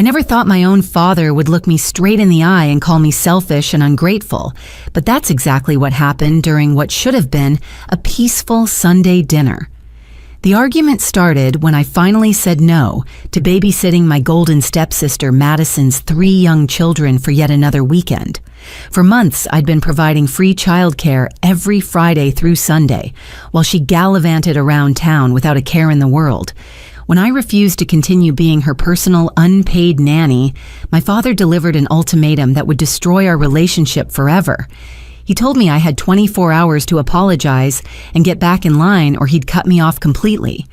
I never thought my own father would look me straight in the eye and call me selfish and ungrateful, but that's exactly what happened during what should have been a peaceful Sunday dinner. The argument started when I finally said no to babysitting my golden stepsister Madison's 3 young children for yet another weekend. For months, I'd been providing free childcare every Friday through Sunday, while she gallivanted around town without a care in the world. When I refused to continue being her personal unpaid nanny, my father delivered an ultimatum that would destroy our relationship forever. He told me I had 24 hours to apologize and get back in line or he'd cut me off completely.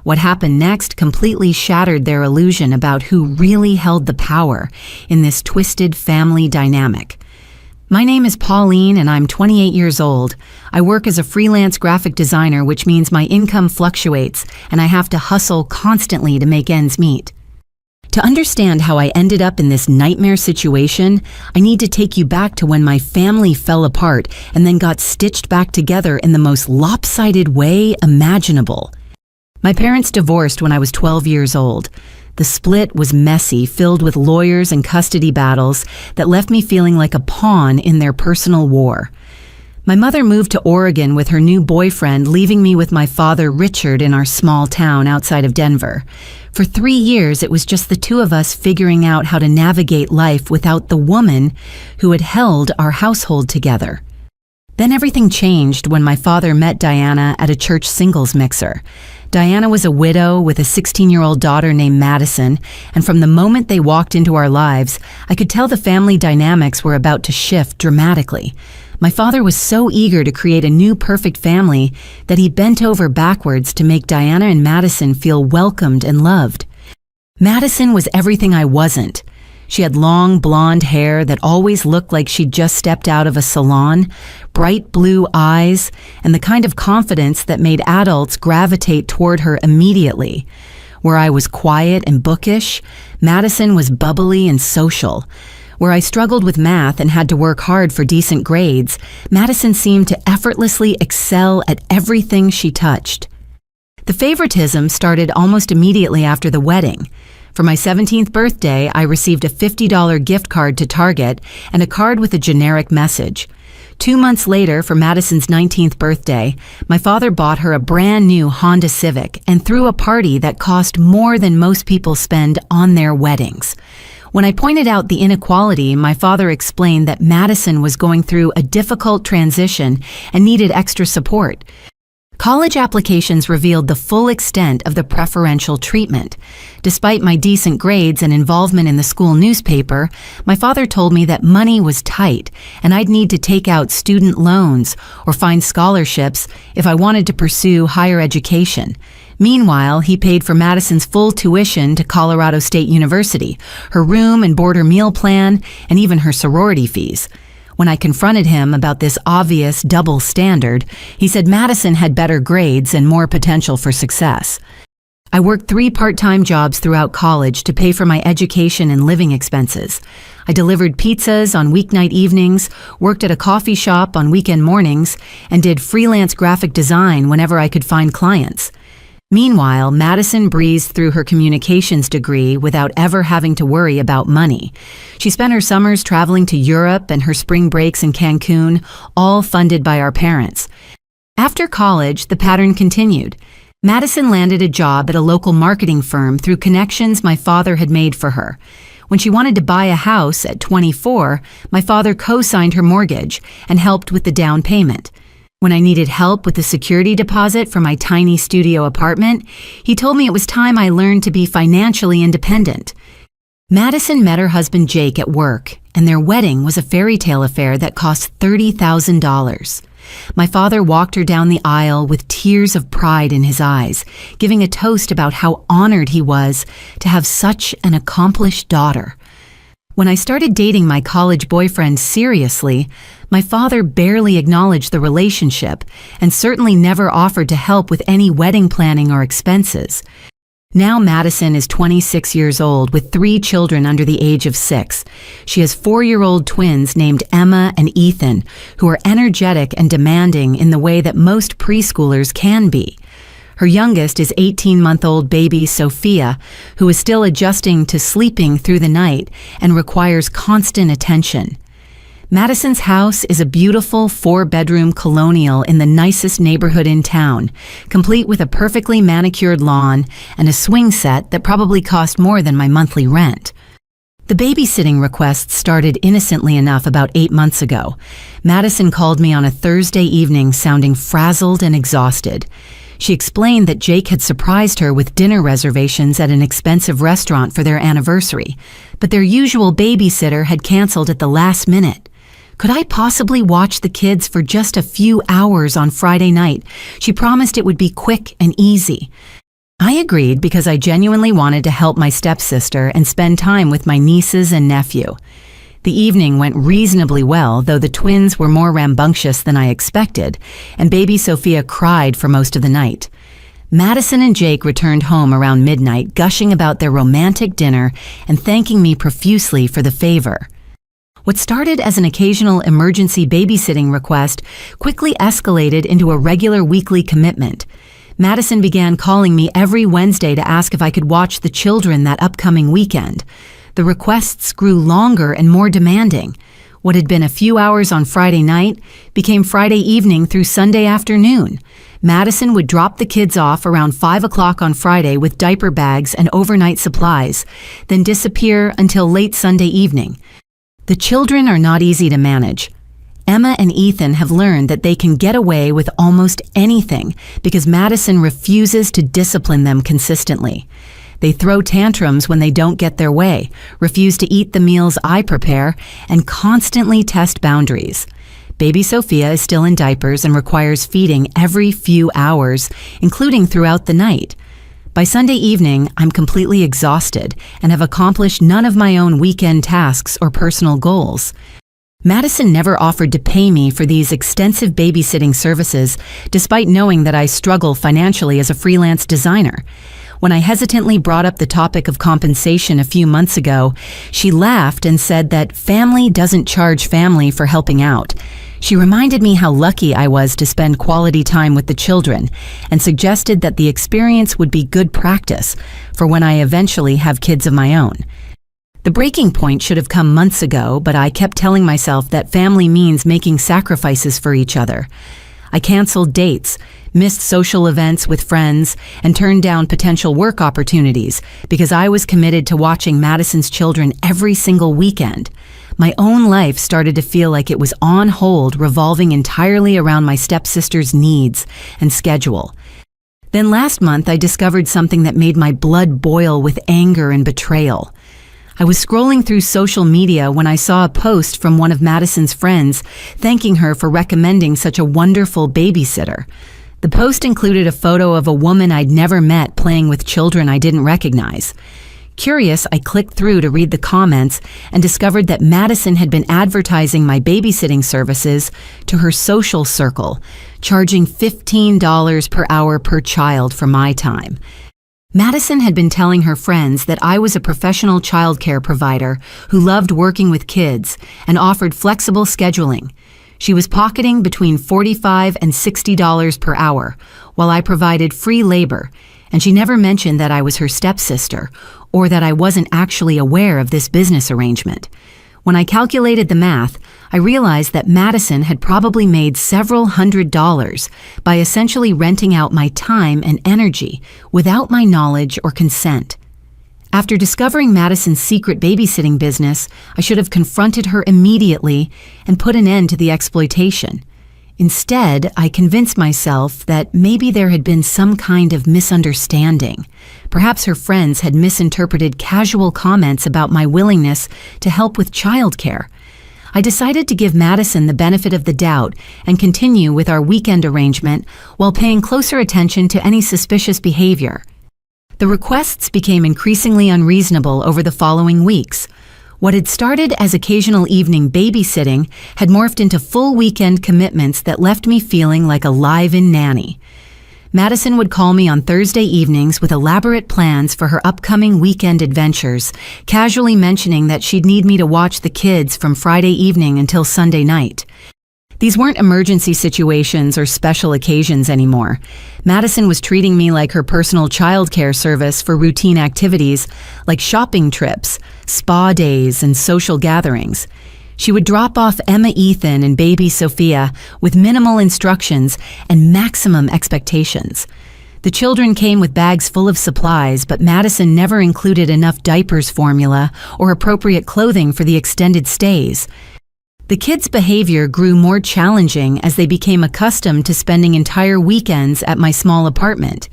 What happened next completely shattered their illusion about who really held the power in this twisted family dynamic. My name is Pauline and I'm 28 years old. I work as a freelance graphic designer, which means my income fluctuates and I have to hustle constantly to make ends meet. To understand how I ended up in this nightmare situation, I need to take you back to when my family fell apart and then got stitched back together in the most lopsided way imaginable. My parents divorced when I was 12 years old. The split was messy, filled with lawyers and custody battles that left me feeling like a pawn in their personal war. My mother moved to Oregon with her new boyfriend, leaving me with my father, Richard, in our small town outside of Denver. For 3 years, it was just the two of us figuring out how to navigate life without the woman who had held our household together. Then everything changed when my father met Diana at a church singles mixer. Diana was a widow with a 16-year-old daughter named Madison, and from the moment they walked into our lives, I could tell the family dynamics were about to shift dramatically. My father was so eager to create a new perfect family that he bent over backwards to make Diana and Madison feel welcomed and loved. Madison was everything I wasn't. She had long blonde hair that always looked like she'd just stepped out of a salon, bright blue eyes, and the kind of confidence that made adults gravitate toward her immediately. Where I was quiet and bookish, Madison was bubbly and social. Where I struggled with math and had to work hard for decent grades, Madison seemed to effortlessly excel at everything she touched. The favoritism started almost immediately after the wedding. For my 17th birthday, I received a $50 gift card to Target and a card with a generic message. 2 months later, for Madison's 19th birthday, my father bought her a brand new Honda Civic and threw a party that cost more than most people spend on their weddings. When I pointed out the inequality, my father explained that Madison was going through a difficult transition and needed extra support. College applications revealed the full extent of the preferential treatment. Despite my decent grades and involvement in the school newspaper, my father told me that money was tight and I'd need to take out student loans or find scholarships if I wanted to pursue higher education. Meanwhile, he paid for Madison's full tuition to Colorado State University, her room and board her meal plan, and even her sorority fees. When I confronted him about this obvious double standard, he said Madison had better grades and more potential for success. I worked 3 part-time jobs throughout college to pay for my education and living expenses. I delivered pizzas on weeknight evenings, worked at a coffee shop on weekend mornings, and did freelance graphic design whenever I could find clients. Meanwhile, Madison breezed through her communications degree without ever having to worry about money. She spent her summers traveling to Europe and her spring breaks in Cancun, all funded by our parents. After college, the pattern continued. Madison landed a job at a local marketing firm through connections my father had made for her. When she wanted to buy a house at 24, my father co-signed her mortgage and helped with the down payment. When I needed help with the security deposit for my tiny studio apartment, he told me it was time I learned to be financially independent. Madison met her husband Jake at work, and their wedding was a fairy tale affair that cost $30,000. My father walked her down the aisle with tears of pride in his eyes, giving a toast about how honored he was to have such an accomplished daughter. When I started dating my college boyfriend seriously, my father barely acknowledged the relationship and certainly never offered to help with any wedding planning or expenses. Now Madison is 26 years old with 3 children under the age of 6. She has 4-year-old twins named Emma and Ethan, who are energetic and demanding in the way that most preschoolers can be. Her youngest is 18-month-old baby Sophia, who is still adjusting to sleeping through the night and requires constant attention. Madison's house is a beautiful 4-bedroom colonial in the nicest neighborhood in town, complete with a perfectly manicured lawn and a swing set that probably cost more than my monthly rent. The babysitting requests started innocently enough about 8 months ago. Madison called me on a Thursday evening sounding frazzled and exhausted. She explained that Jake had surprised her with dinner reservations at an expensive restaurant for their anniversary, but their usual babysitter had canceled at the last minute. Could I possibly watch the kids for just a few hours on Friday night? She promised it would be quick and easy. I agreed because I genuinely wanted to help my stepsister and spend time with my nieces and nephew. The evening went reasonably well, though the twins were more rambunctious than I expected, and baby Sophia cried for most of the night. Madison and Jake returned home around midnight, gushing about their romantic dinner and thanking me profusely for the favor. What started as an occasional emergency babysitting request quickly escalated into a regular weekly commitment. Madison began calling me every Wednesday to ask if I could watch the children that upcoming weekend. The requests grew longer and more demanding. What had been a few hours on Friday night became Friday evening through Sunday afternoon. Madison would drop the kids off around 5 o'clock on Friday with diaper bags and overnight supplies, then disappear until late Sunday evening. The children are not easy to manage. Emma and Ethan have learned that they can get away with almost anything because Madison refuses to discipline them consistently. They throw tantrums when they don't get their way, refuse to eat the meals I prepare, and constantly test boundaries. Baby Sophia is still in diapers and requires feeding every few hours, including throughout the night. By Sunday evening, I'm completely exhausted and have accomplished none of my own weekend tasks or personal goals. Madison never offered to pay me for these extensive babysitting services, despite knowing that I struggle financially as a freelance designer. When I hesitantly brought up the topic of compensation a few months ago, she laughed and said that family doesn't charge family for helping out. She reminded me how lucky I was to spend quality time with the children and suggested that the experience would be good practice for when I eventually have kids of my own. The breaking point should have come months ago, but I kept telling myself that family means making sacrifices for each other. I canceled dates, missed social events with friends, and turned down potential work opportunities because I was committed to watching Madison's children every single weekend. My own life started to feel like it was on hold, revolving entirely around my stepsister's needs and schedule. Then last month, I discovered something that made my blood boil with anger and betrayal. I was scrolling through social media when I saw a post from one of Madison's friends thanking her for recommending such a wonderful babysitter. The post included a photo of a woman I'd never met playing with children I didn't recognize. Curious, I clicked through to read the comments and discovered that Madison had been advertising my babysitting services to her social circle, charging $15 per hour per child for my time. Madison had been telling her friends that I was a professional childcare provider who loved working with kids and offered flexible scheduling. She was pocketing between $45 and $60 per hour, while I provided free labor, and she never mentioned that I was her stepsister or that I wasn't actually aware of this business arrangement. When I calculated the math, I realized that Madison had probably made several $100s by essentially renting out my time and energy without my knowledge or consent. After discovering Madison's secret babysitting business, I should have confronted her immediately and put an end to the exploitation. Instead, I convinced myself that maybe there had been some kind of misunderstanding. Perhaps her friends had misinterpreted casual comments about my willingness to help with childcare. I decided to give Madison the benefit of the doubt and continue with our weekend arrangement while paying closer attention to any suspicious behavior. The requests became increasingly unreasonable over the following weeks. What had started as occasional evening babysitting had morphed into full weekend commitments that left me feeling like a live-in nanny. Madison would call me on Thursday evenings with elaborate plans for her upcoming weekend adventures, casually mentioning that she'd need me to watch the kids from Friday evening until Sunday night. These weren't emergency situations or special occasions anymore. Madison was treating me like her personal childcare service for routine activities like shopping trips, spa days, and social gatherings. She would drop off Emma Ethan and baby Sophia with minimal instructions and maximum expectations. The children came with bags full of supplies, but Madison never included enough diapers formula or appropriate clothing for the extended stays. The kids' behavior grew more challenging as they became accustomed to spending entire weekends at my small apartment.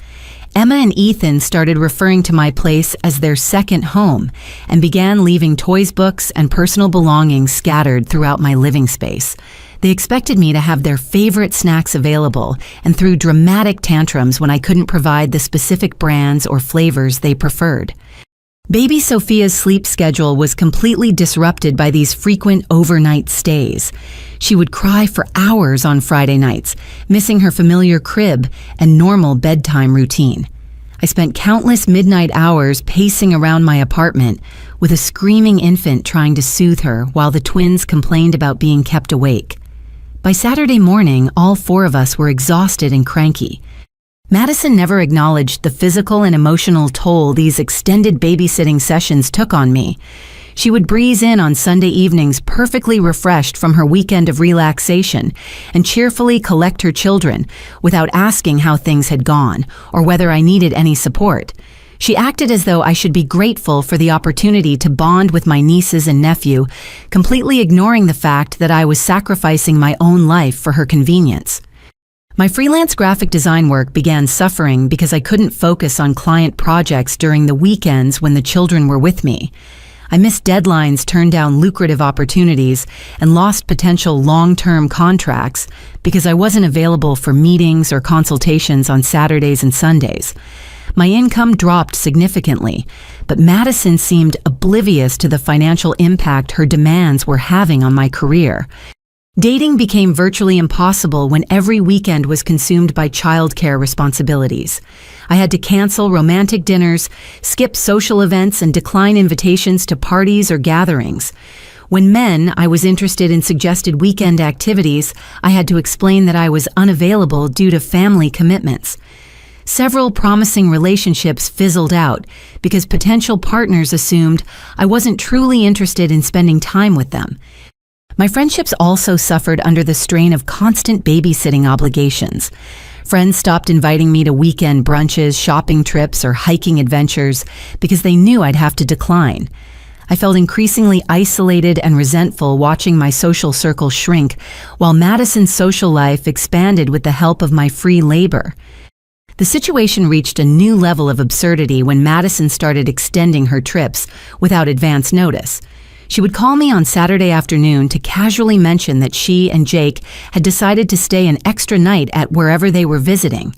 Emma and Ethan started referring to my place as their second home and began leaving toys, books, and personal belongings scattered throughout my living space. They expected me to have their favorite snacks available and threw dramatic tantrums when I couldn't provide the specific brands or flavors they preferred. Baby Sophia's sleep schedule was completely disrupted by these frequent overnight stays. She would cry for hours on Friday nights, missing her familiar crib and normal bedtime routine. I spent countless midnight hours pacing around my apartment with a screaming infant trying to soothe her while the twins complained about being kept awake. By Saturday morning, all four of us were exhausted and cranky. Madison never acknowledged the physical and emotional toll these extended babysitting sessions took on me. She would breeze in on Sunday evenings perfectly refreshed from her weekend of relaxation and cheerfully collect her children without asking how things had gone or whether I needed any support. She acted as though I should be grateful for the opportunity to bond with my nieces and nephew, completely ignoring the fact that I was sacrificing my own life for her convenience. My freelance graphic design work began suffering because I couldn't focus on client projects during the weekends when the children were with me. I missed deadlines, turned down lucrative opportunities, and lost potential long-term contracts because I wasn't available for meetings or consultations on Saturdays and Sundays. My income dropped significantly, but Madison seemed oblivious to the financial impact her demands were having on my career. Dating became virtually impossible when every weekend was consumed by childcare responsibilities. I had to cancel romantic dinners, skip social events, and decline invitations to parties or gatherings. When I was interested in suggested weekend activities, I had to explain that I was unavailable due to family commitments. Several promising relationships fizzled out because potential partners assumed I wasn't truly interested in spending time with them. My friendships also suffered under the strain of constant babysitting obligations. Friends stopped inviting me to weekend brunches, shopping trips, or hiking adventures because they knew I'd have to decline. I felt increasingly isolated and resentful watching my social circle shrink, while Madison's social life expanded with the help of my free labor. The situation reached a new level of absurdity when Madison started extending her trips without advance notice. She would call me on Saturday afternoon to casually mention that she and Jake had decided to stay an extra night at wherever they were visiting.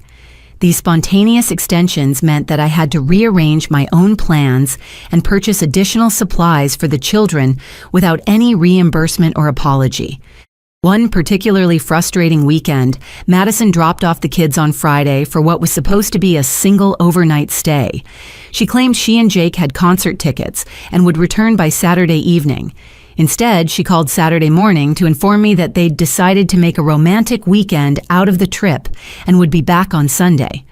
These spontaneous extensions meant that I had to rearrange my own plans and purchase additional supplies for the children without any reimbursement or apology. One particularly frustrating weekend, Madison dropped off the kids on Friday for what was supposed to be a single overnight stay. She claimed she and Jake had concert tickets and would return by Saturday evening. Instead, she called Saturday morning to inform me that they'd decided to make a romantic weekend out of the trip and would be back on Sunday.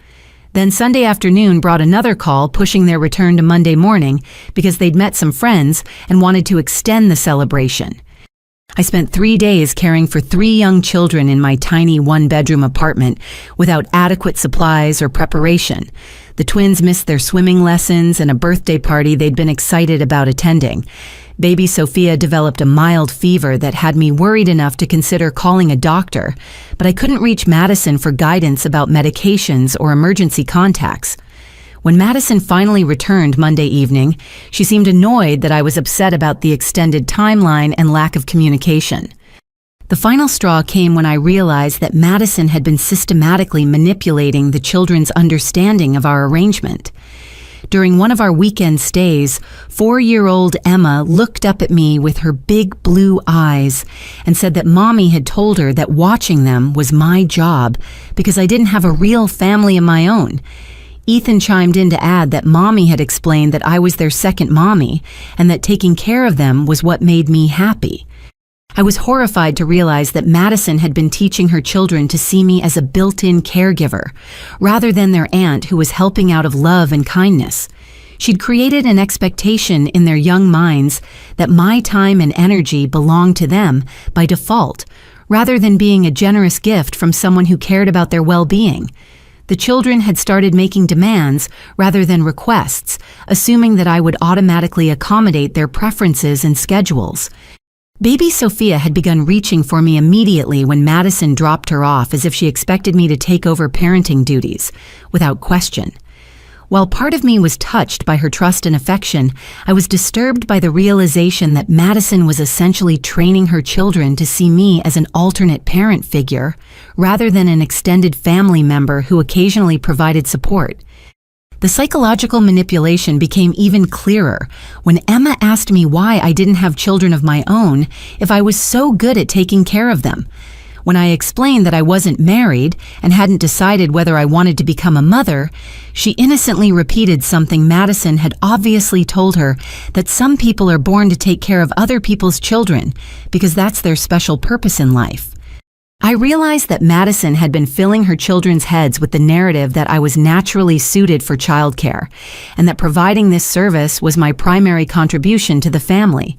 Then Sunday afternoon brought another call pushing their return to Monday morning because they'd met some friends and wanted to extend the celebration. I spent 3 days caring for 3 young children in my tiny one-bedroom apartment without adequate supplies or preparation. The twins missed their swimming lessons and a birthday party they'd been excited about attending. Baby Sophia developed a mild fever that had me worried enough to consider calling a doctor, but I couldn't reach Madison for guidance about medications or emergency contacts. When Madison finally returned Monday evening, she seemed annoyed that I was upset about the extended timeline and lack of communication. The final straw came when I realized that Madison had been systematically manipulating the children's understanding of our arrangement. During one of our weekend stays, 4-year-old Emma looked up at me with her big blue eyes and said that Mommy had told her that watching them was my job because I didn't have a real family of my own. Ethan chimed in to add that Mommy had explained that I was their second mommy and that taking care of them was what made me happy. I was horrified to realize that Madison had been teaching her children to see me as a built-in caregiver, rather than their aunt who was helping out of love and kindness. She'd created an expectation in their young minds that my time and energy belonged to them by default, rather than being a generous gift from someone who cared about their well-being. The children had started making demands rather than requests, assuming that I would automatically accommodate their preferences and schedules. Baby Sophia had begun reaching for me immediately when Madison dropped her off, as if she expected me to take over parenting duties, without question. While part of me was touched by her trust and affection, I was disturbed by the realization that Madison was essentially training her children to see me as an alternate parent figure, rather than an extended family member who occasionally provided support. The psychological manipulation became even clearer when Emma asked me why I didn't have children of my own if I was so good at taking care of them. When I explained that I wasn't married and hadn't decided whether I wanted to become a mother, she innocently repeated something Madison had obviously told her, that some people are born to take care of other people's children because that's their special purpose in life. I realized that Madison had been filling her children's heads with the narrative that I was naturally suited for childcare, and that providing this service was my primary contribution to the family.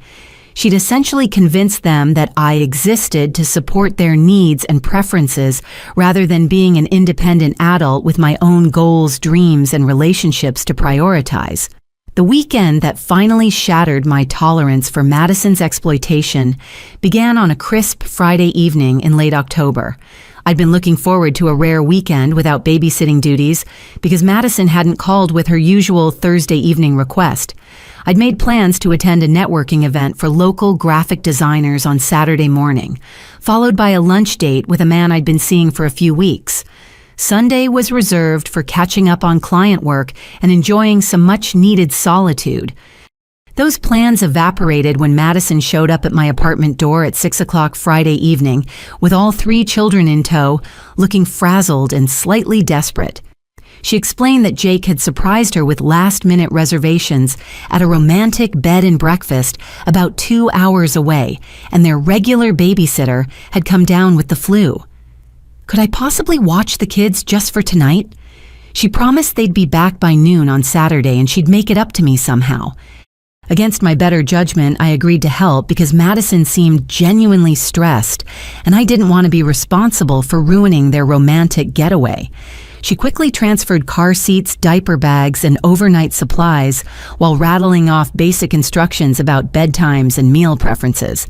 She'd essentially convinced them that I existed to support their needs and preferences rather than being an independent adult with my own goals, dreams, and relationships to prioritize. The weekend that finally shattered my tolerance for Madison's exploitation began on a crisp Friday evening in late October. I'd been looking forward to a rare weekend without babysitting duties because Madison hadn't called with her usual Thursday evening request. I'd made plans to attend a networking event for local graphic designers on Saturday morning, followed by a lunch date with a man I'd been seeing for a few weeks. Sunday was reserved for catching up on client work and enjoying some much-needed solitude. Those plans evaporated when Madison showed up at my apartment door at 6 o'clock Friday evening with all 3 children in tow, looking frazzled and slightly desperate. She explained that Jake had surprised her with last-minute reservations at a romantic bed and breakfast about 2 hours away, and their regular babysitter had come down with the flu. Could I possibly watch the kids just for tonight? She promised they'd be back by noon on Saturday and she'd make it up to me somehow. Against my better judgment, I agreed to help because Madison seemed genuinely stressed, and I didn't want to be responsible for ruining their romantic getaway. She quickly transferred car seats, diaper bags, and overnight supplies while rattling off basic instructions about bedtimes and meal preferences.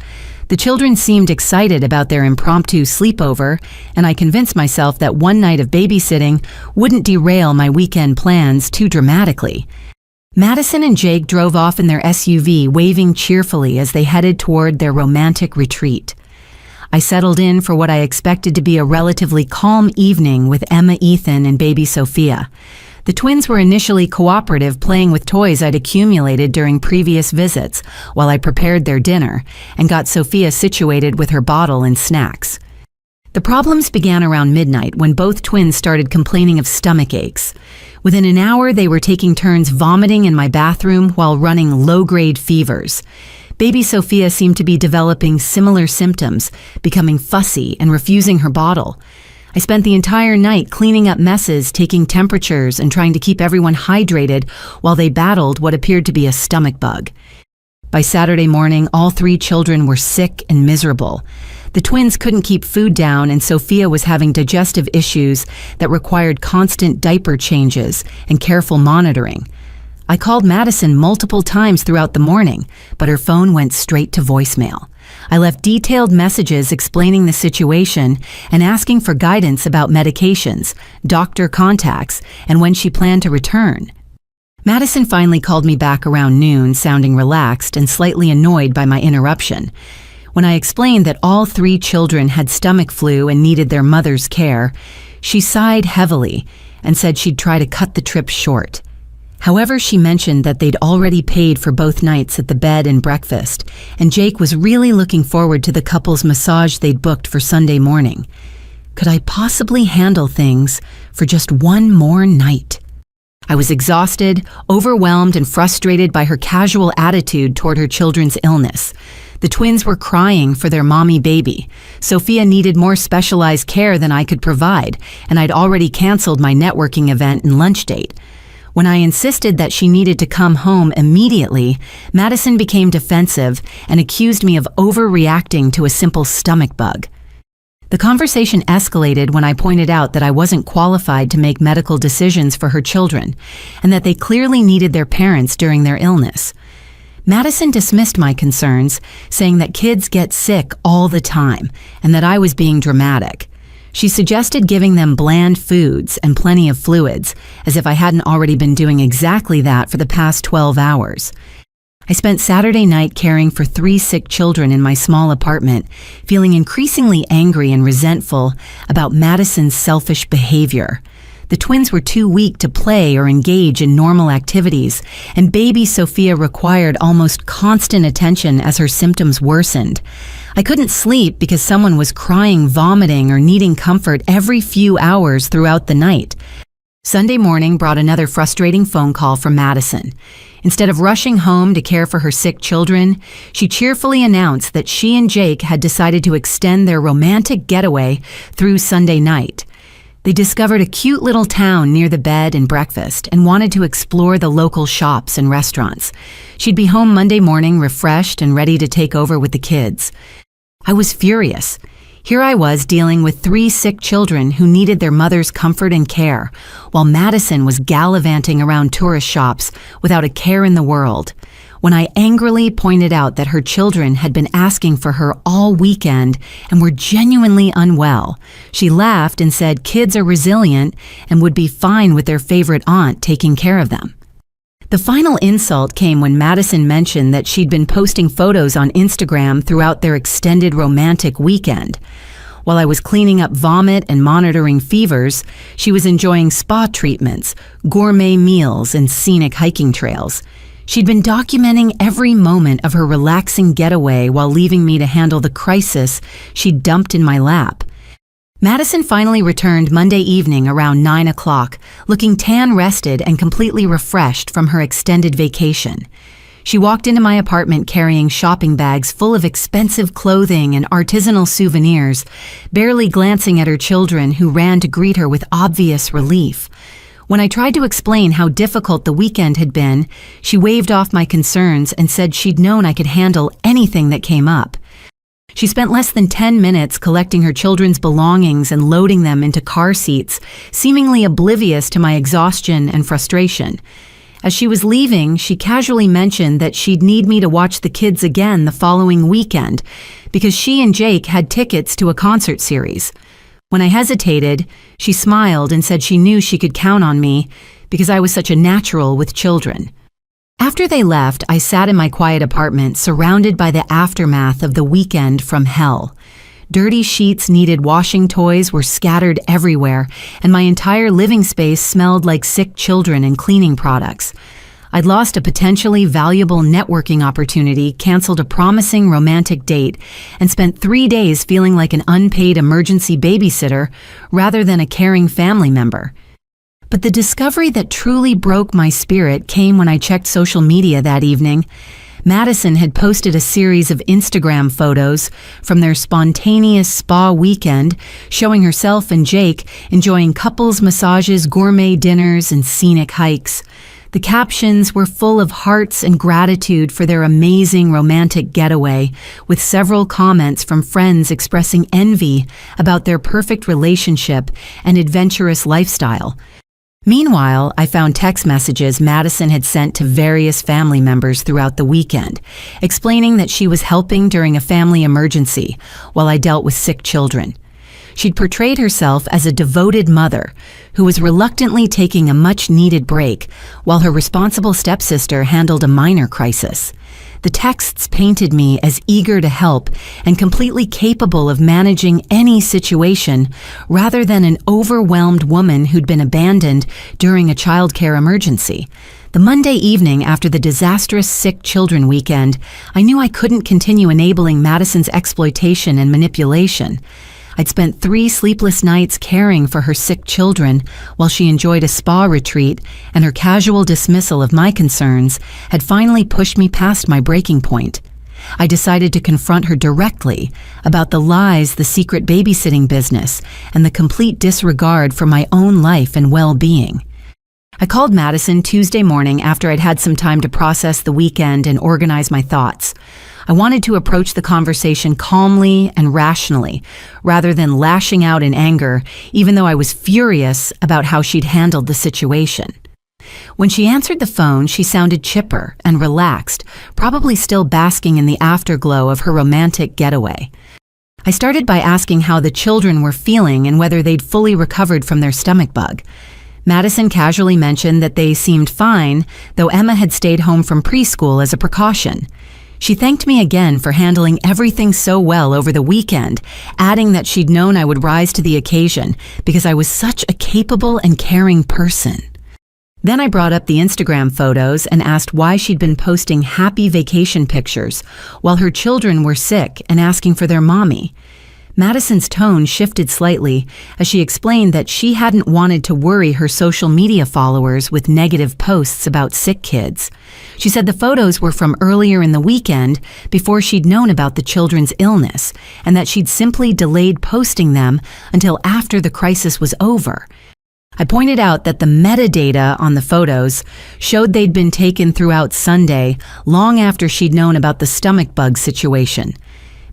The children seemed excited about their impromptu sleepover, and I convinced myself that one night of babysitting wouldn't derail my weekend plans too dramatically. Madison and Jake drove off in their SUV, waving cheerfully as they headed toward their romantic retreat. I settled in for what I expected to be a relatively calm evening with Emma, Ethan, and baby Sophia. The twins were initially cooperative, playing with toys I'd accumulated during previous visits while I prepared their dinner and got Sophia situated with her bottle and snacks. The problems began around midnight when both twins started complaining of stomach aches. Within an hour, they were taking turns vomiting in my bathroom while running low-grade fevers. Baby Sophia seemed to be developing similar symptoms, becoming fussy and refusing her bottle. I spent the entire night cleaning up messes, taking temperatures, and trying to keep everyone hydrated while they battled what appeared to be a stomach bug. By Saturday morning, all 3 children were sick and miserable. The twins couldn't keep food down, and Sophia was having digestive issues that required constant diaper changes and careful monitoring. I called Madison multiple times throughout the morning, but her phone went straight to voicemail. I left detailed messages explaining the situation and asking for guidance about medications, doctor contacts, and when she planned to return. Madison finally called me back around noon, sounding relaxed and slightly annoyed by my interruption. When I explained that all 3 children had stomach flu and needed their mother's care, she sighed heavily and said she'd try to cut the trip short. However, she mentioned that they'd already paid for both nights at the bed and breakfast, and Jake was really looking forward to the couple's massage they'd booked for Sunday morning. Could I possibly handle things for just one more night? I was exhausted, overwhelmed, and frustrated by her casual attitude toward her children's illness. The twins were crying for their mommy baby. Sophia needed more specialized care than I could provide, and I'd already canceled my networking event and lunch date. When I insisted that she needed to come home immediately, Madison became defensive and accused me of overreacting to a simple stomach bug. The conversation escalated when I pointed out that I wasn't qualified to make medical decisions for her children, and that they clearly needed their parents during their illness. Madison dismissed my concerns, saying that kids get sick all the time, and that I was being dramatic. She suggested giving them bland foods and plenty of fluids, as if I hadn't already been doing exactly that for the past 12 hours. I spent Saturday night caring for 3 sick children in my small apartment, feeling increasingly angry and resentful about Madison's selfish behavior. The twins were too weak to play or engage in normal activities, and baby Sophia required almost constant attention as her symptoms worsened. I couldn't sleep because someone was crying, vomiting, or needing comfort every few hours throughout the night. Sunday morning brought another frustrating phone call from Madison. Instead of rushing home to care for her sick children, she cheerfully announced that she and Jake had decided to extend their romantic getaway through Sunday night. They discovered a cute little town near the bed and breakfast and wanted to explore the local shops and restaurants. She'd be home Monday morning, refreshed and ready to take over with the kids. I was furious. Here I was dealing with 3 sick children who needed their mother's comfort and care, while Madison was gallivanting around tourist shops without a care in the world. When I angrily pointed out that her children had been asking for her all weekend and were genuinely unwell, she laughed and said kids are resilient and would be fine with their favorite aunt taking care of them. The final insult came when Madison mentioned that she'd been posting photos on Instagram throughout their extended romantic weekend. While I was cleaning up vomit and monitoring fevers, she was enjoying spa treatments, gourmet meals, and scenic hiking trails. She'd been documenting every moment of her relaxing getaway while leaving me to handle the crisis she'd dumped in my lap. Madison finally returned Monday evening around 9 o'clock, looking tan-rested and completely refreshed from her extended vacation. She walked into my apartment carrying shopping bags full of expensive clothing and artisanal souvenirs, barely glancing at her children who ran to greet her with obvious relief. When I tried to explain how difficult the weekend had been, she waved off my concerns and said she'd known I could handle anything that came up. She spent less than 10 minutes collecting her children's belongings and loading them into car seats, seemingly oblivious to my exhaustion and frustration. As she was leaving, she casually mentioned that she'd need me to watch the kids again the following weekend because she and Jake had tickets to a concert series. When I hesitated, she smiled and said she knew she could count on me because I was such a natural with children. After they left, I sat in my quiet apartment, surrounded by the aftermath of the weekend from hell. Dirty sheets needed washing, toys were scattered everywhere, and my entire living space smelled like sick children and cleaning products. I'd lost a potentially valuable networking opportunity, canceled a promising romantic date, and spent 3 days feeling like an unpaid emergency babysitter rather than a caring family member. But the discovery that truly broke my spirit came when I checked social media that evening. Madison had posted a series of Instagram photos from their spontaneous spa weekend, showing herself and Jake enjoying couples massages, gourmet dinners, and scenic hikes. The captions were full of hearts and gratitude for their amazing romantic getaway, with several comments from friends expressing envy about their perfect relationship and adventurous lifestyle. Meanwhile, I found text messages Madison had sent to various family members throughout the weekend, explaining that she was helping during a family emergency while I dealt with sick children. She'd portrayed herself as a devoted mother who was reluctantly taking a much-needed break while her responsible stepsister handled a minor crisis. The texts painted me as eager to help and completely capable of managing any situation rather than an overwhelmed woman who'd been abandoned during a childcare emergency. The Monday evening after the disastrous sick children weekend, I knew I couldn't continue enabling Madison's exploitation and manipulation. I'd spent 3 sleepless nights caring for her sick children while she enjoyed a spa retreat, and her casual dismissal of my concerns had finally pushed me past my breaking point. I decided to confront her directly about the lies, the secret babysitting business, and the complete disregard for my own life and well-being. I called Madison Tuesday morning after I'd had some time to process the weekend and organize my thoughts. I wanted to approach the conversation calmly and rationally, rather than lashing out in anger, even though I was furious about how she'd handled the situation. When she answered the phone, she sounded chipper and relaxed, probably still basking in the afterglow of her romantic getaway. I started by asking how the children were feeling and whether they'd fully recovered from their stomach bug. Madison casually mentioned that they seemed fine, though Emma had stayed home from preschool as a precaution. She thanked me again for handling everything so well over the weekend, adding that she'd known I would rise to the occasion because I was such a capable and caring person. Then I brought up the Instagram photos and asked why she'd been posting happy vacation pictures while her children were sick and asking for their mommy. Madison's tone shifted slightly as she explained that she hadn't wanted to worry her social media followers with negative posts about sick kids. She said the photos were from earlier in the weekend before she'd known about the children's illness, and that she'd simply delayed posting them until after the crisis was over. I pointed out that the metadata on the photos showed they'd been taken throughout Sunday, long after she'd known about the stomach bug situation.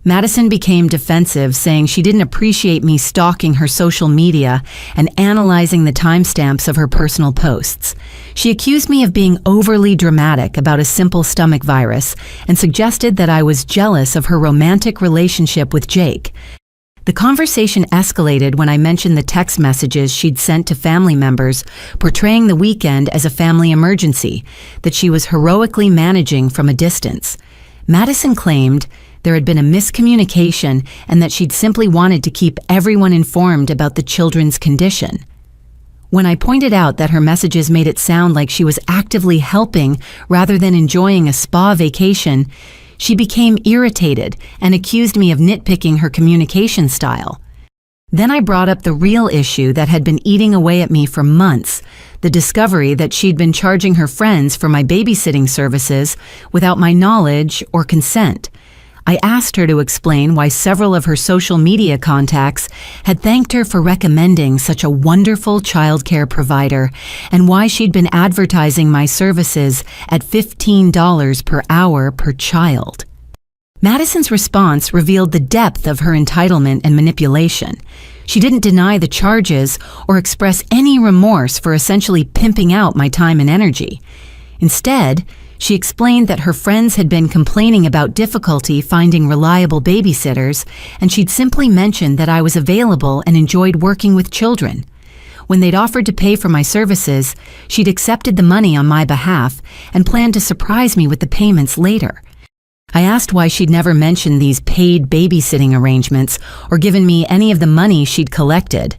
Madison became defensive, saying she didn't appreciate me stalking her social media and analyzing the timestamps of her personal posts. She accused me of being overly dramatic about a simple stomach virus and suggested that I was jealous of her romantic relationship with Jake. The conversation escalated when I mentioned the text messages she'd sent to family members portraying the weekend as a family emergency that she was heroically managing from a distance. Madison claimed there had been a miscommunication and that she'd simply wanted to keep everyone informed about the children's condition. When I pointed out that her messages made it sound like she was actively helping rather than enjoying a spa vacation, she became irritated and accused me of nitpicking her communication style. Then I brought up the real issue that had been eating away at me for months, the discovery that she'd been charging her friends for my babysitting services without my knowledge or consent. I asked her to explain why several of her social media contacts had thanked her for recommending such a wonderful childcare provider and why she'd been advertising my services at $15 per hour per child. Madison's response revealed the depth of her entitlement and manipulation. She didn't deny the charges or express any remorse for essentially pimping out my time and energy. Instead, she explained that her friends had been complaining about difficulty finding reliable babysitters, and she'd simply mentioned that I was available and enjoyed working with children. When they'd offered to pay for my services, she'd accepted the money on my behalf and planned to surprise me with the payments later. I asked why she'd never mentioned these paid babysitting arrangements or given me any of the money she'd collected.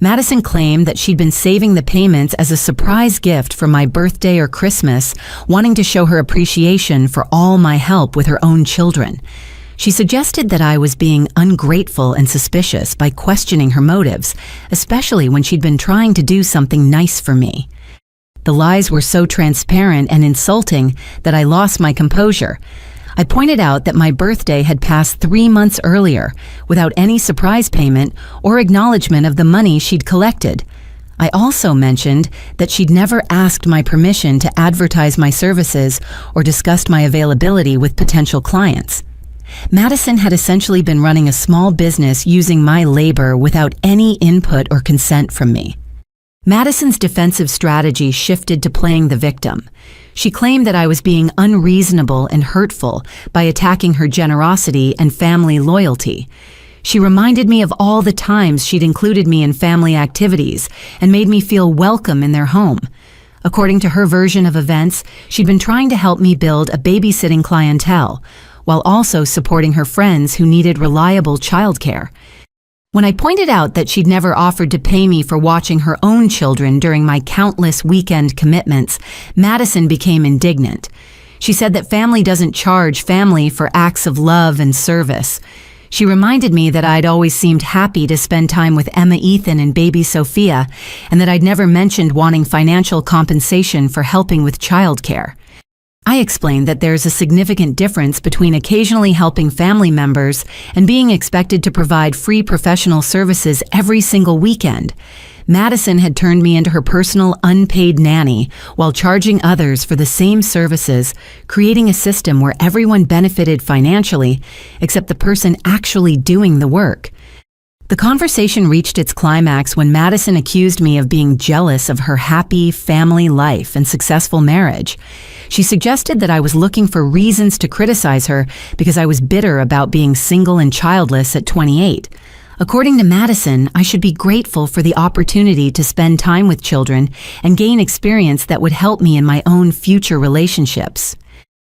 Madison claimed that she'd been saving the payments as a surprise gift for my birthday or Christmas, wanting to show her appreciation for all my help with her own children. She suggested that I was being ungrateful and suspicious by questioning her motives, especially when she'd been trying to do something nice for me. The lies were so transparent and insulting that I lost my composure. I pointed out that my birthday had passed 3 months earlier without any surprise payment or acknowledgement of the money she'd collected. I also mentioned that she'd never asked my permission to advertise my services or discussed my availability with potential clients. Madison had essentially been running a small business using my labor without any input or consent from me. Madison's defensive strategy shifted to playing the victim. She claimed that I was being unreasonable and hurtful by attacking her generosity and family loyalty. She reminded me of all the times she'd included me in family activities and made me feel welcome in their home. According to her version of events, she'd been trying to help me build a babysitting clientele, while also supporting her friends who needed reliable childcare. When I pointed out that she'd never offered to pay me for watching her own children during my countless weekend commitments, Madison became indignant. She said that family doesn't charge family for acts of love and service. She reminded me that I'd always seemed happy to spend time with Emma, Ethan, and baby Sophia, and that I'd never mentioned wanting financial compensation for helping with childcare. I explained that there's a significant difference between occasionally helping family members and being expected to provide free professional services every single weekend. Madison had turned me into her personal unpaid nanny while charging others for the same services, creating a system where everyone benefited financially except the person actually doing the work. The conversation reached its climax when Madison accused me of being jealous of her happy family life and successful marriage. She suggested that I was looking for reasons to criticize her because I was bitter about being single and childless at 28. According to Madison, I should be grateful for the opportunity to spend time with children and gain experience that would help me in my own future relationships.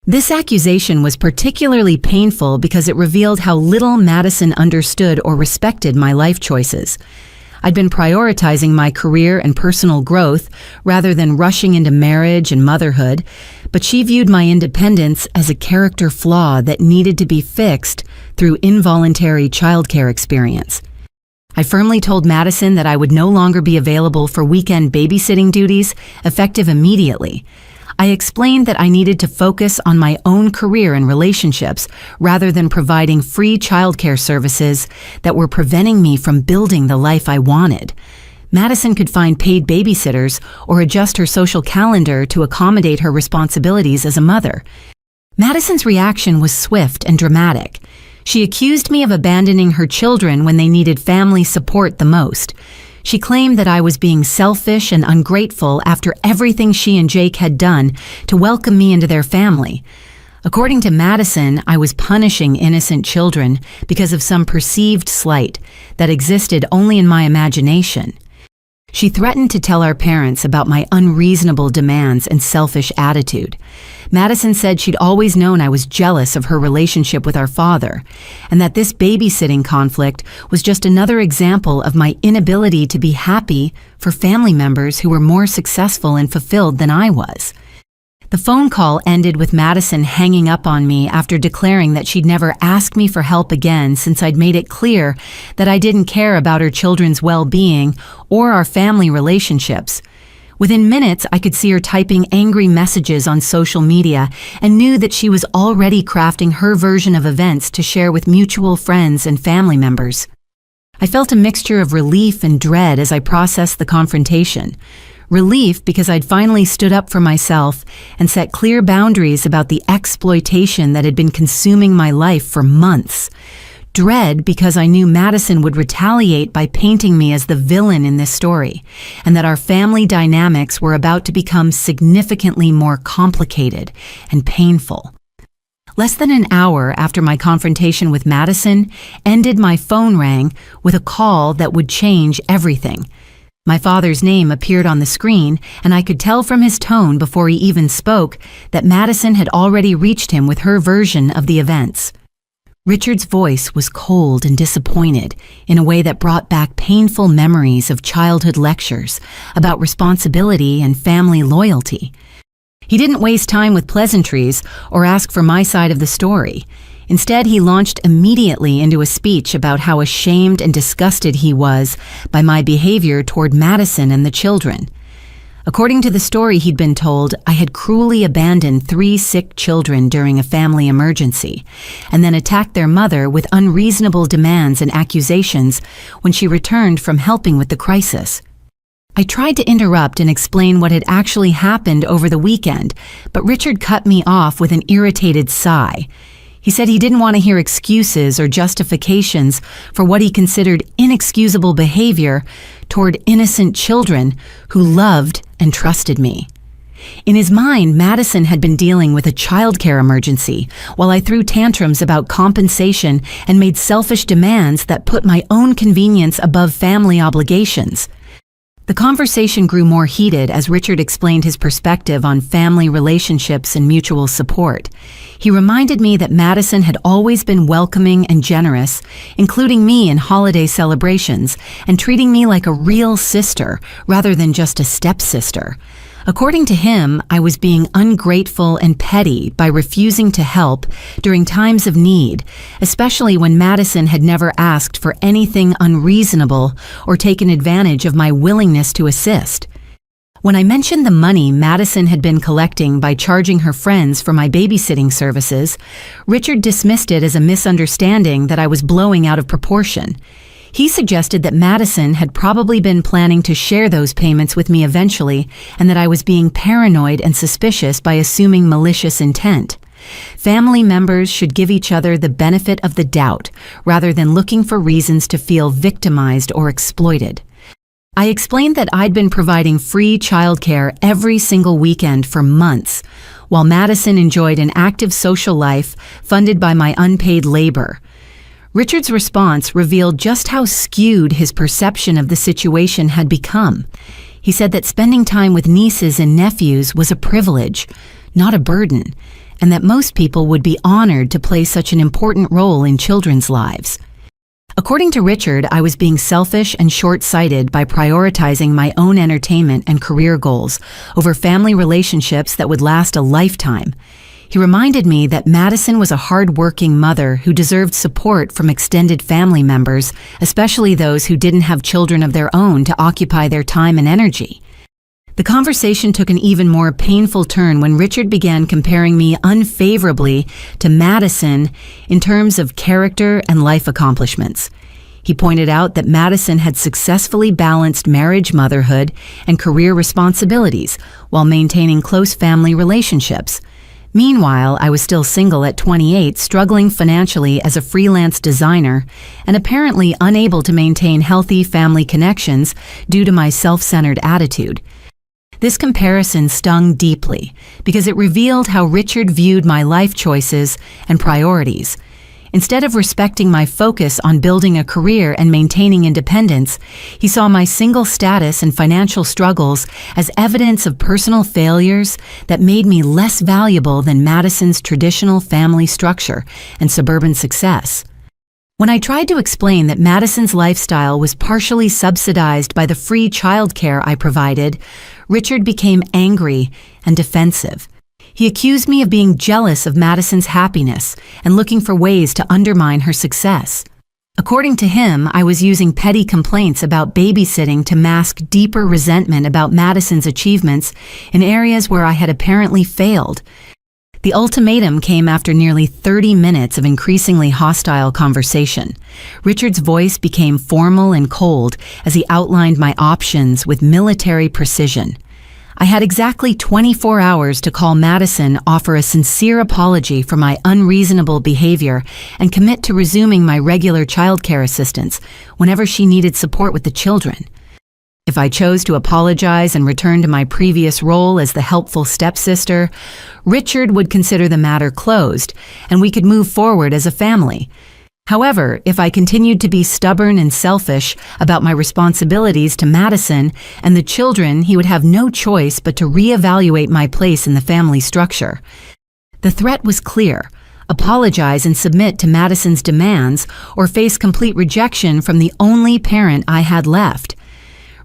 This accusation was particularly painful because it revealed how little Madison understood or respected my life choices. I'd been prioritizing my career and personal growth rather than rushing into marriage and motherhood, but she viewed my independence as a character flaw that needed to be fixed through involuntary childcare experience. I firmly told Madison that I would no longer be available for weekend babysitting duties, effective immediately. I explained that I needed to focus on my own career and relationships rather than providing free childcare services that were preventing me from building the life I wanted. Madison could find paid babysitters or adjust her social calendar to accommodate her responsibilities as a mother. Madison's reaction was swift and dramatic. She accused me of abandoning her children when they needed family support the most. She claimed that I was being selfish and ungrateful after everything she and Jake had done to welcome me into their family. According to Madison, I was punishing innocent children because of some perceived slight that existed only in my imagination. She threatened to tell our parents about my unreasonable demands and selfish attitude. Madison said she'd always known I was jealous of her relationship with our father, and that this babysitting conflict was just another example of my inability to be happy for family members who were more successful and fulfilled than I was. The phone call ended with Madison hanging up on me after declaring that she'd never ask me for help again since I'd made it clear that I didn't care about her children's well-being or our family relationships. Within minutes, I could see her typing angry messages on social media and knew that she was already crafting her version of events to share with mutual friends and family members. I felt a mixture of relief and dread as I processed the confrontation. Relief because I'd finally stood up for myself and set clear boundaries about the exploitation that had been consuming my life for months. Dread because I knew Madison would retaliate by painting me as the villain in this story, and that our family dynamics were about to become significantly more complicated and painful. Less than an hour after my confrontation with Madison ended, my phone rang with a call that would change everything. My father's name appeared on the screen, and I could tell from his tone before he even spoke that Madison had already reached him with her version of the events. Richard's voice was cold and disappointed in a way that brought back painful memories of childhood lectures about responsibility and family loyalty. He didn't waste time with pleasantries or ask for my side of the story. Instead, he launched immediately into a speech about how ashamed and disgusted he was by my behavior toward Madison and the children. According to the story he'd been told, I had cruelly abandoned 3 sick children during a family emergency, and then attacked their mother with unreasonable demands and accusations when she returned from helping with the crisis. I tried to interrupt and explain what had actually happened over the weekend, but Richard cut me off with an irritated sigh. He said he didn't want to hear excuses or justifications for what he considered inexcusable behavior toward innocent children who loved and trusted me. In his mind, Madison had been dealing with a childcare emergency while I threw tantrums about compensation and made selfish demands that put my own convenience above family obligations. The conversation grew more heated as Richard explained his perspective on family relationships and mutual support. He reminded me that Madison had always been welcoming and generous, including me in holiday celebrations, and treating me like a real sister rather than just a stepsister. According to him, I was being ungrateful and petty by refusing to help during times of need, especially when Madison had never asked for anything unreasonable or taken advantage of my willingness to assist. When I mentioned the money Madison had been collecting by charging her friends for my babysitting services, Richard dismissed it as a misunderstanding that I was blowing out of proportion. He suggested that Madison had probably been planning to share those payments with me eventually, and that I was being paranoid and suspicious by assuming malicious intent. Family members should give each other the benefit of the doubt, rather than looking for reasons to feel victimized or exploited. I explained that I'd been providing free childcare every single weekend for months, while Madison enjoyed an active social life funded by my unpaid labor. Richard's response revealed just how skewed his perception of the situation had become. He said that spending time with nieces and nephews was a privilege, not a burden, and that most people would be honored to play such an important role in children's lives. According to Richard, I was being selfish and short-sighted by prioritizing my own entertainment and career goals over family relationships that would last a lifetime. He reminded me that Madison was a hard-working mother who deserved support from extended family members, especially those who didn't have children of their own to occupy their time and energy. The conversation took an even more painful turn when Richard began comparing me unfavorably to Madison in terms of character and life accomplishments. He pointed out that Madison had successfully balanced marriage, motherhood, and career responsibilities while maintaining close family relationships. Meanwhile, I was still single at 28, struggling financially as a freelance designer, and apparently unable to maintain healthy family connections due to my self-centered attitude. This comparison stung deeply because it revealed how Richard viewed my life choices and priorities. Instead of respecting my focus on building a career and maintaining independence, he saw my single status and financial struggles as evidence of personal failures that made me less valuable than Madison's traditional family structure and suburban success. When I tried to explain that Madison's lifestyle was partially subsidized by the free childcare I provided, Richard became angry and defensive. He accused me of being jealous of Madison's happiness and looking for ways to undermine her success. According to him, I was using petty complaints about babysitting to mask deeper resentment about Madison's achievements in areas where I had apparently failed. The ultimatum came after nearly 30 minutes of increasingly hostile conversation. Richard's voice became formal and cold as he outlined my options with military precision. I had exactly 24 hours to call Madison, offer a sincere apology for my unreasonable behavior, and commit to resuming my regular childcare assistance whenever she needed support with the children. If I chose to apologize and return to my previous role as the helpful stepsister, Richard would consider the matter closed, and we could move forward as a family. However, if I continued to be stubborn and selfish about my responsibilities to Madison and the children, he would have no choice but to reevaluate my place in the family structure. The threat was clear: apologize and submit to Madison's demands, or face complete rejection from the only parent I had left.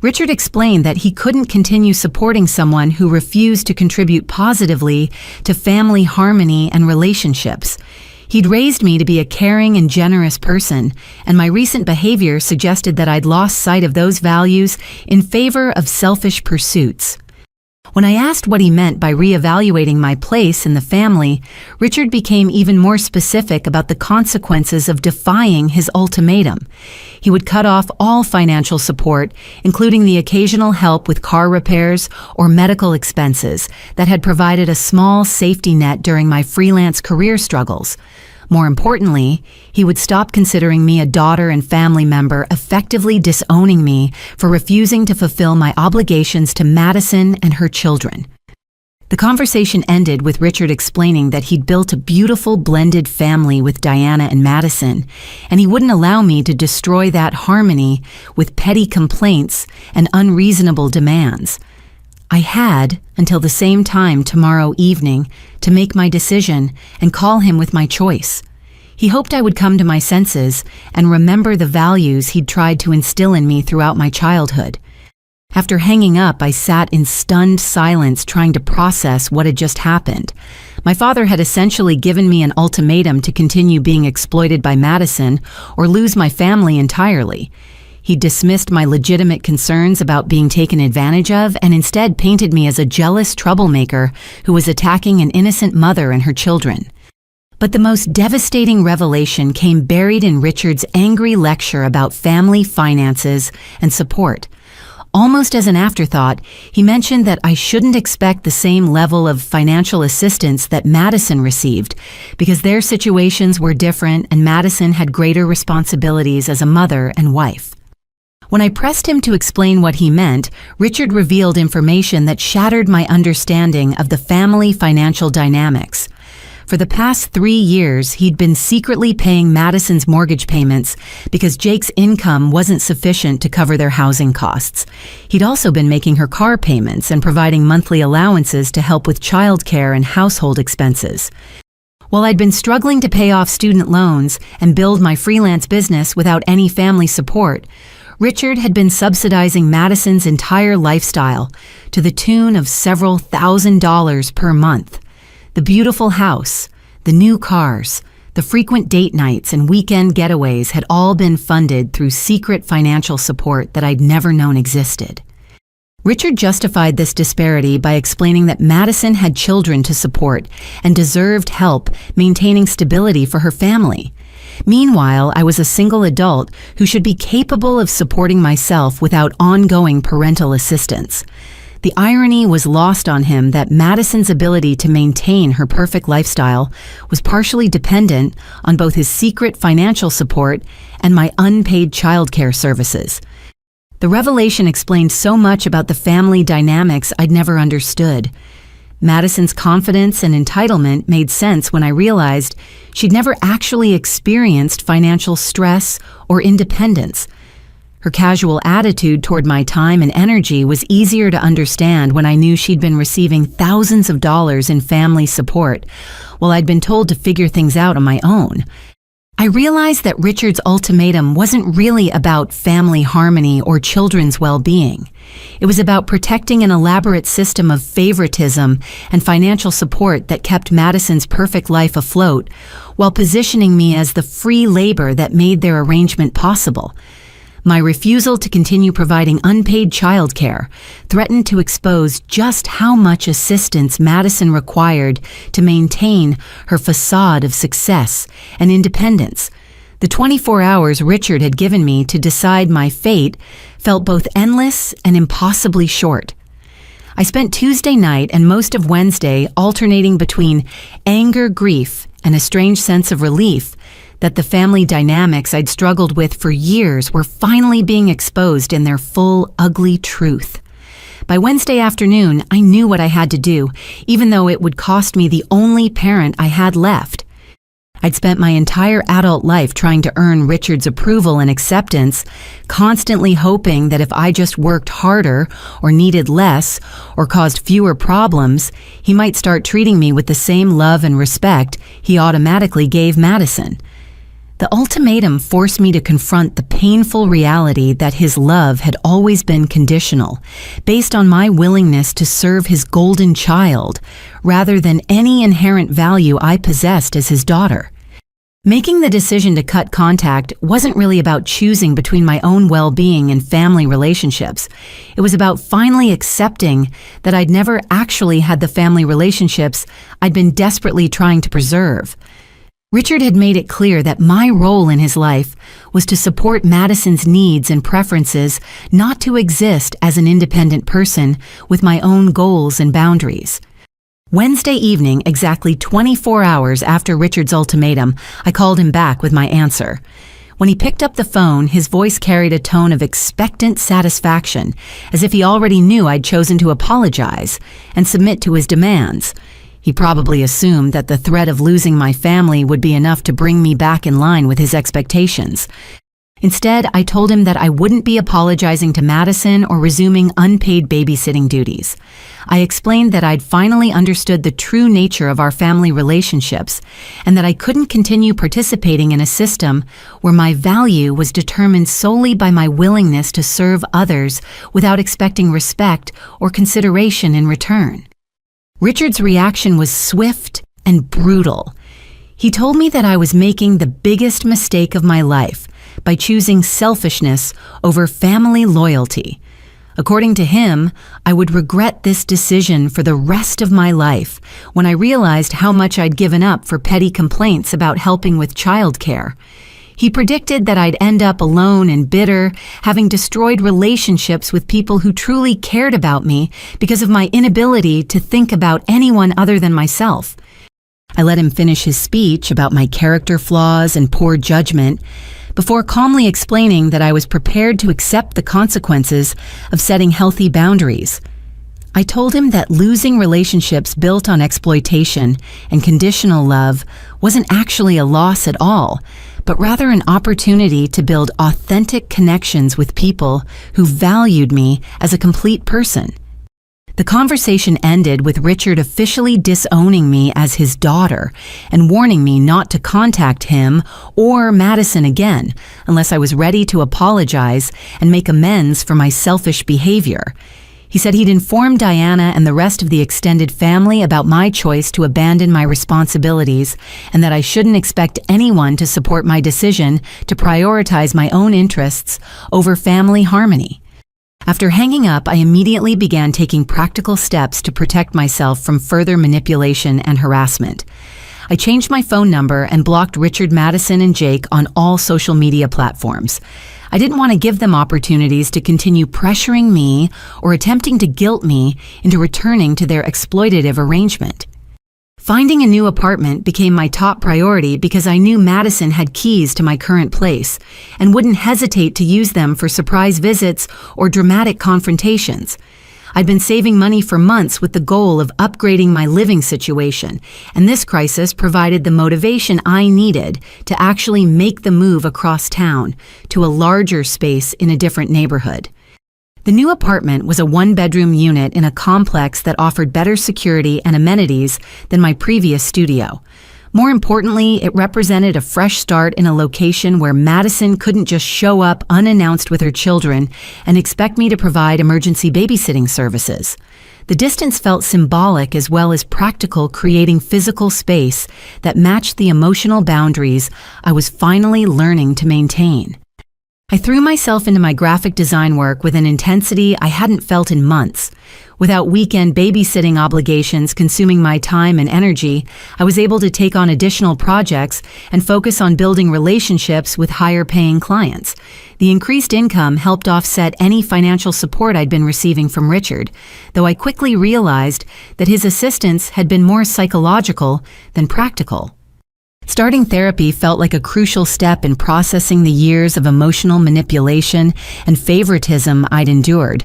Richard explained that he couldn't continue supporting someone who refused to contribute positively to family harmony and relationships. He'd raised me to be a caring and generous person, and my recent behavior suggested that I'd lost sight of those values in favor of selfish pursuits. When I asked what he meant by reevaluating my place in the family, Richard became even more specific about the consequences of defying his ultimatum. He would cut off all financial support, including the occasional help with car repairs or medical expenses that had provided a small safety net during my freelance career struggles. More importantly, he would stop considering me a daughter and family member, effectively disowning me for refusing to fulfill my obligations to Madison and her children. The conversation ended with Richard explaining that he'd built a beautiful blended family with Diana and Madison, and he wouldn't allow me to destroy that harmony with petty complaints and unreasonable demands. I had until the same time tomorrow evening to make my decision and call him with my choice. He hoped I would come to my senses and remember the values he'd tried to instill in me throughout my childhood. After hanging up, I sat in stunned silence trying to process what had just happened. My father had essentially given me an ultimatum to continue being exploited by Madison or lose my family entirely. He dismissed my legitimate concerns about being taken advantage of and instead painted me as a jealous troublemaker who was attacking an innocent mother and her children. But the most devastating revelation came buried in Richard's angry lecture about family finances and support. Almost as an afterthought, he mentioned that I shouldn't expect the same level of financial assistance that Madison received, because their situations were different and Madison had greater responsibilities as a mother and wife. When I pressed him to explain what he meant, Richard revealed information that shattered my understanding of the family financial dynamics. For the past 3 years, he'd been secretly paying Madison's mortgage payments because Jake's income wasn't sufficient to cover their housing costs. He'd also been making her car payments and providing monthly allowances to help with childcare and household expenses. While I'd been struggling to pay off student loans and build my freelance business without any family support, Richard had been subsidizing Madison's entire lifestyle to the tune of several $1,000s per month. The beautiful house, the new cars, the frequent date nights and weekend getaways had all been funded through secret financial support that I'd never known existed. Richard justified this disparity by explaining that Madison had children to support and deserved help maintaining stability for her family. Meanwhile, I was a single adult who should be capable of supporting myself without ongoing parental assistance. The irony was lost on him that Madison's ability to maintain her perfect lifestyle was partially dependent on both his secret financial support and my unpaid childcare services. The revelation explained so much about the family dynamics I'd never understood. Madison's confidence and entitlement made sense when I realized she'd never actually experienced financial stress or independence. Her casual attitude toward my time and energy was easier to understand when I knew she'd been receiving thousands of dollars in family support, while I'd been told to figure things out on my own. I realized that Richard's ultimatum wasn't really about family harmony or children's well-being. It was about protecting an elaborate system of favoritism and financial support that kept Madison's perfect life afloat, while positioning me as the free labor that made their arrangement possible. My refusal to continue providing unpaid childcare threatened to expose just how much assistance Madison required to maintain her facade of success and independence. The 24 hours Richard had given me to decide my fate felt both endless and impossibly short. I spent Tuesday night and most of Wednesday alternating between anger, grief, and a strange sense of relief that the family dynamics I'd struggled with for years were finally being exposed in their full, ugly truth. By Wednesday afternoon, I knew what I had to do, even though it would cost me the only parent I had left. I'd spent my entire adult life trying to earn Richard's approval and acceptance, constantly hoping that if I just worked harder or needed less or caused fewer problems, he might start treating me with the same love and respect he automatically gave Madison. The ultimatum forced me to confront the painful reality that his love had always been conditional, based on my willingness to serve his golden child, rather than any inherent value I possessed as his daughter. Making the decision to cut contact wasn't really about choosing between my own well-being and family relationships. It was about finally accepting that I'd never actually had the family relationships I'd been desperately trying to preserve. Richard had made it clear that my role in his life was to support Madison's needs and preferences, not to exist as an independent person with my own goals and boundaries. Wednesday evening, exactly 24 hours after Richard's ultimatum, I called him back with my answer. When he picked up the phone, his voice carried a tone of expectant satisfaction, as if he already knew I'd chosen to apologize and submit to his demands. He probably assumed that the threat of losing my family would be enough to bring me back in line with his expectations. Instead, I told him that I wouldn't be apologizing to Madison or resuming unpaid babysitting duties. I explained that I'd finally understood the true nature of our family relationships and that I couldn't continue participating in a system where my value was determined solely by my willingness to serve others without expecting respect or consideration in return. Richard's reaction was swift and brutal. He told me that I was making the biggest mistake of my life by choosing selfishness over family loyalty. According to him, I would regret this decision for the rest of my life when I realized how much I'd given up for petty complaints about helping with childcare. He predicted that I'd end up alone and bitter, having destroyed relationships with people who truly cared about me because of my inability to think about anyone other than myself. I let him finish his speech about my character flaws and poor judgment before calmly explaining that I was prepared to accept the consequences of setting healthy boundaries. I told him that losing relationships built on exploitation and conditional love wasn't actually a loss at all, but rather an opportunity to build authentic connections with people who valued me as a complete person. The conversation ended with Richard officially disowning me as his daughter and warning me not to contact him or Madison again unless I was ready to apologize and make amends for my selfish behavior. He said he'd informed Diana and the rest of the extended family about my choice to abandon my responsibilities and that I shouldn't expect anyone to support my decision to prioritize my own interests over family harmony. After hanging up, I immediately began taking practical steps to protect myself from further manipulation and harassment. I changed my phone number and blocked Richard, Madison, and Jake on all social media platforms. I didn't want to give them opportunities to continue pressuring me or attempting to guilt me into returning to their exploitative arrangement. Finding a new apartment became my top priority because I knew Madison had keys to my current place and wouldn't hesitate to use them for surprise visits or dramatic confrontations. I'd been saving money for months with the goal of upgrading my living situation, and this crisis provided the motivation I needed to actually make the move across town to a larger space in a different neighborhood. The new apartment was a one-bedroom unit in a complex that offered better security and amenities than my previous studio. More importantly, it represented a fresh start in a location where Madison couldn't just show up unannounced with her children and expect me to provide emergency babysitting services. The distance felt symbolic as well as practical, creating physical space that matched the emotional boundaries I was finally learning to maintain. I threw myself into my graphic design work with an intensity I hadn't felt in months. Without weekend babysitting obligations consuming my time and energy, I was able to take on additional projects and focus on building relationships with higher-paying clients. The increased income helped offset any financial support I'd been receiving from Richard, though I quickly realized that his assistance had been more psychological than practical. Starting therapy felt like a crucial step in processing the years of emotional manipulation and favoritism I'd endured.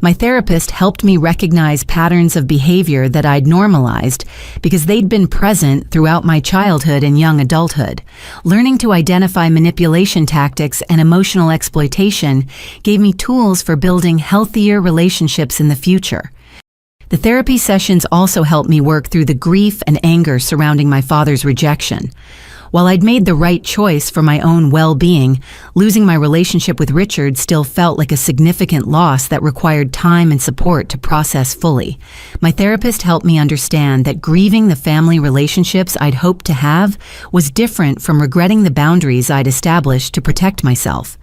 My therapist helped me recognize patterns of behavior that I'd normalized because they'd been present throughout my childhood and young adulthood. Learning to identify manipulation tactics and emotional exploitation gave me tools for building healthier relationships in the future. The therapy sessions also helped me work through the grief and anger surrounding my father's rejection. While I'd made the right choice for my own well-being, losing my relationship with Richard still felt like a significant loss that required time and support to process fully. My therapist helped me understand that grieving the family relationships I'd hoped to have was different from regretting the boundaries I'd established to protect myself.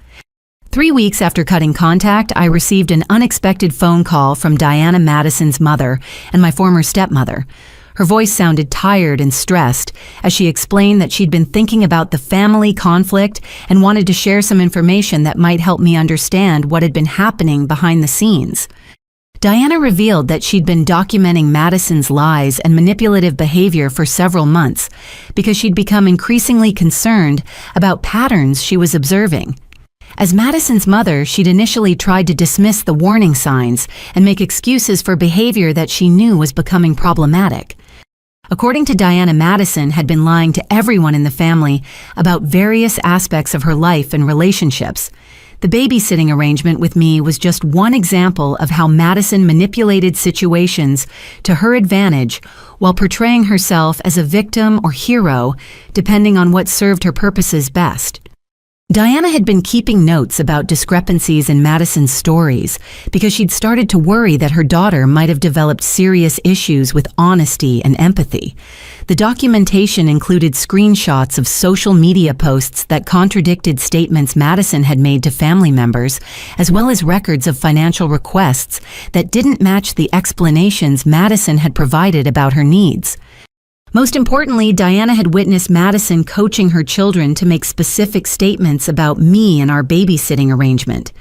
3 weeks after cutting contact, I received an unexpected phone call from Diana Madison's mother and my former stepmother. Her voice sounded tired and stressed as she explained that she'd been thinking about the family conflict and wanted to share some information that might help me understand what had been happening behind the scenes. Diana revealed that she'd been documenting Madison's lies and manipulative behavior for several months because she'd become increasingly concerned about patterns she was observing. As Madison's mother, she'd initially tried to dismiss the warning signs and make excuses for behavior that she knew was becoming problematic. According to Diana, Madison had been lying to everyone in the family about various aspects of her life and relationships. The babysitting arrangement with me was just one example of how Madison manipulated situations to her advantage while portraying herself as a victim or hero, depending on what served her purposes best. Diana had been keeping notes about discrepancies in Madison's stories because she'd started to worry that her daughter might have developed serious issues with honesty and empathy. The documentation included screenshots of social media posts that contradicted statements Madison had made to family members, as well as records of financial requests that didn't match the explanations Madison had provided about her needs. Most importantly, Diana had witnessed Madison coaching her children to make specific statements about me and our babysitting arrangement.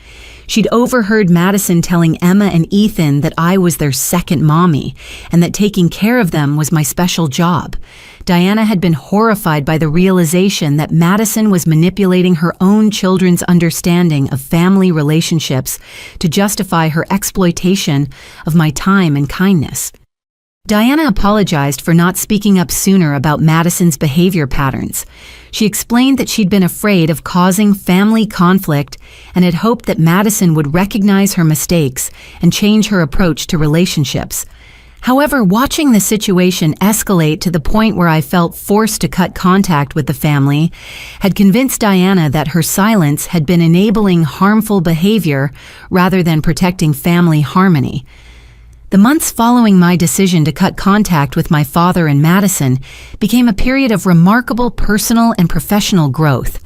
She'd overheard Madison telling Emma and Ethan that I was their second mommy and that taking care of them was my special job. Diana had been horrified by the realization that Madison was manipulating her own children's understanding of family relationships to justify her exploitation of my time and kindness. Diana apologized for not speaking up sooner about Madison's behavior patterns. She explained that she'd been afraid of causing family conflict and had hoped that Madison would recognize her mistakes and change her approach to relationships. However, watching the situation escalate to the point where I felt forced to cut contact with the family had convinced Diana that her silence had been enabling harmful behavior rather than protecting family harmony. The months following my decision to cut contact with my father and Madison became a period of remarkable personal and professional growth.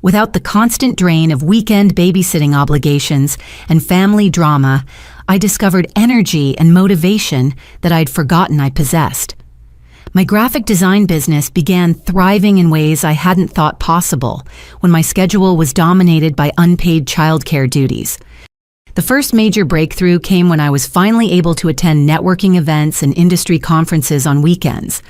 Without the constant drain of weekend babysitting obligations and family drama, I discovered energy and motivation that I'd forgotten I possessed. My graphic design business began thriving in ways I hadn't thought possible when my schedule was dominated by unpaid childcare duties. The first major breakthrough came when I was finally able to attend networking events and industry conferences on weekends.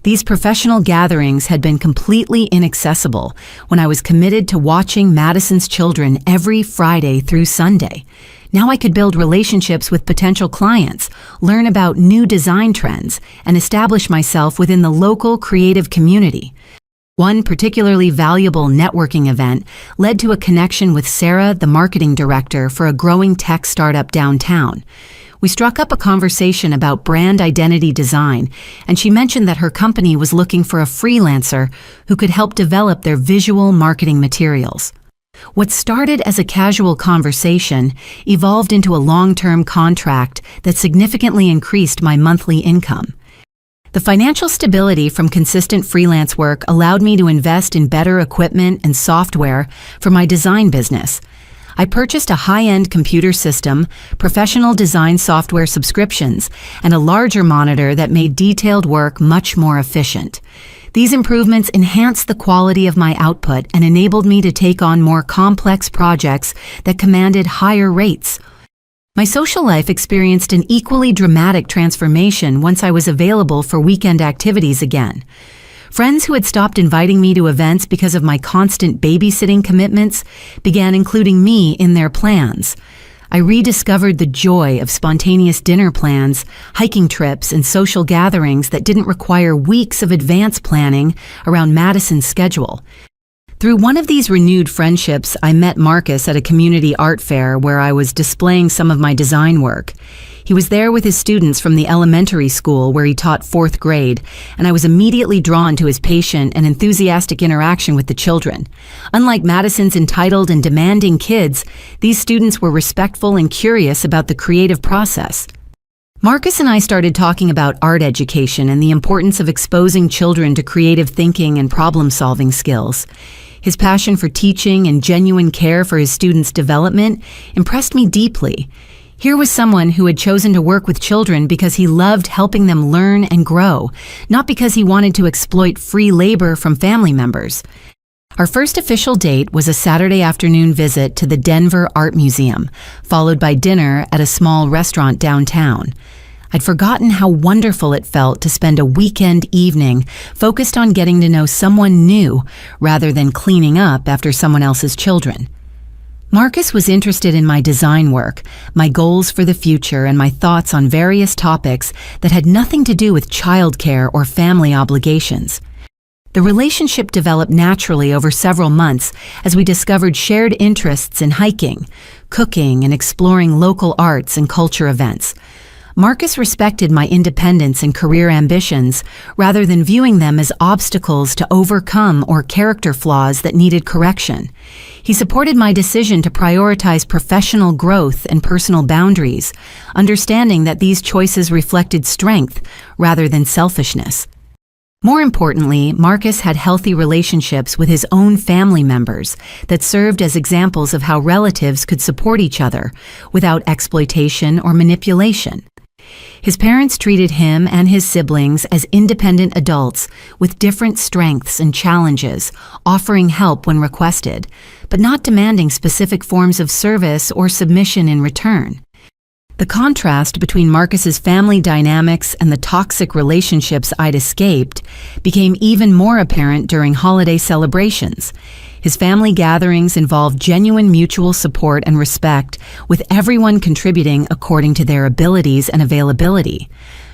These professional gatherings had been completely inaccessible when I was committed to watching Madison's children every Friday through Sunday. Now I could build relationships with potential clients, learn about new design trends, and establish myself within the local creative community. One particularly valuable networking event led to a connection with Sarah, the marketing director for a growing tech startup downtown. We struck up a conversation about brand identity design, and she mentioned that her company was looking for a freelancer who could help develop their visual marketing materials. What started as a casual conversation evolved into a long-term contract that significantly increased my monthly income. The financial stability from consistent freelance work allowed me to invest in better equipment and software for my design business. I purchased a high-end computer system, professional design software subscriptions, and a larger monitor that made detailed work much more efficient. These improvements enhanced the quality of my output and enabled me to take on more complex projects that commanded higher rates. My social life experienced an equally dramatic transformation once I was available for weekend activities again. Friends who had stopped inviting me to events because of my constant babysitting commitments began including me in their plans. I rediscovered the joy of spontaneous dinner plans, hiking trips, and social gatherings that didn't require weeks of advance planning around Madison's schedule. Through one of these renewed friendships, I met Marcus at a community art fair where I was displaying some of my design work. He was there with his students from the elementary school where he taught 4th grade, and I was immediately drawn to his patient and enthusiastic interaction with the children. Unlike Madison's entitled and demanding kids, these students were respectful and curious about the creative process. Marcus and I started talking about art education and the importance of exposing children to creative thinking and problem-solving skills. His passion for teaching and genuine care for his students' development impressed me deeply. Here was someone who had chosen to work with children because he loved helping them learn and grow, not because he wanted to exploit free labor from family members. Our first official date was a Saturday afternoon visit to the Denver Art Museum, followed by dinner at a small restaurant downtown. I'd forgotten how wonderful it felt to spend a weekend evening focused on getting to know someone new rather than cleaning up after someone else's children. Marcus was interested in my design work, my goals for the future, and my thoughts on various topics that had nothing to do with childcare or family obligations. The relationship developed naturally over several months as we discovered shared interests in hiking, cooking, and exploring local arts and culture events. Marcus respected my independence and career ambitions rather than viewing them as obstacles to overcome or character flaws that needed correction. He supported my decision to prioritize professional growth and personal boundaries, understanding that these choices reflected strength rather than selfishness. More importantly, Marcus had healthy relationships with his own family members that served as examples of how relatives could support each other without exploitation or manipulation. His parents treated him and his siblings as independent adults with different strengths and challenges, offering help when requested, but not demanding specific forms of service or submission in return. The contrast between Marcus's family dynamics and the toxic relationships I'd escaped became even more apparent during holiday celebrations. His family gatherings involved genuine mutual support and respect, with everyone contributing according to their abilities and availability.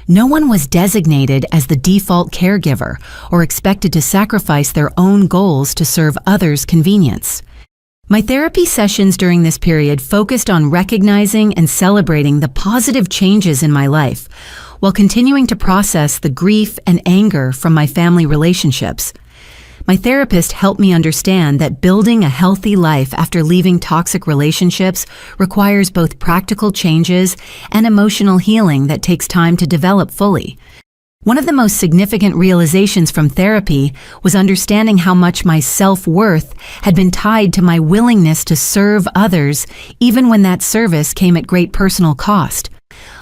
No one was designated as the default caregiver or expected to sacrifice their own goals to serve others' convenience. My therapy sessions during this period focused on recognizing and celebrating the positive changes in my life, while continuing to process the grief and anger from my family relationships. My therapist helped me understand that building a healthy life after leaving toxic relationships requires both practical changes and emotional healing that takes time to develop fully. One of the most significant realizations from therapy was understanding how much my self-worth had been tied to my willingness to serve others, even when that service came at great personal cost.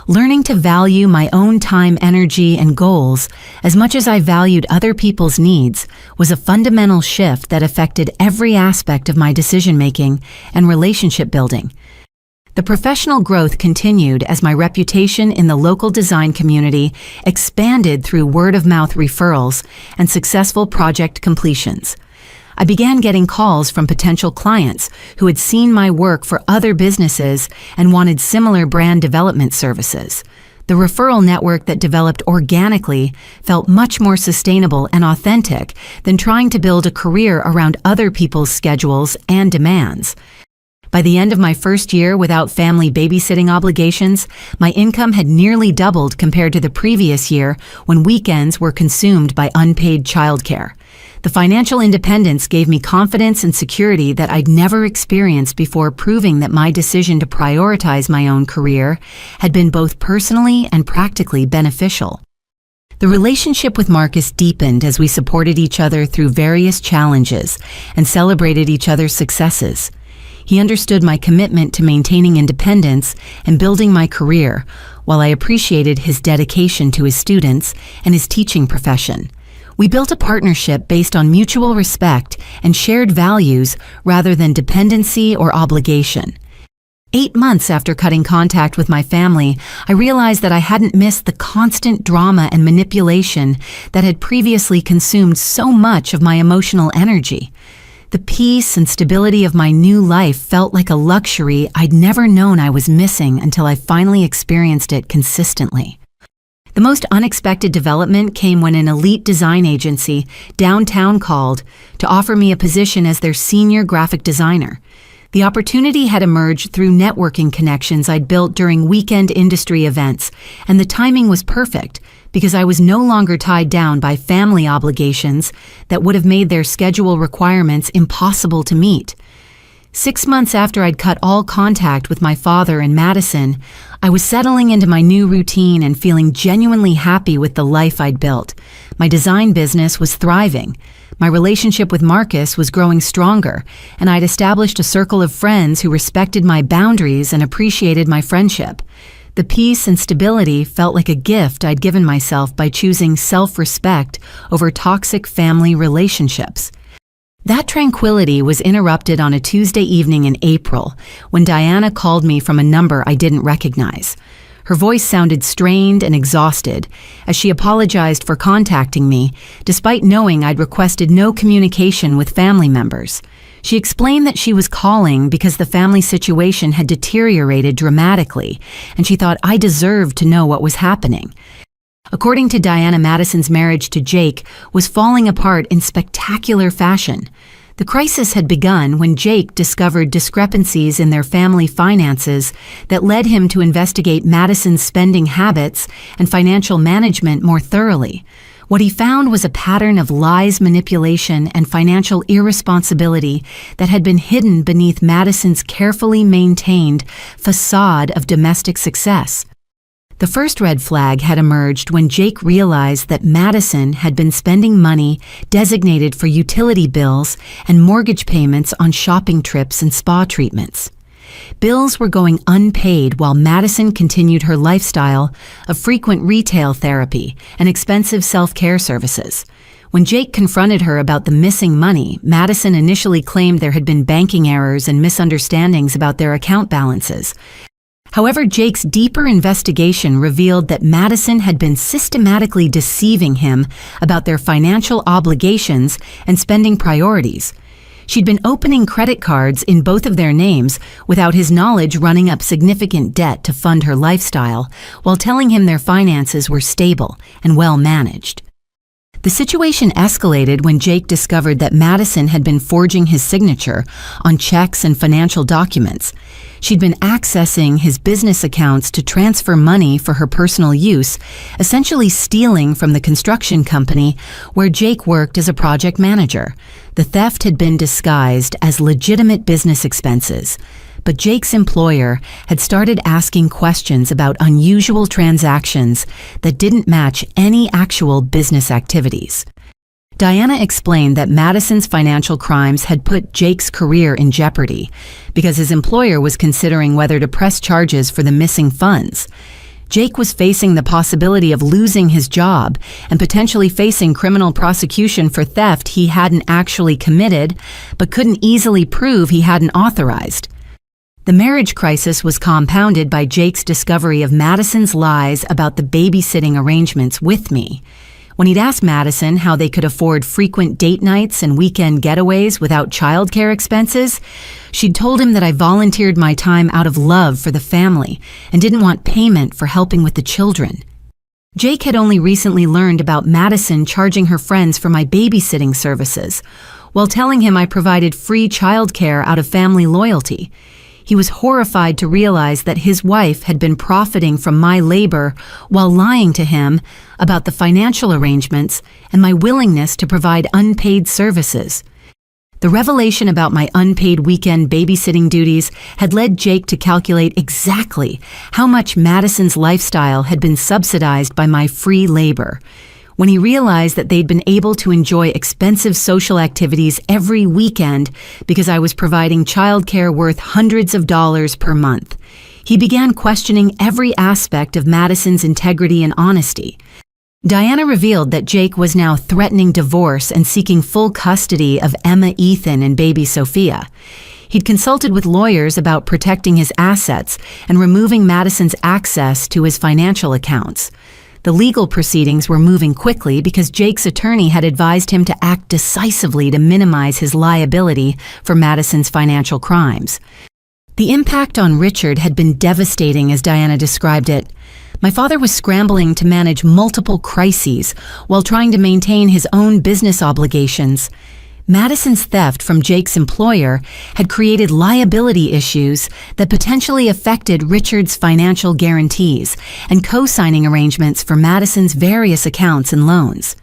Learning to value my own time, energy, and goals as much as I valued other people's needs was a fundamental shift that affected every aspect of my decision-making and relationship building. The professional growth continued as my reputation in the local design community expanded through word-of-mouth referrals and successful project completions. I began getting calls from potential clients who had seen my work for other businesses and wanted similar brand development services. The referral network that developed organically felt much more sustainable and authentic than trying to build a career around other people's schedules and demands. By the end of my first year without family babysitting obligations, my income had nearly doubled compared to the previous year when weekends were consumed by unpaid childcare. The financial independence gave me confidence and security that I'd never experienced before, proving that my decision to prioritize my own career had been both personally and practically beneficial. The relationship with Marcus deepened as we supported each other through various challenges and celebrated each other's successes. He understood my commitment to maintaining independence and building my career, while I appreciated his dedication to his students and his teaching profession. We built a partnership based on mutual respect and shared values rather than dependency or obligation. 8 months after cutting contact with my family, I realized that I hadn't missed the constant drama and manipulation that had previously consumed so much of my emotional energy. The peace and stability of my new life felt like a luxury I'd never known I was missing until I finally experienced it consistently. The most unexpected development came when an elite design agency downtown called to offer me a position as their senior graphic designer. The opportunity had emerged through networking connections I'd built during weekend industry events, and the timing was perfect because I was no longer tied down by family obligations that would have made their schedule requirements impossible to meet. 6 months after I'd cut all contact with my father in Madison, I was settling into my new routine and feeling genuinely happy with the life I'd built. My design business was thriving. My relationship with Marcus was growing stronger, and I'd established a circle of friends who respected my boundaries and appreciated my friendship. The peace and stability felt like a gift I'd given myself by choosing self-respect over toxic family relationships. That tranquility was interrupted on a Tuesday evening in April when Diana called me from a number I didn't recognize. Her voice sounded strained and exhausted as she apologized for contacting me, despite knowing I'd requested no communication with family members. She explained that she was calling because the family situation had deteriorated dramatically, and she thought I deserved to know what was happening. According to Diana, Madison's marriage to Jake was falling apart in spectacular fashion. The crisis had begun when Jake discovered discrepancies in their family finances that led him to investigate Madison's spending habits and financial management more thoroughly. What he found was a pattern of lies, manipulation, and financial irresponsibility that had been hidden beneath Madison's carefully maintained facade of domestic success. The first red flag had emerged when Jake realized that Madison had been spending money designated for utility bills and mortgage payments on shopping trips and spa treatments. Bills were going unpaid while Madison continued her lifestyle of frequent retail therapy and expensive self-care services. When Jake confronted her about the missing money, Madison initially claimed there had been banking errors and misunderstandings about their account balances. However, Jake's deeper investigation revealed that Madison had been systematically deceiving him about their financial obligations and spending priorities. She'd been opening credit cards in both of their names without his knowledge, running up significant debt to fund her lifestyle, while telling him their finances were stable and well managed. The situation escalated when Jake discovered that Madison had been forging his signature on checks and financial documents. She'd been accessing his business accounts to transfer money for her personal use, essentially stealing from the construction company where Jake worked as a project manager. The theft had been disguised as legitimate business expenses, but Jake's employer had started asking questions about unusual transactions that didn't match any actual business activities. Diana explained that Madison's financial crimes had put Jake's career in jeopardy because his employer was considering whether to press charges for the missing funds. Jake was facing the possibility of losing his job and potentially facing criminal prosecution for theft he hadn't actually committed, but couldn't easily prove he hadn't authorized. The marriage crisis was compounded by Jake's discovery of Madison's lies about the babysitting arrangements with me. When he'd asked Madison how they could afford frequent date nights and weekend getaways without childcare expenses, she'd told him that I volunteered my time out of love for the family and didn't want payment for helping with the children. Jake had only recently learned about Madison charging her friends for my babysitting services, while telling him I provided free childcare out of family loyalty. He was horrified to realize that his wife had been profiting from my labor while lying to him about the financial arrangements and my willingness to provide unpaid services. The revelation about my unpaid weekend babysitting duties had led Jake to calculate exactly how much Madison's lifestyle had been subsidized by my free labor. When he realized that they'd been able to enjoy expensive social activities every weekend because I was providing childcare worth hundreds of dollars per month, he began questioning every aspect of Madison's integrity and honesty. Diana revealed that Jake was now threatening divorce and seeking full custody of Emma, Ethan, and baby Sophia. He'd consulted with lawyers about protecting his assets and removing Madison's access to his financial accounts. The legal proceedings were moving quickly because Jake's attorney had advised him to act decisively to minimize his liability for Madison's financial crimes. The impact on Richard had been devastating, as Diana described it. My father was scrambling to manage multiple crises while trying to maintain his own business obligations. Madison's theft from Jake's employer had created liability issues that potentially affected Richard's financial guarantees and co-signing arrangements for Madison's various accounts and loans.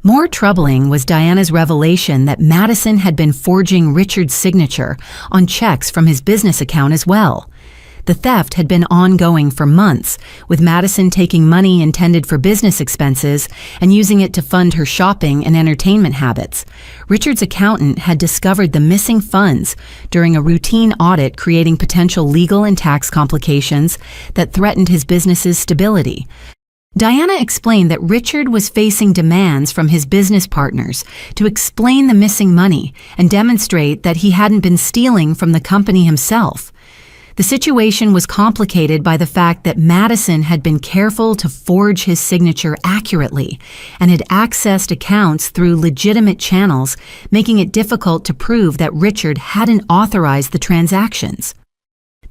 More troubling was Diana's revelation that Madison had been forging Richard's signature on checks from his business account as well. The theft had been ongoing for months, with Madison taking money intended for business expenses and using it to fund her shopping and entertainment habits. Richard's accountant had discovered the missing funds during a routine audit, creating potential legal and tax complications that threatened his business's stability. Diana explained that Richard was facing demands from his business partners to explain the missing money and demonstrate that he hadn't been stealing from the company himself. The situation was complicated by the fact that Madison had been careful to forge his signature accurately and had accessed accounts through legitimate channels, making it difficult to prove that Richard hadn't authorized the transactions.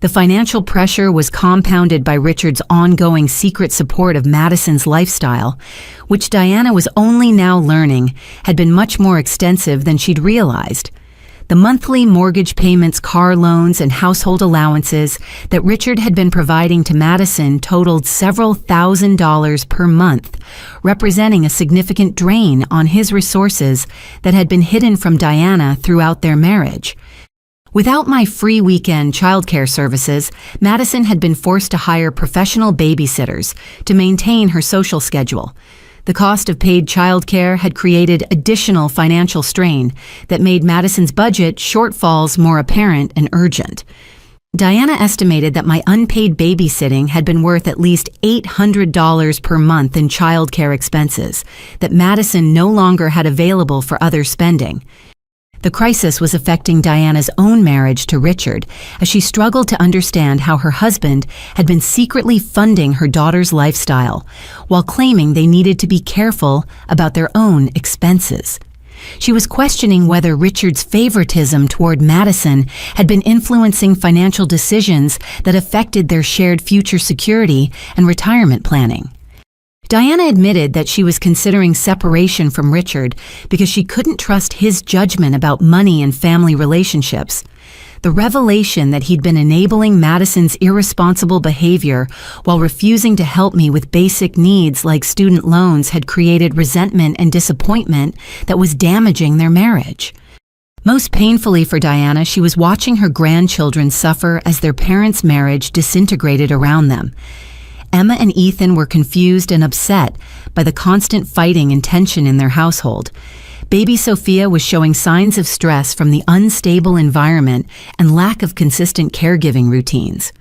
The financial pressure was compounded by Richard's ongoing secret support of Madison's lifestyle, which Diana was only now learning had been much more extensive than she'd realized. The monthly mortgage payments, car loans, and household allowances that Richard had been providing to Madison totaled several $1,000s per month, representing a significant drain on his resources that had been hidden from Diana throughout their marriage. Without my free weekend childcare services, Madison had been forced to hire professional babysitters to maintain her social schedule. The cost of paid childcare had created additional financial strain that made Madison's budget shortfalls more apparent and urgent. Diana estimated that my unpaid babysitting had been worth at least $800 per month in childcare expenses that Madison no longer had available for other spending. The crisis was affecting Diana's own marriage to Richard, as she struggled to understand how her husband had been secretly funding her daughter's lifestyle, while claiming they needed to be careful about their own expenses. She was questioning whether Richard's favoritism toward Madison had been influencing financial decisions that affected their shared future security and retirement planning. Diana admitted that she was considering separation from Richard because she couldn't trust his judgment about money and family relationships. The revelation that he'd been enabling Madison's irresponsible behavior while refusing to help me with basic needs like student loans had created resentment and disappointment that was damaging their marriage. Most painfully for Diana, she was watching her grandchildren suffer as their parents' marriage disintegrated around them. Emma and Ethan were confused and upset by the constant fighting and tension in their household. Baby Sophia was showing signs of stress from the unstable environment and lack of consistent caregiving routines.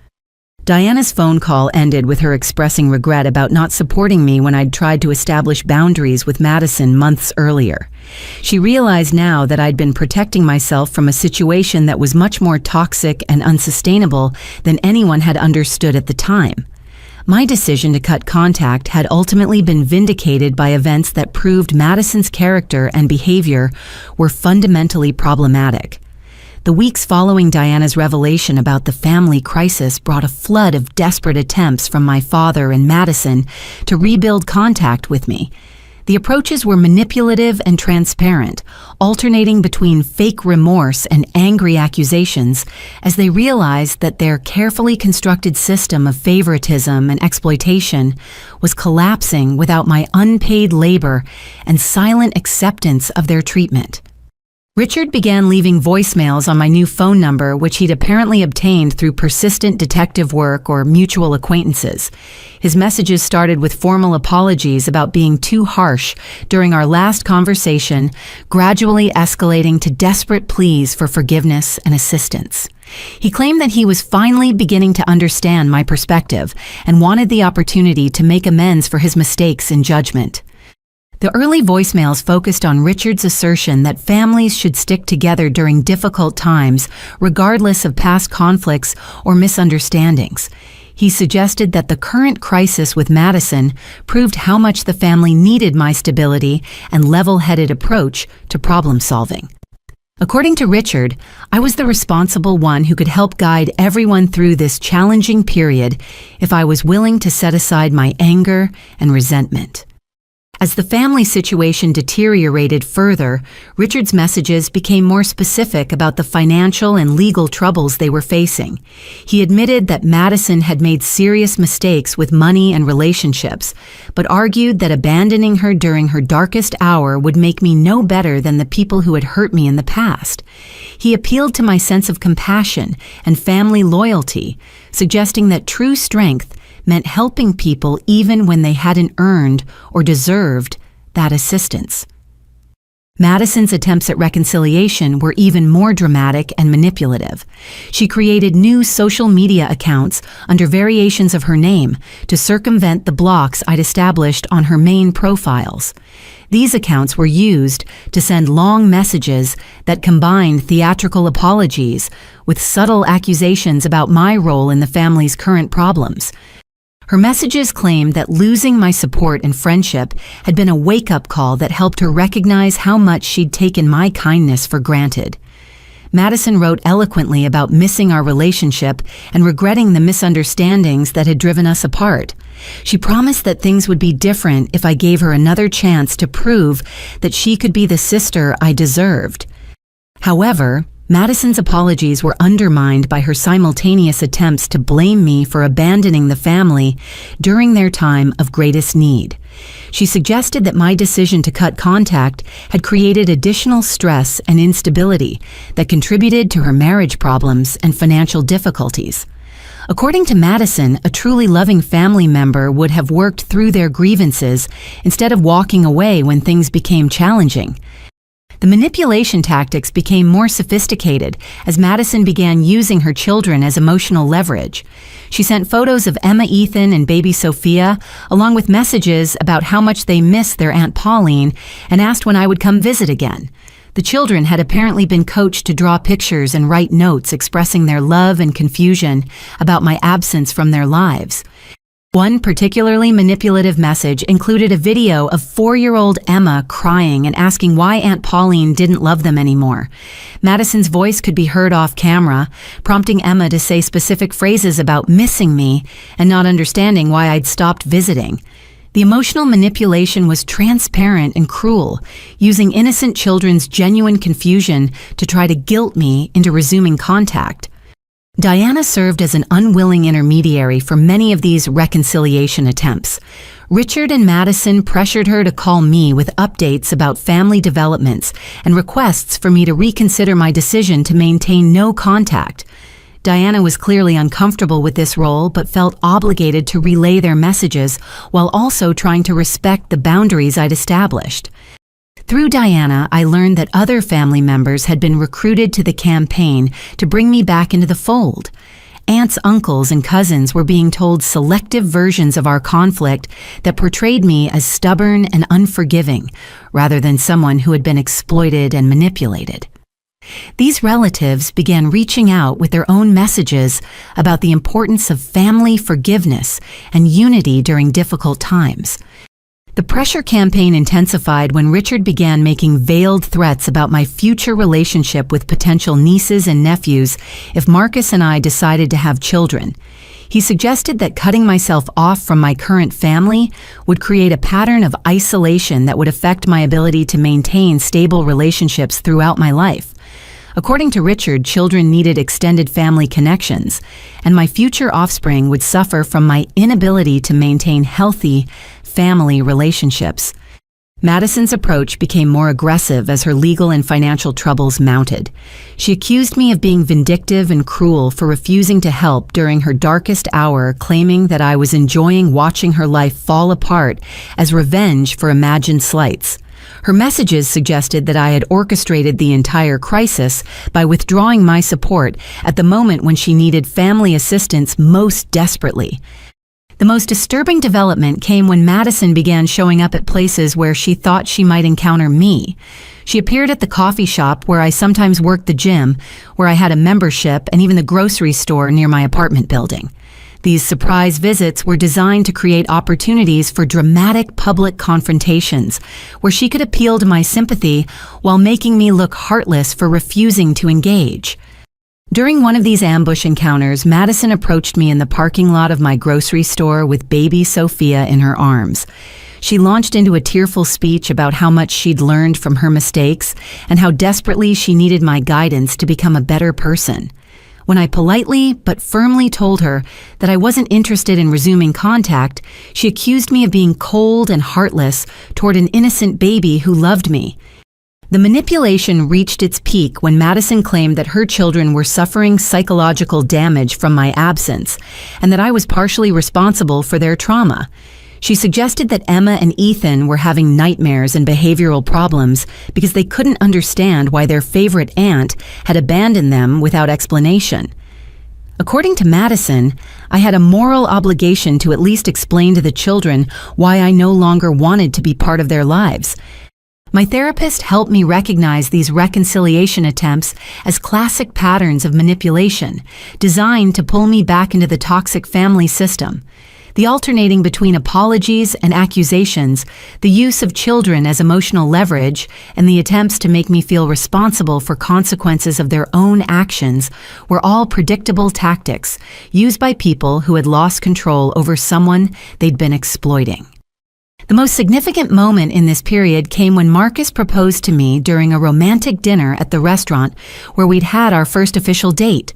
Diana's phone call ended with her expressing regret about not supporting me when I'd tried to establish boundaries with Madison months earlier. She realized now that I'd been protecting myself from a situation that was much more toxic and unsustainable than anyone had understood at the time. My decision to cut contact had ultimately been vindicated by events that proved Madison's character and behavior were fundamentally problematic. The weeks following Diana's revelation about the family crisis brought a flood of desperate attempts from my father and Madison to rebuild contact with me. The approaches were manipulative and transparent, alternating between fake remorse and angry accusations as they realized that their carefully constructed system of favoritism and exploitation was collapsing without my unpaid labor and silent acceptance of their treatment. Richard began leaving voicemails on my new phone number, which he'd apparently obtained through persistent detective work or mutual acquaintances. His messages started with formal apologies about being too harsh during our last conversation, gradually escalating to desperate pleas for forgiveness and assistance. He claimed that he was finally beginning to understand my perspective and wanted the opportunity to make amends for his mistakes in judgment. The early voicemails focused on Richard's assertion that families should stick together during difficult times, regardless of past conflicts or misunderstandings. He suggested that the current crisis with Madison proved how much the family needed my stability and level-headed approach to problem solving. According to Richard, I was the responsible one who could help guide everyone through this challenging period if I was willing to set aside my anger and resentment. As the family situation deteriorated further, Richard's messages became more specific about the financial and legal troubles they were facing. He admitted that Madison had made serious mistakes with money and relationships, but argued that abandoning her during her darkest hour would make me no better than the people who had hurt me in the past. He appealed to my sense of compassion and family loyalty, suggesting that true strength meant helping people even when they hadn't earned or deserved that assistance. Madison's attempts at reconciliation were even more dramatic and manipulative. She created new social media accounts under variations of her name to circumvent the blocks I'd established on her main profiles. These accounts were used to send long messages that combined theatrical apologies with subtle accusations about my role in the family's current problems. Her messages claimed that losing my support and friendship had been a wake-up call that helped her recognize how much she'd taken my kindness for granted. Madison wrote eloquently about missing our relationship and regretting the misunderstandings that had driven us apart. She promised that things would be different if I gave her another chance to prove that she could be the sister I deserved. However, Madison's apologies were undermined by her simultaneous attempts to blame me for abandoning the family during their time of greatest need. She suggested that my decision to cut contact had created additional stress and instability that contributed to her marriage problems and financial difficulties. According to Madison, a truly loving family member would have worked through their grievances instead of walking away when things became challenging. The manipulation tactics became more sophisticated as Madison began using her children as emotional leverage. She sent photos of Emma, Ethan, and baby Sophia, along with messages about how much they missed their Aunt Pauline, and asked when I would come visit again. The children had apparently been coached to draw pictures and write notes expressing their love and confusion about my absence from their lives. One particularly manipulative message included a video of 4-year-old Emma crying and asking why Aunt Pauline didn't love them anymore. Madison's voice could be heard off camera, prompting Emma to say specific phrases about missing me and not understanding why I'd stopped visiting. The emotional manipulation was transparent and cruel, using innocent children's genuine confusion to try to guilt me into resuming contact. Diana served as an unwilling intermediary for many of these reconciliation attempts. Richard and Madison pressured her to call me with updates about family developments and requests for me to reconsider my decision to maintain no contact. Diana was clearly uncomfortable with this role but felt obligated to relay their messages while also trying to respect the boundaries I'd established. Through Diana, I learned that other family members had been recruited to the campaign to bring me back into the fold. Aunts, uncles, and cousins were being told selective versions of our conflict that portrayed me as stubborn and unforgiving, rather than someone who had been exploited and manipulated. These relatives began reaching out with their own messages about the importance of family forgiveness and unity during difficult times. The pressure campaign intensified when Richard began making veiled threats about my future relationship with potential nieces and nephews if Marcus and I decided to have children. He suggested that cutting myself off from my current family would create a pattern of isolation that would affect my ability to maintain stable relationships throughout my life. According to Richard, children needed extended family connections, and my future offspring would suffer from my inability to maintain healthy family relationships. Madison's approach became more aggressive as her legal and financial troubles mounted. She accused me of being vindictive and cruel for refusing to help during her darkest hour, claiming that I was enjoying watching her life fall apart as revenge for imagined slights. Her messages suggested that I had orchestrated the entire crisis by withdrawing my support at the moment when she needed family assistance most desperately. The most disturbing development came when Madison began showing up at places where she thought she might encounter me. She appeared at the coffee shop where I sometimes worked, the gym, where I had a membership, and even the grocery store near my apartment building. These surprise visits were designed to create opportunities for dramatic public confrontations, where she could appeal to my sympathy while making me look heartless for refusing to engage. During one of these ambush encounters, Madison approached me in the parking lot of my grocery store with baby Sophia in her arms. She launched into a tearful speech about how much she'd learned from her mistakes and how desperately she needed my guidance to become a better person. When I politely but firmly told her that I wasn't interested in resuming contact, she accused me of being cold and heartless toward an innocent baby who loved me. The manipulation reached its peak when Madison claimed that her children were suffering psychological damage from my absence and that I was partially responsible for their trauma. She suggested that Emma and Ethan were having nightmares and behavioral problems because they couldn't understand why their favorite aunt had abandoned them without explanation. According to Madison, I had a moral obligation to at least explain to the children why I no longer wanted to be part of their lives. My therapist helped me recognize these reconciliation attempts as classic patterns of manipulation, designed to pull me back into the toxic family system. The alternating between apologies and accusations, the use of children as emotional leverage, and the attempts to make me feel responsible for consequences of their own actions were all predictable tactics used by people who had lost control over someone they'd been exploiting. The most significant moment in this period came when Marcus proposed to me during a romantic dinner at the restaurant where we'd had our first official date.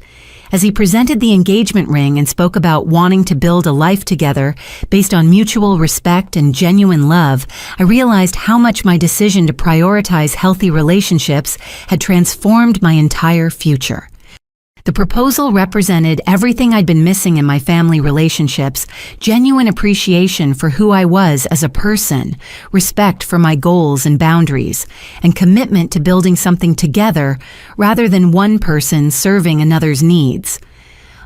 As he presented the engagement ring and spoke about wanting to build a life together based on mutual respect and genuine love, I realized how much my decision to prioritize healthy relationships had transformed my entire future. The proposal represented everything I'd been missing in my family relationships: genuine appreciation for who I was as a person, respect for my goals and boundaries, and commitment to building something together rather than one person serving another's needs.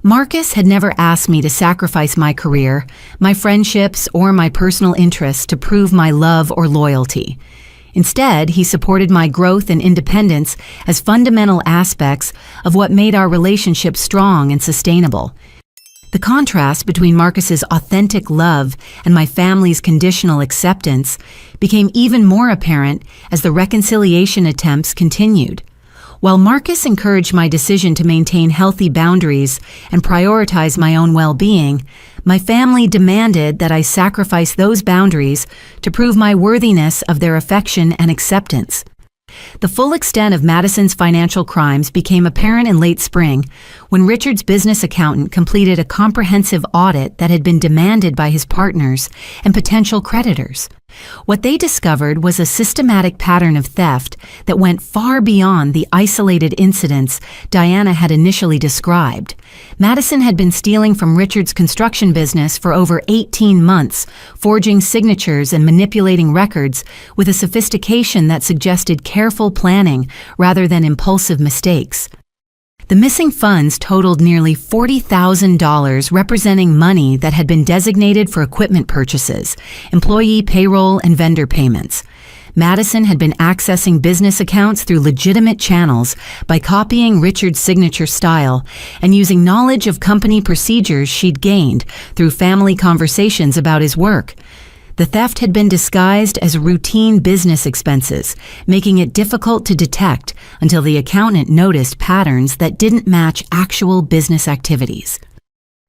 Marcus had never asked me to sacrifice my career, my friendships, or my personal interests to prove my love or loyalty. Instead, he supported my growth and independence as fundamental aspects of what made our relationship strong and sustainable. The contrast between Marcus's authentic love and my family's conditional acceptance became even more apparent as the reconciliation attempts continued. While Marcus encouraged my decision to maintain healthy boundaries and prioritize my own well-being, my family demanded that I sacrifice those boundaries to prove my worthiness of their affection and acceptance. The full extent of Madison's financial crimes became apparent in late spring when Richard's business accountant completed a comprehensive audit that had been demanded by his partners and potential creditors. What they discovered was a systematic pattern of theft that went far beyond the isolated incidents Diana had initially described. Madison had been stealing from Richard's construction business for over 18 months, forging signatures and manipulating records with a sophistication that suggested careful planning rather than impulsive mistakes. The missing funds totaled nearly $40,000, representing money that had been designated for equipment purchases, employee payroll, and vendor payments. Madison had been accessing business accounts through legitimate channels by copying Richard's signature style and using knowledge of company procedures she'd gained through family conversations about his work. The theft had been disguised as routine business expenses, making it difficult to detect until the accountant noticed patterns that didn't match actual business activities.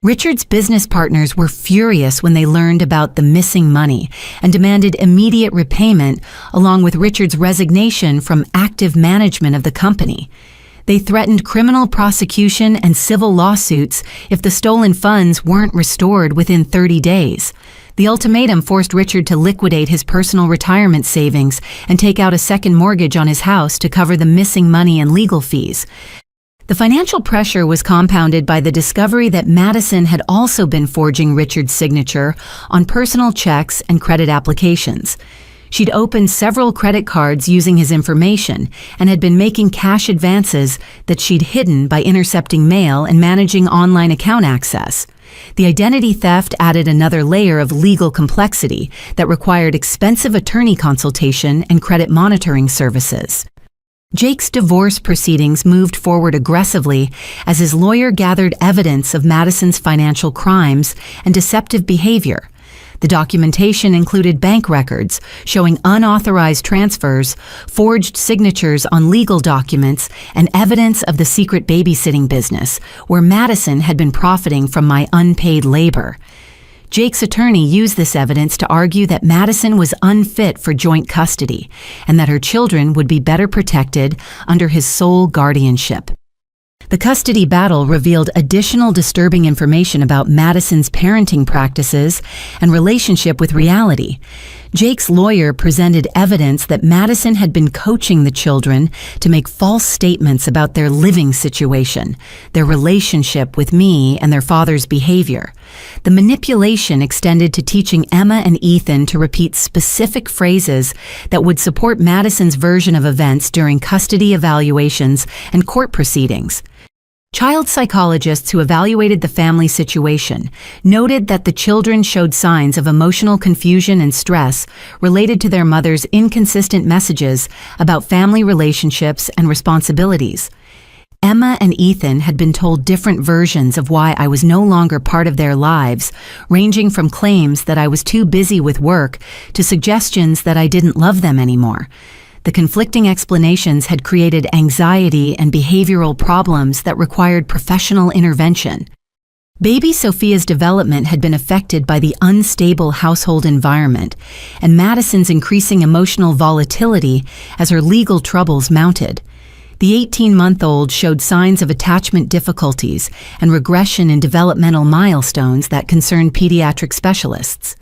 Richard's business partners were furious when they learned about the missing money and demanded immediate repayment along with Richard's resignation from active management of the company. They threatened criminal prosecution and civil lawsuits if the stolen funds weren't restored within 30 days. The ultimatum forced Richard to liquidate his personal retirement savings and take out a second mortgage on his house to cover the missing money and legal fees. The financial pressure was compounded by the discovery that Madison had also been forging Richard's signature on personal checks and credit applications. She'd opened several credit cards using his information and had been making cash advances that she'd hidden by intercepting mail and managing online account access. The identity theft added another layer of legal complexity that required expensive attorney consultation and credit monitoring services. Jake's divorce proceedings moved forward aggressively as his lawyer gathered evidence of Madison's financial crimes and deceptive behavior. The documentation included bank records showing unauthorized transfers, forged signatures on legal documents, and evidence of the secret babysitting business, where Madison had been profiting from my unpaid labor. Jake's attorney used this evidence to argue that Madison was unfit for joint custody and that her children would be better protected under his sole guardianship. The custody battle revealed additional disturbing information about Madison's parenting practices and relationship with reality. Jake's lawyer presented evidence that Madison had been coaching the children to make false statements about their living situation, their relationship with me, and their father's behavior. The manipulation extended to teaching Emma and Ethan to repeat specific phrases that would support Madison's version of events during custody evaluations and court proceedings. Child psychologists who evaluated the family situation noted that the children showed signs of emotional confusion and stress related to their mother's inconsistent messages about family relationships and responsibilities. Emma and Ethan had been told different versions of why I was no longer part of their lives, ranging from claims that I was too busy with work to suggestions that I didn't love them anymore. The conflicting explanations had created anxiety and behavioral problems that required professional intervention. Baby Sophia's development had been affected by the unstable household environment and Madison's increasing emotional volatility as her legal troubles mounted. The 18-month-old showed signs of attachment difficulties and regression in developmental milestones that concerned pediatric specialists.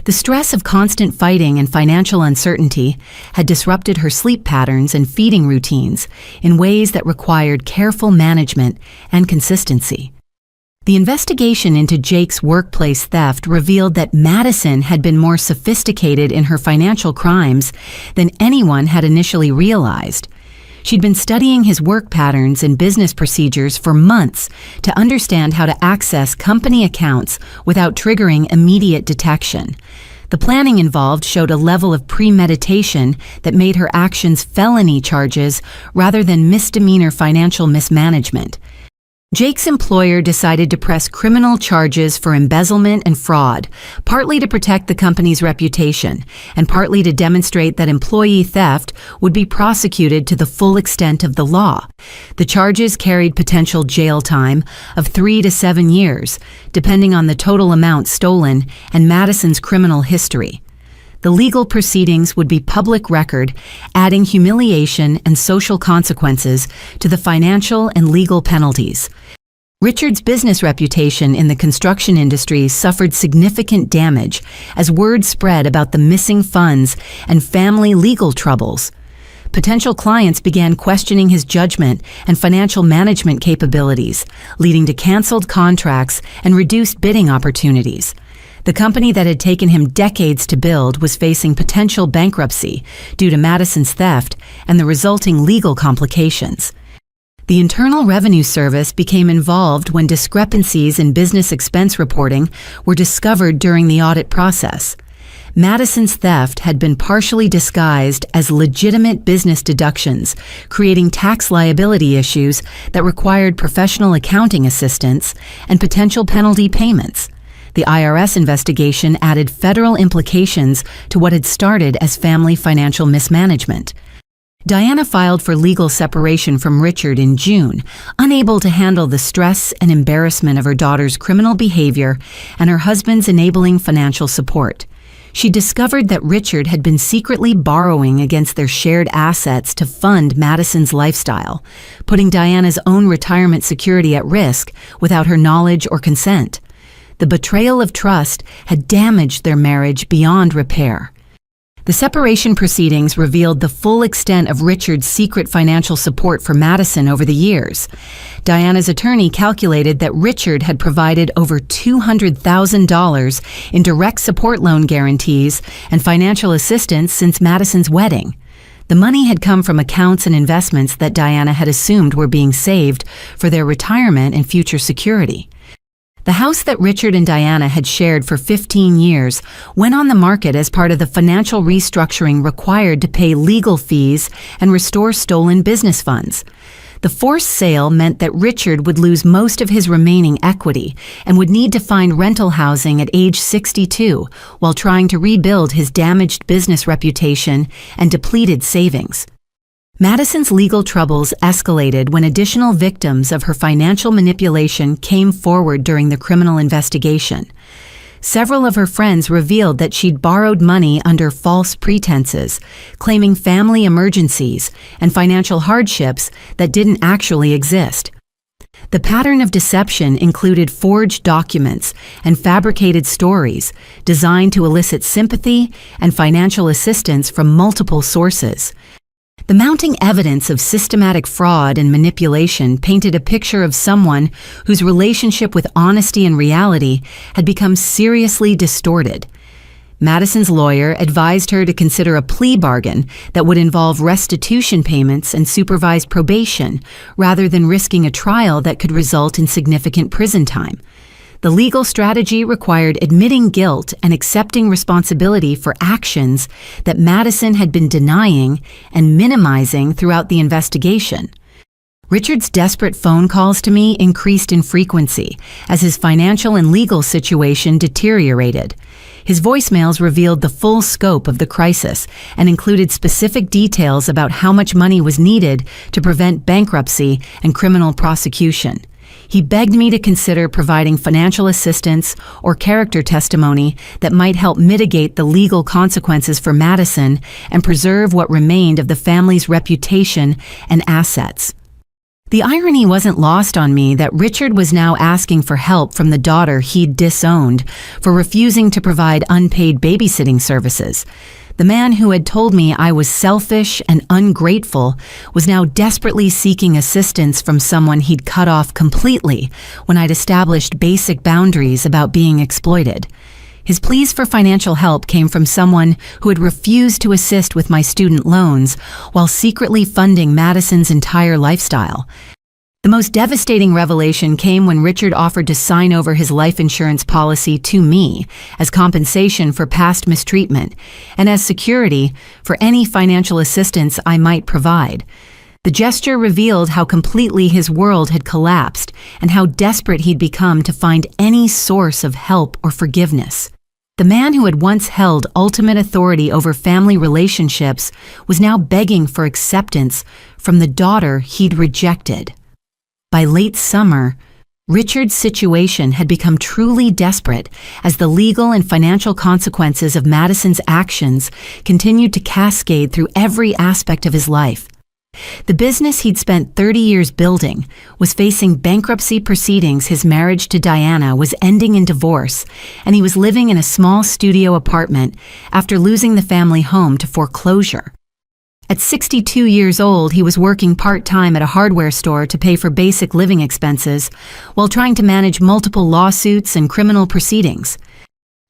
The stress of constant fighting and financial uncertainty had disrupted her sleep patterns and feeding routines in ways that required careful management and consistency. The investigation into Jake's workplace theft revealed that Madison had been more sophisticated in her financial crimes than anyone had initially realized. She'd been studying his work patterns and business procedures for months to understand how to access company accounts without triggering immediate detection. The planning involved showed a level of premeditation that made her actions felony charges rather than misdemeanor financial mismanagement. Jake's employer decided to press criminal charges for embezzlement and fraud, partly to protect the company's reputation, and partly to demonstrate that employee theft would be prosecuted to the full extent of the law. The charges carried potential jail time of 3 to 7 years, depending on the total amount stolen and Madison's criminal history. The legal proceedings would be public record, adding humiliation and social consequences to the financial and legal penalties. Richard's business reputation in the construction industry suffered significant damage as word spread about the missing funds and family legal troubles. Potential clients began questioning his judgment and financial management capabilities, leading to canceled contracts and reduced bidding opportunities. The company that had taken him decades to build was facing potential bankruptcy due to Madison's theft and the resulting legal complications. The Internal Revenue Service became involved when discrepancies in business expense reporting were discovered during the audit process. Madison's theft had been partially disguised as legitimate business deductions, creating tax liability issues that required professional accounting assistance and potential penalty payments. The IRS investigation added federal implications to what had started as family financial mismanagement. Diana filed for legal separation from Richard in June, unable to handle the stress and embarrassment of her daughter's criminal behavior and her husband's enabling financial support. She discovered that Richard had been secretly borrowing against their shared assets to fund Madison's lifestyle, putting Diana's own retirement security at risk without her knowledge or consent. The betrayal of trust had damaged their marriage beyond repair. The separation proceedings revealed the full extent of Richard's secret financial support for Madison over the years. Diana's attorney calculated that Richard had provided over $200,000 in direct support loan guarantees and financial assistance since Madison's wedding. The money had come from accounts and investments that Diana had assumed were being saved for their retirement and future security. The house that Richard and Diana had shared for 15 years went on the market as part of the financial restructuring required to pay legal fees and restore stolen business funds. The forced sale meant that Richard would lose most of his remaining equity and would need to find rental housing at age 62 while trying to rebuild his damaged business reputation and depleted savings. Madison's legal troubles escalated when additional victims of her financial manipulation came forward during the criminal investigation. Several of her friends revealed that she'd borrowed money under false pretenses, claiming family emergencies and financial hardships that didn't actually exist. The pattern of deception included forged documents and fabricated stories designed to elicit sympathy and financial assistance from multiple sources. The mounting evidence of systematic fraud and manipulation painted a picture of someone whose relationship with honesty and reality had become seriously distorted. Madison's lawyer advised her to consider a plea bargain that would involve restitution payments and supervised probation, rather than risking a trial that could result in significant prison time. The legal strategy required admitting guilt and accepting responsibility for actions that Madison had been denying and minimizing throughout the investigation. Richard's desperate phone calls to me increased in frequency as his financial and legal situation deteriorated. His voicemails revealed the full scope of the crisis and included specific details about how much money was needed to prevent bankruptcy and criminal prosecution. He begged me to consider providing financial assistance or character testimony that might help mitigate the legal consequences for Madison and preserve what remained of the family's reputation and assets. The irony wasn't lost on me that Richard was now asking for help from the daughter he'd disowned for refusing to provide unpaid babysitting services. The man who had told me I was selfish and ungrateful was now desperately seeking assistance from someone he'd cut off completely when I'd established basic boundaries about being exploited. His pleas for financial help came from someone who had refused to assist with my student loans while secretly funding Madison's entire lifestyle. The most devastating revelation came when Richard offered to sign over his life insurance policy to me as compensation for past mistreatment and as security for any financial assistance I might provide. The gesture revealed how completely his world had collapsed and how desperate he'd become to find any source of help or forgiveness. The man who had once held ultimate authority over family relationships was now begging for acceptance from the daughter he'd rejected. By late summer, Richard's situation had become truly desperate as the legal and financial consequences of Madison's actions continued to cascade through every aspect of his life. The business he'd spent 30 years building was facing bankruptcy proceedings. His marriage to Diana was ending in divorce, and he was living in a small studio apartment after losing the family home to foreclosure. At 62 years old, he was working part-time at a hardware store to pay for basic living expenses while trying to manage multiple lawsuits and criminal proceedings.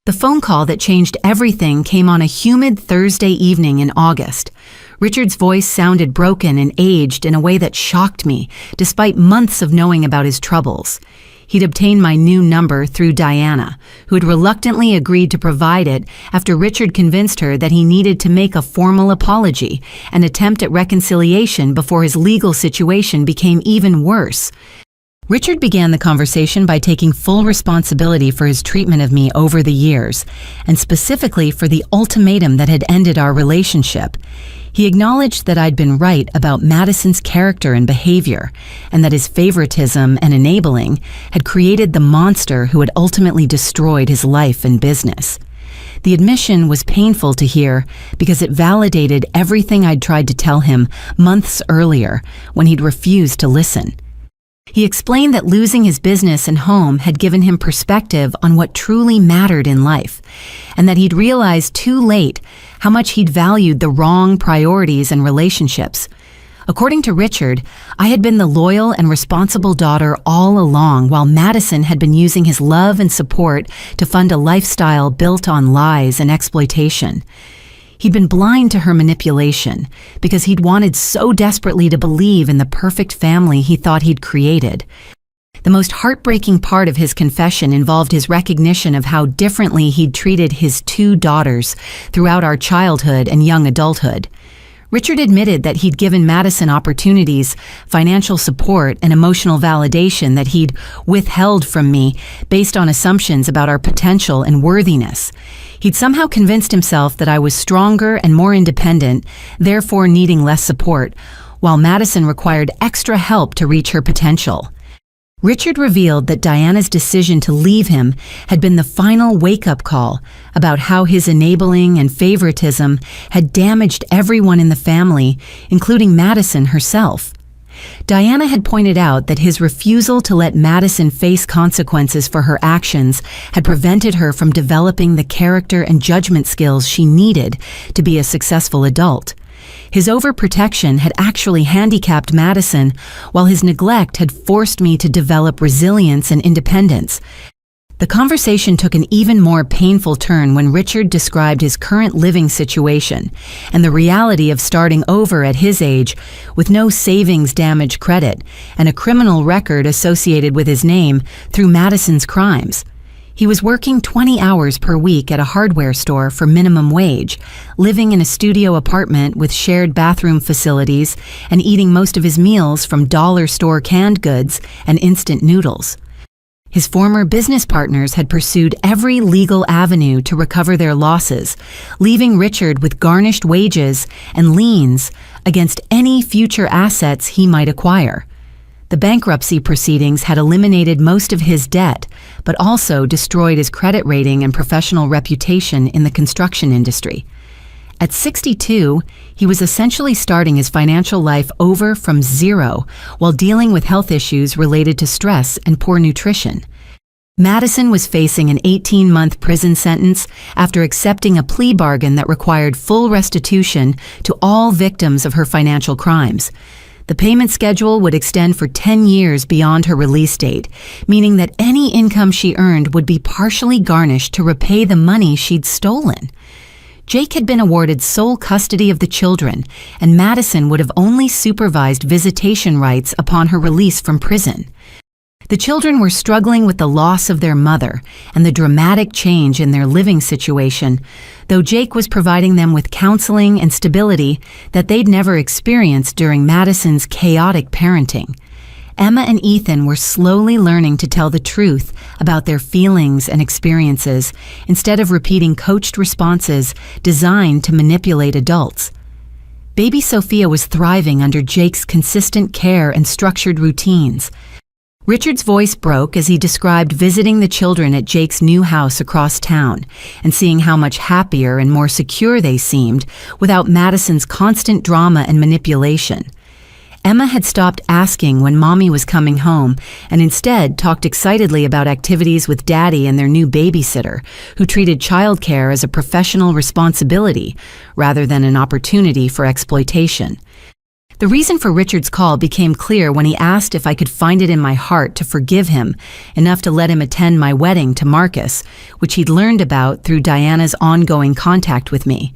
The phone call that changed everything came on a humid Thursday evening in August. Richard's voice sounded broken and aged in a way that shocked me, despite months of knowing about his troubles. He'd obtained my new number through Diana, who had reluctantly agreed to provide it after Richard convinced her that he needed to make a formal apology and attempt at reconciliation before his legal situation became even worse. Richard began the conversation by taking full responsibility for his treatment of me over the years, and specifically for the ultimatum that had ended our relationship. He acknowledged that I'd been right about Madison's character and behavior, and that his favoritism and enabling had created the monster who had ultimately destroyed his life and business. The admission was painful to hear because it validated everything I'd tried to tell him months earlier when he'd refused to listen. He explained that losing his business and home had given him perspective on what truly mattered in life, and that he'd realized too late how much he'd valued the wrong priorities and relationships. According to Richard, I had been the loyal and responsible daughter all along, while Madison had been using his love and support to fund a lifestyle built on lies and exploitation. He'd been blind to her manipulation because he'd wanted so desperately to believe in the perfect family he thought he'd created. The most heartbreaking part of his confession involved his recognition of how differently he'd treated his two daughters throughout our childhood and young adulthood. Richard admitted that he'd given Madison opportunities, financial support, and emotional validation that he'd withheld from me based on assumptions about our potential and worthiness. He'd somehow convinced himself that I was stronger and more independent, therefore needing less support, while Madison required extra help to reach her potential. Richard revealed that Diana's decision to leave him had been the final wake-up call about how his enabling and favoritism had damaged everyone in the family, including Madison herself. Diana had pointed out that his refusal to let Madison face consequences for her actions had prevented her from developing the character and judgment skills she needed to be a successful adult. His overprotection had actually handicapped Madison, while his neglect had forced me to develop resilience and independence. The conversation took an even more painful turn when Richard described his current living situation and the reality of starting over at his age with no savings damage credit and a criminal record associated with his name through Madison's crimes. He was working 20 hours per week at a hardware store for minimum wage, living in a studio apartment with shared bathroom facilities, and eating most of his meals from dollar store canned goods and instant noodles. His former business partners had pursued every legal avenue to recover their losses, leaving Richard with garnished wages and liens against any future assets he might acquire. The bankruptcy proceedings had eliminated most of his debt, but also destroyed his credit rating and professional reputation in the construction industry. At 62, he was essentially starting his financial life over from zero while dealing with health issues related to stress and poor nutrition. Madison was facing an 18-month prison sentence after accepting a plea bargain that required full restitution to all victims of her financial crimes. The payment schedule would extend for 10 years beyond her release date, meaning that any income she earned would be partially garnished to repay the money she'd stolen. Jake had been awarded sole custody of the children, and Madison would have only supervised visitation rights upon her release from prison. The children were struggling with the loss of their mother and the dramatic change in their living situation, though Jake was providing them with counseling and stability that they'd never experienced during Madison's chaotic parenting. Emma and Ethan were slowly learning to tell the truth about their feelings and experiences instead of repeating coached responses designed to manipulate adults. Baby Sophia was thriving under Jake's consistent care and structured routines. Richard's voice broke as he described visiting the children at Jake's new house across town and seeing how much happier and more secure they seemed without Madison's constant drama and manipulation. Emma had stopped asking when Mommy was coming home and instead talked excitedly about activities with Daddy and their new babysitter, who treated childcare as a professional responsibility rather than an opportunity for exploitation. The reason for Richard's call became clear when he asked if I could find it in my heart to forgive him enough to let him attend my wedding to Marcus, which he'd learned about through Diana's ongoing contact with me.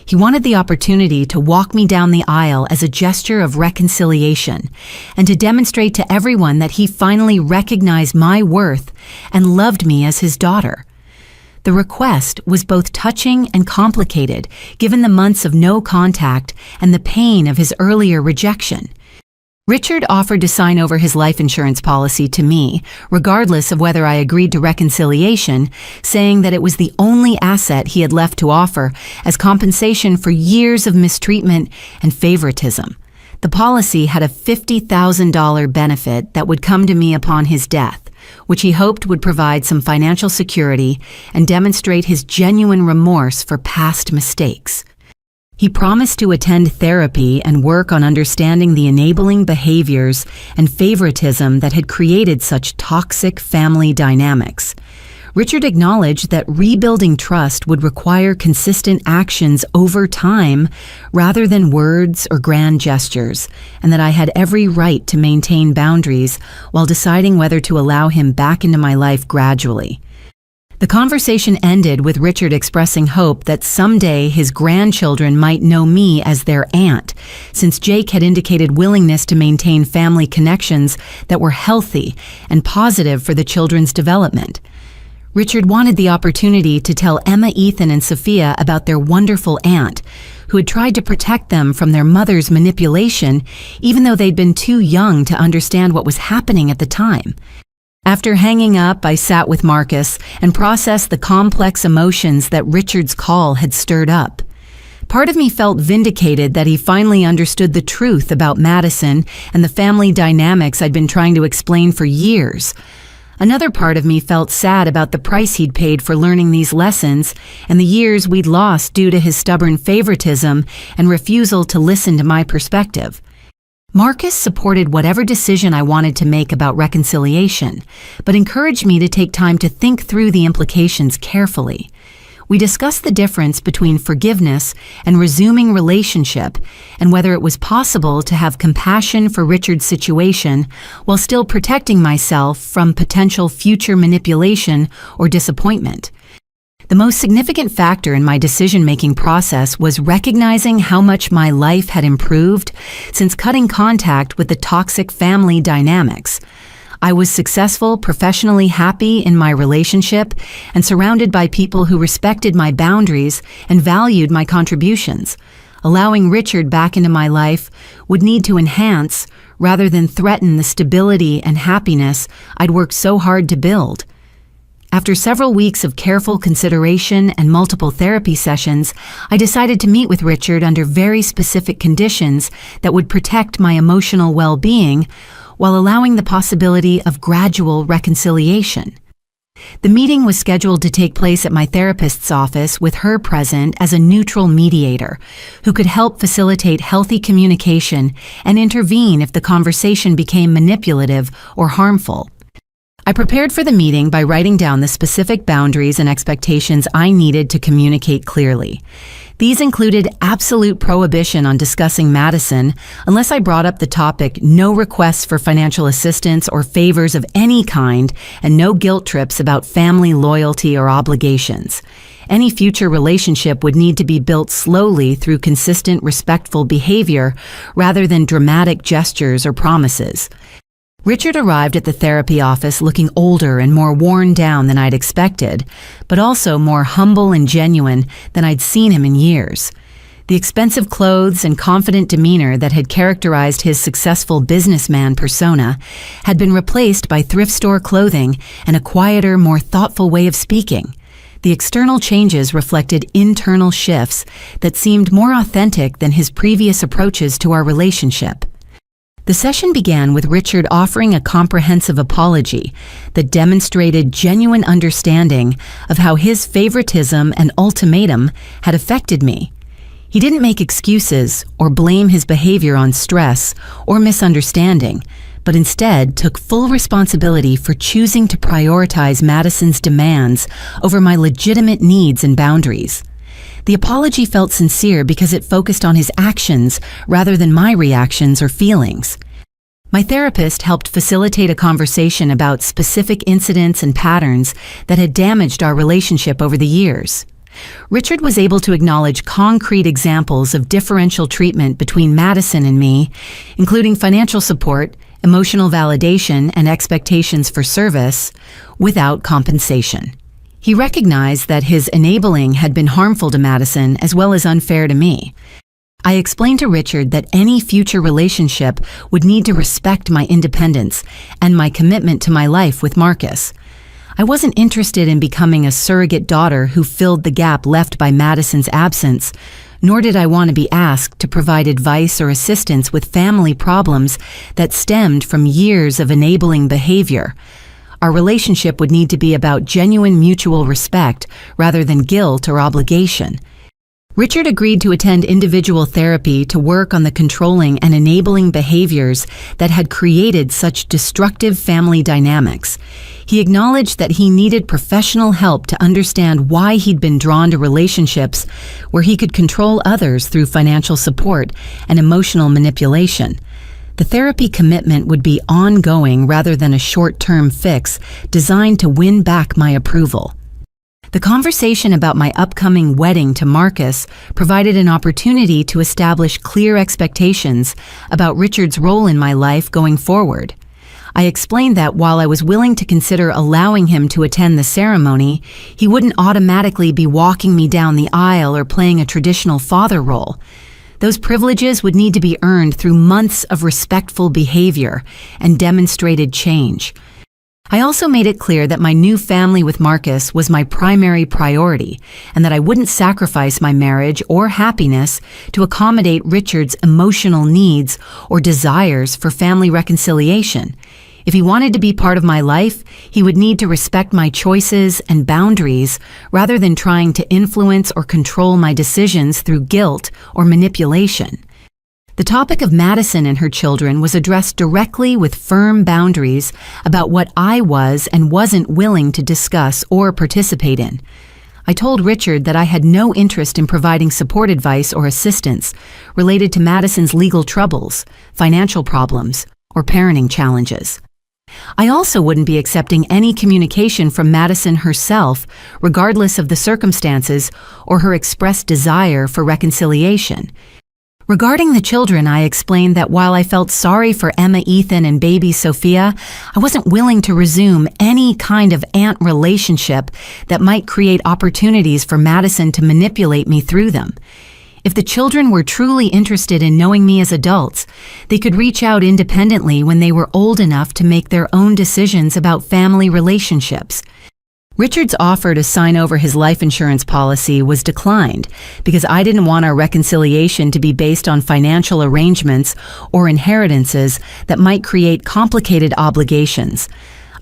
He wanted the opportunity to walk me down the aisle as a gesture of reconciliation and to demonstrate to everyone that he finally recognized my worth and loved me as his daughter. The request was both touching and complicated, given the months of no contact and the pain of his earlier rejection. Richard offered to sign over his life insurance policy to me, regardless of whether I agreed to reconciliation, saying that it was the only asset he had left to offer as compensation for years of mistreatment and favoritism. The policy had a $50,000 benefit that would come to me upon his death, which he hoped would provide some financial security and demonstrate his genuine remorse for past mistakes. He promised to attend therapy and work on understanding the enabling behaviors and favoritism that had created such toxic family dynamics. Richard acknowledged that rebuilding trust would require consistent actions over time rather than words or grand gestures, and that I had every right to maintain boundaries while deciding whether to allow him back into my life gradually. The conversation ended with Richard expressing hope that someday his grandchildren might know me as their aunt, since Jake had indicated willingness to maintain family connections that were healthy and positive for the children's development. Richard wanted the opportunity to tell Emma, Ethan, and Sophia about their wonderful aunt, who had tried to protect them from their mother's manipulation, even though they'd been too young to understand what was happening at the time. After hanging up, I sat with Marcus and processed the complex emotions that Richard's call had stirred up. Part of me felt vindicated that he finally understood the truth about Madison and the family dynamics I'd been trying to explain for years. Another part of me felt sad about the price he'd paid for learning these lessons and the years we'd lost due to his stubborn favoritism and refusal to listen to my perspective. Marcus supported whatever decision I wanted to make about reconciliation, but encouraged me to take time to think through the implications carefully. We discussed the difference between forgiveness and resuming relationship and whether it was possible to have compassion for Richard's situation while still protecting myself from potential future manipulation or disappointment. The most significant factor in my decision-making process was recognizing how much my life had improved since cutting contact with the toxic family dynamics. I was successful, professionally happy in my relationship, and surrounded by people who respected my boundaries and valued my contributions. Allowing Richard back into my life would need to enhance rather than threaten the stability and happiness I'd worked so hard to build. After several weeks of careful consideration and multiple therapy sessions, I decided to meet with Richard under very specific conditions that would protect my emotional well-being while allowing the possibility of gradual reconciliation. The meeting was scheduled to take place at my therapist's office with her present as a neutral mediator who could help facilitate healthy communication and intervene if the conversation became manipulative or harmful. I prepared for the meeting by writing down the specific boundaries and expectations I needed to communicate clearly. These included absolute prohibition on discussing Madison unless I brought up the topic, no requests for financial assistance or favors of any kind, and no guilt trips about family loyalty or obligations. Any future relationship would need to be built slowly through consistent, respectful behavior rather than dramatic gestures or promises. Richard arrived at the therapy office looking older and more worn down than I'd expected, but also more humble and genuine than I'd seen him in years. The expensive clothes and confident demeanor that had characterized his successful businessman persona had been replaced by thrift store clothing and a quieter, more thoughtful way of speaking. The external changes reflected internal shifts that seemed more authentic than his previous approaches to our relationship. The session began with Richard offering a comprehensive apology that demonstrated genuine understanding of how his favoritism and ultimatum had affected me. He didn't make excuses or blame his behavior on stress or misunderstanding, but instead took full responsibility for choosing to prioritize Madison's demands over my legitimate needs and boundaries. The apology felt sincere because it focused on his actions rather than my reactions or feelings. My therapist helped facilitate a conversation about specific incidents and patterns that had damaged our relationship over the years. Richard was able to acknowledge concrete examples of differential treatment between Madison and me, including financial support, emotional validation, and expectations for service, without compensation. He recognized that his enabling had been harmful to Madison as well as unfair to me. I explained to Richard that any future relationship would need to respect my independence and my commitment to my life with Marcus. I wasn't interested in becoming a surrogate daughter who filled the gap left by Madison's absence, nor did I want to be asked to provide advice or assistance with family problems that stemmed from years of enabling behavior. Our relationship would need to be about genuine mutual respect rather than guilt or obligation. Richard agreed to attend individual therapy to work on the controlling and enabling behaviors that had created such destructive family dynamics. He acknowledged that he needed professional help to understand why he'd been drawn to relationships where he could control others through financial support and emotional manipulation. The therapy commitment would be ongoing rather than a short-term fix designed to win back my approval. The conversation about my upcoming wedding to Marcus provided an opportunity to establish clear expectations about Richard's role in my life going forward. I explained that while I was willing to consider allowing him to attend the ceremony, he wouldn't automatically be walking me down the aisle or playing a traditional father role. Those privileges would need to be earned through months of respectful behavior and demonstrated change. I also made it clear that my new family with Marcus was my primary priority and that I wouldn't sacrifice my marriage or happiness to accommodate Richard's emotional needs or desires for family reconciliation. If he wanted to be part of my life, he would need to respect my choices and boundaries rather than trying to influence or control my decisions through guilt or manipulation. The topic of Madison and her children was addressed directly with firm boundaries about what I was and wasn't willing to discuss or participate in. I told Richard that I had no interest in providing support advice or assistance related to Madison's legal troubles, financial problems, or parenting challenges. I also wouldn't be accepting any communication from Madison herself, regardless of the circumstances or her expressed desire for reconciliation. Regarding the children, I explained that while I felt sorry for Emma, Ethan, and baby Sophia, I wasn't willing to resume any kind of aunt relationship that might create opportunities for Madison to manipulate me through them. If the children were truly interested in knowing me as adults, they could reach out independently when they were old enough to make their own decisions about family relationships. Richard's offer to sign over his life insurance policy was declined because I didn't want our reconciliation to be based on financial arrangements or inheritances that might create complicated obligations.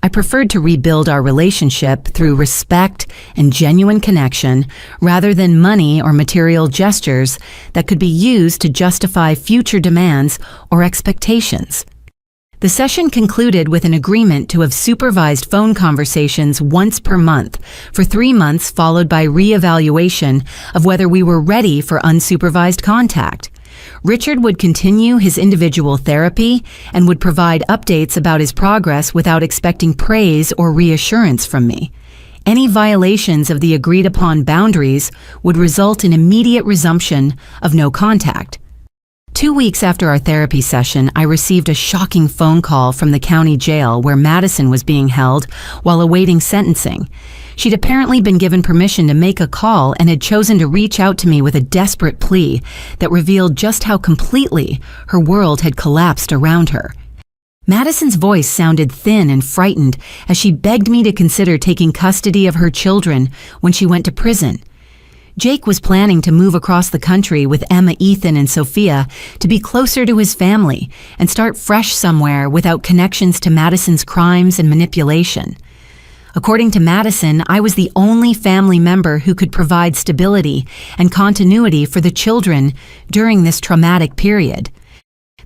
I preferred to rebuild our relationship through respect and genuine connection rather than money or material gestures that could be used to justify future demands or expectations. The session concluded with an agreement to have supervised phone conversations once per month for 3 months, followed by re-evaluation of whether we were ready for unsupervised contact. Richard would continue his individual therapy and would provide updates about his progress without expecting praise or reassurance from me. Any violations of the agreed-upon boundaries would result in immediate resumption of no contact. 2 weeks after our therapy session, I received a shocking phone call from the county jail where Madison was being held while awaiting sentencing. She'd apparently been given permission to make a call and had chosen to reach out to me with a desperate plea that revealed just how completely her world had collapsed around her. Madison's voice sounded thin and frightened as she begged me to consider taking custody of her children when she went to prison. Jake was planning to move across the country with Emma, Ethan, and Sophia to be closer to his family and start fresh somewhere without connections to Madison's crimes and manipulation. According to Madison, I was the only family member who could provide stability and continuity for the children during this traumatic period.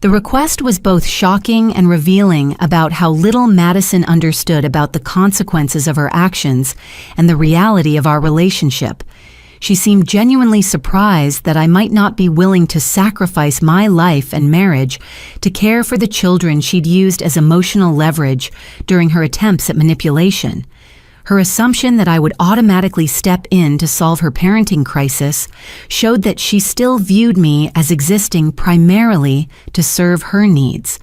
The request was both shocking and revealing about how little Madison understood about the consequences of her actions and the reality of our relationship. She seemed genuinely surprised that I might not be willing to sacrifice my life and marriage to care for the children she'd used as emotional leverage during her attempts at manipulation. Her assumption that I would automatically step in to solve her parenting crisis showed that she still viewed me as existing primarily to serve her needs.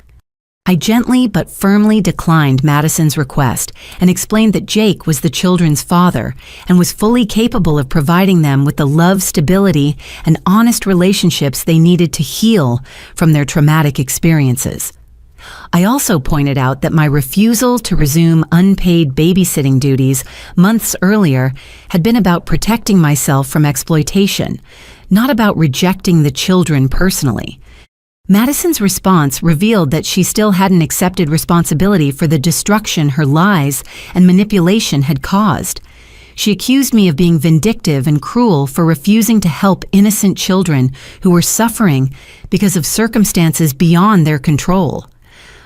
I gently but firmly declined Madison's request and explained that Jake was the children's father and was fully capable of providing them with the love, stability, and honest relationships they needed to heal from their traumatic experiences. I also pointed out that my refusal to resume unpaid babysitting duties months earlier had been about protecting myself from exploitation, not about rejecting the children personally. Madison's response revealed that she still hadn't accepted responsibility for the destruction her lies and manipulation had caused. She accused me of being vindictive and cruel for refusing to help innocent children who were suffering because of circumstances beyond their control.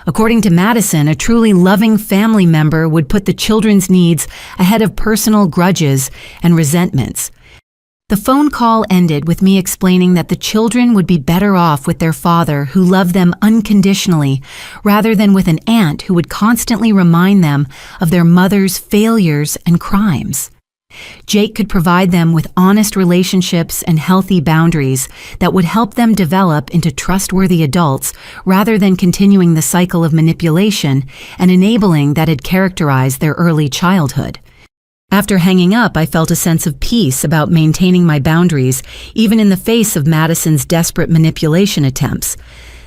According to Madison, a truly loving family member would put the children's needs ahead of personal grudges and resentments. The phone call ended with me explaining that the children would be better off with their father who loved them unconditionally, rather than with an aunt who would constantly remind them of their mother's failures and crimes. Jake could provide them with honest relationships and healthy boundaries that would help them develop into trustworthy adults rather than continuing the cycle of manipulation and enabling that had characterized their early childhood. After hanging up, I felt a sense of peace about maintaining my boundaries, even in the face of Madison's desperate manipulation attempts.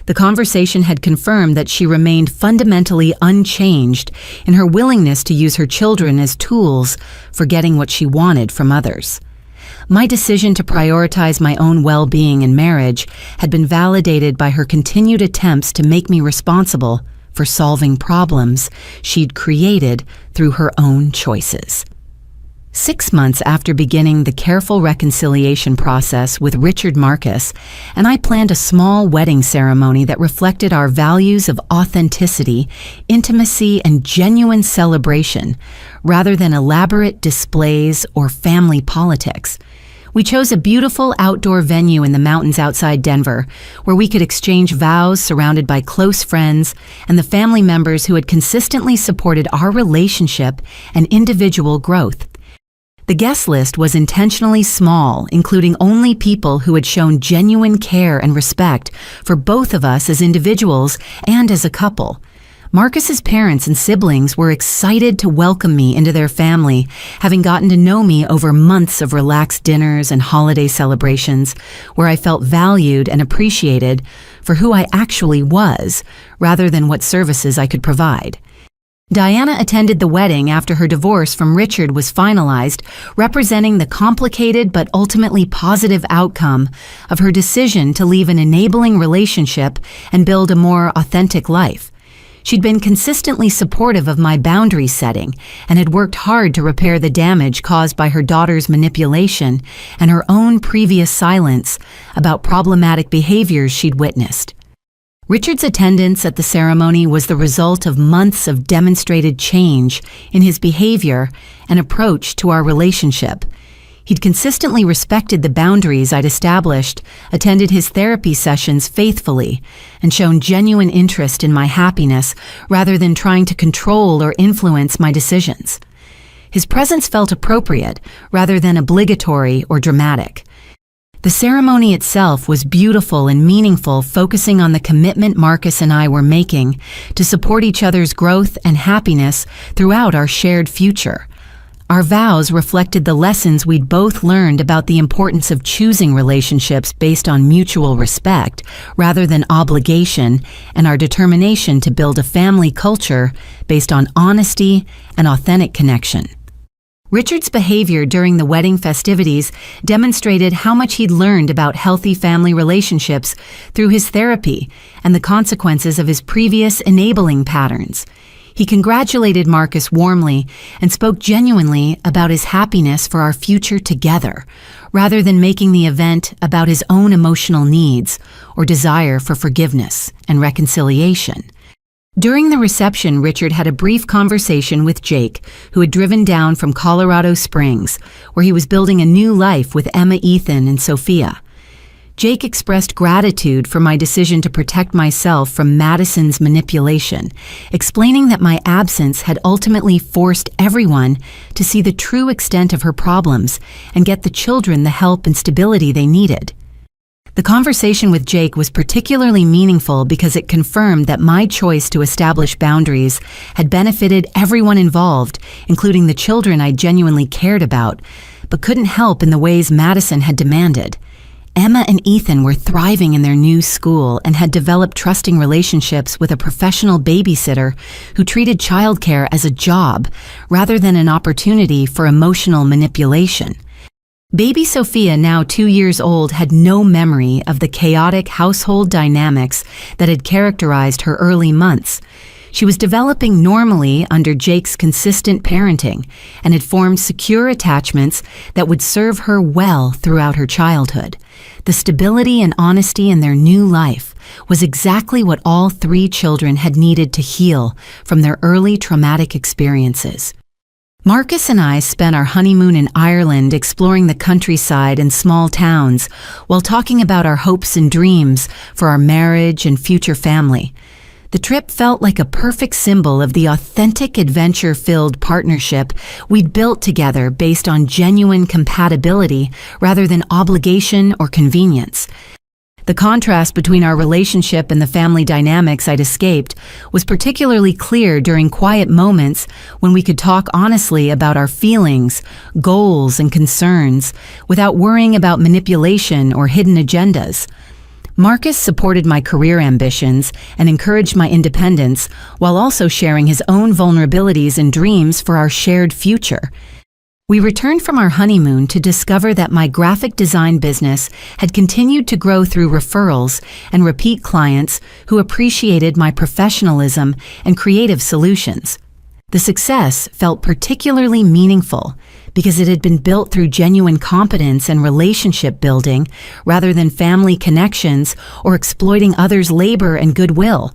The conversation had confirmed that she remained fundamentally unchanged in her willingness to use her children as tools for getting what she wanted from others. My decision to prioritize my own well-being in marriage had been validated by her continued attempts to make me responsible for solving problems she'd created through her own choices. 6 months after beginning the careful reconciliation process with Richard Marcus, and I planned a small wedding ceremony that reflected our values of authenticity, intimacy, and genuine celebration, rather than elaborate displays or family politics. We chose a beautiful outdoor venue in the mountains outside Denver, where we could exchange vows surrounded by close friends and the family members who had consistently supported our relationship and individual growth. The guest list was intentionally small, including only people who had shown genuine care and respect for both of us as individuals and as a couple. Marcus's parents and siblings were excited to welcome me into their family, having gotten to know me over months of relaxed dinners and holiday celebrations, where I felt valued and appreciated for who I actually was, rather than what services I could provide. Diana attended the wedding after her divorce from Richard was finalized, representing the complicated but ultimately positive outcome of her decision to leave an enabling relationship and build a more authentic life. She'd been consistently supportive of my boundary setting and had worked hard to repair the damage caused by her daughter's manipulation and her own previous silence about problematic behaviors she'd witnessed. Richard's attendance at the ceremony was the result of months of demonstrated change in his behavior and approach to our relationship. He'd consistently respected the boundaries I'd established, attended his therapy sessions faithfully, and shown genuine interest in my happiness rather than trying to control or influence my decisions. His presence felt appropriate rather than obligatory or dramatic. The ceremony itself was beautiful and meaningful, focusing on the commitment Marcus and I were making to support each other's growth and happiness throughout our shared future. Our vows reflected the lessons we'd both learned about the importance of choosing relationships based on mutual respect rather than obligation, and our determination to build a family culture based on honesty and authentic connection. Richard's behavior during the wedding festivities demonstrated how much he'd learned about healthy family relationships through his therapy and the consequences of his previous enabling patterns. He congratulated Marcus warmly and spoke genuinely about his happiness for our future together, rather than making the event about his own emotional needs or desire for forgiveness and reconciliation. During the reception, Richard had a brief conversation with Jake, who had driven down from Colorado Springs, where he was building a new life with Emma, Ethan, and Sophia. Jake expressed gratitude for my decision to protect myself from Madison's manipulation, explaining that my absence had ultimately forced everyone to see the true extent of her problems and get the children the help and stability they needed. The conversation with Jake was particularly meaningful because it confirmed that my choice to establish boundaries had benefited everyone involved, including the children I genuinely cared about, but couldn't help in the ways Madison had demanded. Emma and Ethan were thriving in their new school and had developed trusting relationships with a professional babysitter who treated childcare as a job rather than an opportunity for emotional manipulation. Baby Sophia, now 2 years old, had no memory of the chaotic household dynamics that had characterized her early months. She was developing normally under Jake's consistent parenting and had formed secure attachments that would serve her well throughout her childhood. The stability and honesty in their new life was exactly what all 3 children had needed to heal from their early traumatic experiences. Marcus and I spent our honeymoon in Ireland exploring the countryside and small towns while talking about our hopes and dreams for our marriage and future family. The trip felt like a perfect symbol of the authentic, adventure-filled partnership we'd built together based on genuine compatibility rather than obligation or convenience. The contrast between our relationship and the family dynamics I'd escaped was particularly clear during quiet moments when we could talk honestly about our feelings, goals, and concerns without worrying about manipulation or hidden agendas. Marcus supported my career ambitions and encouraged my independence while also sharing his own vulnerabilities and dreams for our shared future. We returned from our honeymoon to discover that my graphic design business had continued to grow through referrals and repeat clients who appreciated my professionalism and creative solutions. The success felt particularly meaningful because it had been built through genuine competence and relationship building rather than family connections or exploiting others' labor and goodwill.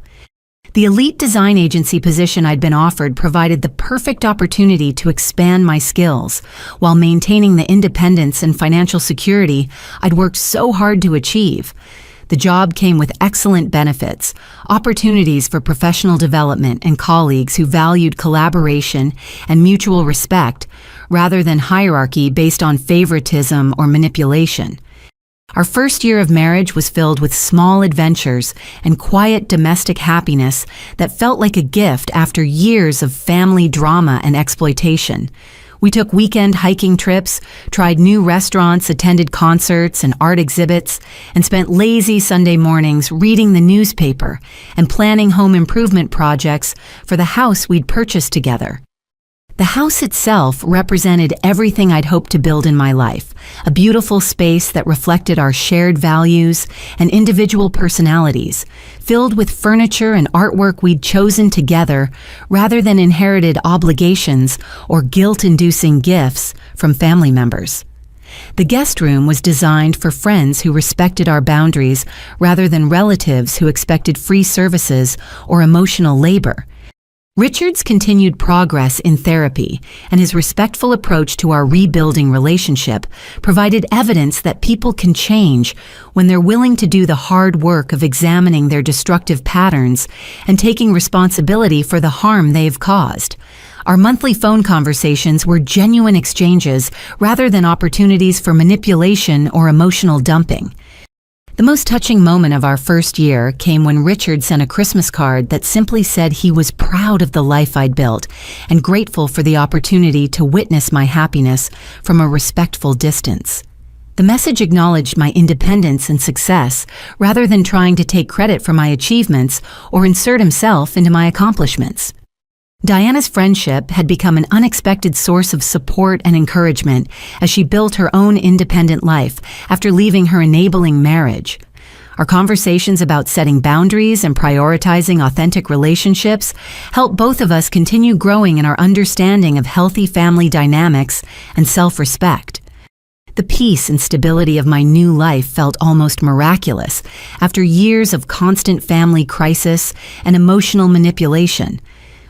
The elite design agency position I'd been offered provided the perfect opportunity to expand my skills while maintaining the independence and financial security I'd worked so hard to achieve. The job came with excellent benefits, opportunities for professional development, and colleagues who valued collaboration and mutual respect rather than hierarchy based on favoritism or manipulation. Our first year of marriage was filled with small adventures and quiet domestic happiness that felt like a gift after years of family drama and exploitation. We took weekend hiking trips, tried new restaurants, attended concerts and art exhibits, and spent lazy Sunday mornings reading the newspaper and planning home improvement projects for the house we'd purchased together. The house itself represented everything I'd hoped to build in my life, a beautiful space that reflected our shared values and individual personalities, filled with furniture and artwork we'd chosen together rather than inherited obligations or guilt-inducing gifts from family members. The guest room was designed for friends who respected our boundaries rather than relatives who expected free services or emotional labor. Richard's continued progress in therapy and his respectful approach to our rebuilding relationship provided evidence that people can change when they're willing to do the hard work of examining their destructive patterns and taking responsibility for the harm they've caused. Our monthly phone conversations were genuine exchanges rather than opportunities for manipulation or emotional dumping. The most touching moment of our first year came when Richard sent a Christmas card that simply said he was proud of the life I'd built and grateful for the opportunity to witness my happiness from a respectful distance. The message acknowledged my independence and success rather than trying to take credit for my achievements or insert himself into my accomplishments. Diana's friendship had become an unexpected source of support and encouragement as she built her own independent life after leaving her enabling marriage. Our conversations about setting boundaries and prioritizing authentic relationships helped both of us continue growing in our understanding of healthy family dynamics and self-respect. The peace and stability of my new life felt almost miraculous after years of constant family crisis and emotional manipulation.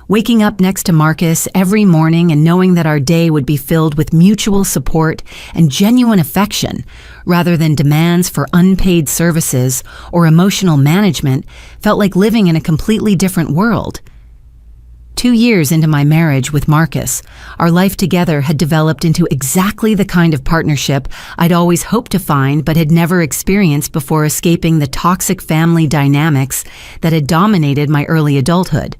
Waking up next to Marcus every morning and knowing that our day would be filled with mutual support and genuine affection, rather than demands for unpaid services or emotional management, felt like living in a completely different world. 2 years into my marriage with Marcus, our life together had developed into exactly the kind of partnership I'd always hoped to find but had never experienced before escaping the toxic family dynamics that had dominated my early adulthood.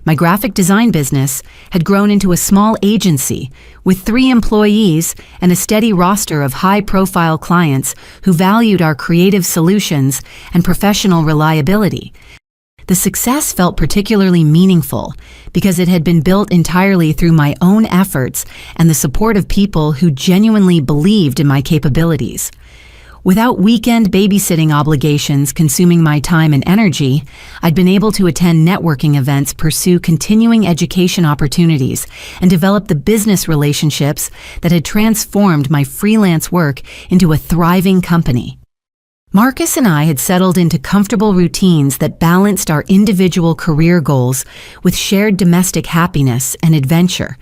My graphic design business had grown into a small agency with 3 employees and a steady roster of high-profile clients who valued our creative solutions and professional reliability. The success felt particularly meaningful because it had been built entirely through my own efforts and the support of people who genuinely believed in my capabilities. Without weekend babysitting obligations consuming my time and energy, I'd been able to attend networking events, pursue continuing education opportunities, and develop the business relationships that had transformed my freelance work into a thriving company. Marcus and I had settled into comfortable routines that balanced our individual career goals with shared domestic happiness and adventure.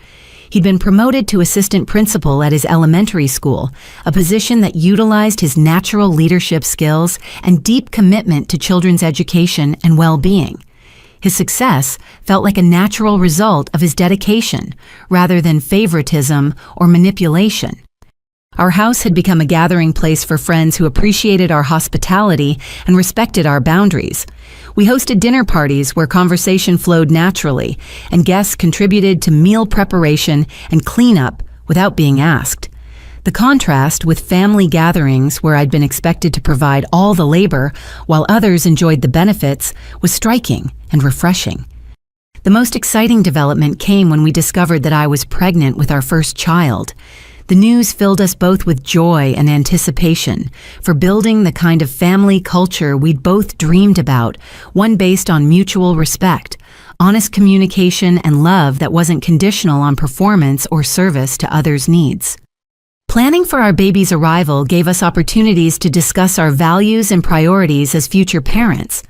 He'd been promoted to assistant principal at his elementary school, a position that utilized his natural leadership skills and deep commitment to children's education and well-being. His success felt like a natural result of his dedication, rather than favoritism or manipulation. Our house had become a gathering place for friends who appreciated our hospitality and respected our boundaries. We hosted dinner parties where conversation flowed naturally, and guests contributed to meal preparation and cleanup without being asked. The contrast with family gatherings where I'd been expected to provide all the labor while others enjoyed the benefits was striking and refreshing. The most exciting development came when we discovered that I was pregnant with our first child. The news filled us both with joy and anticipation for building the kind of family culture we'd both dreamed about, one based on mutual respect, honest communication, and love that wasn't conditional on performance or service to others' needs. Planning for our baby's arrival gave us opportunities to discuss our values and priorities as future parents.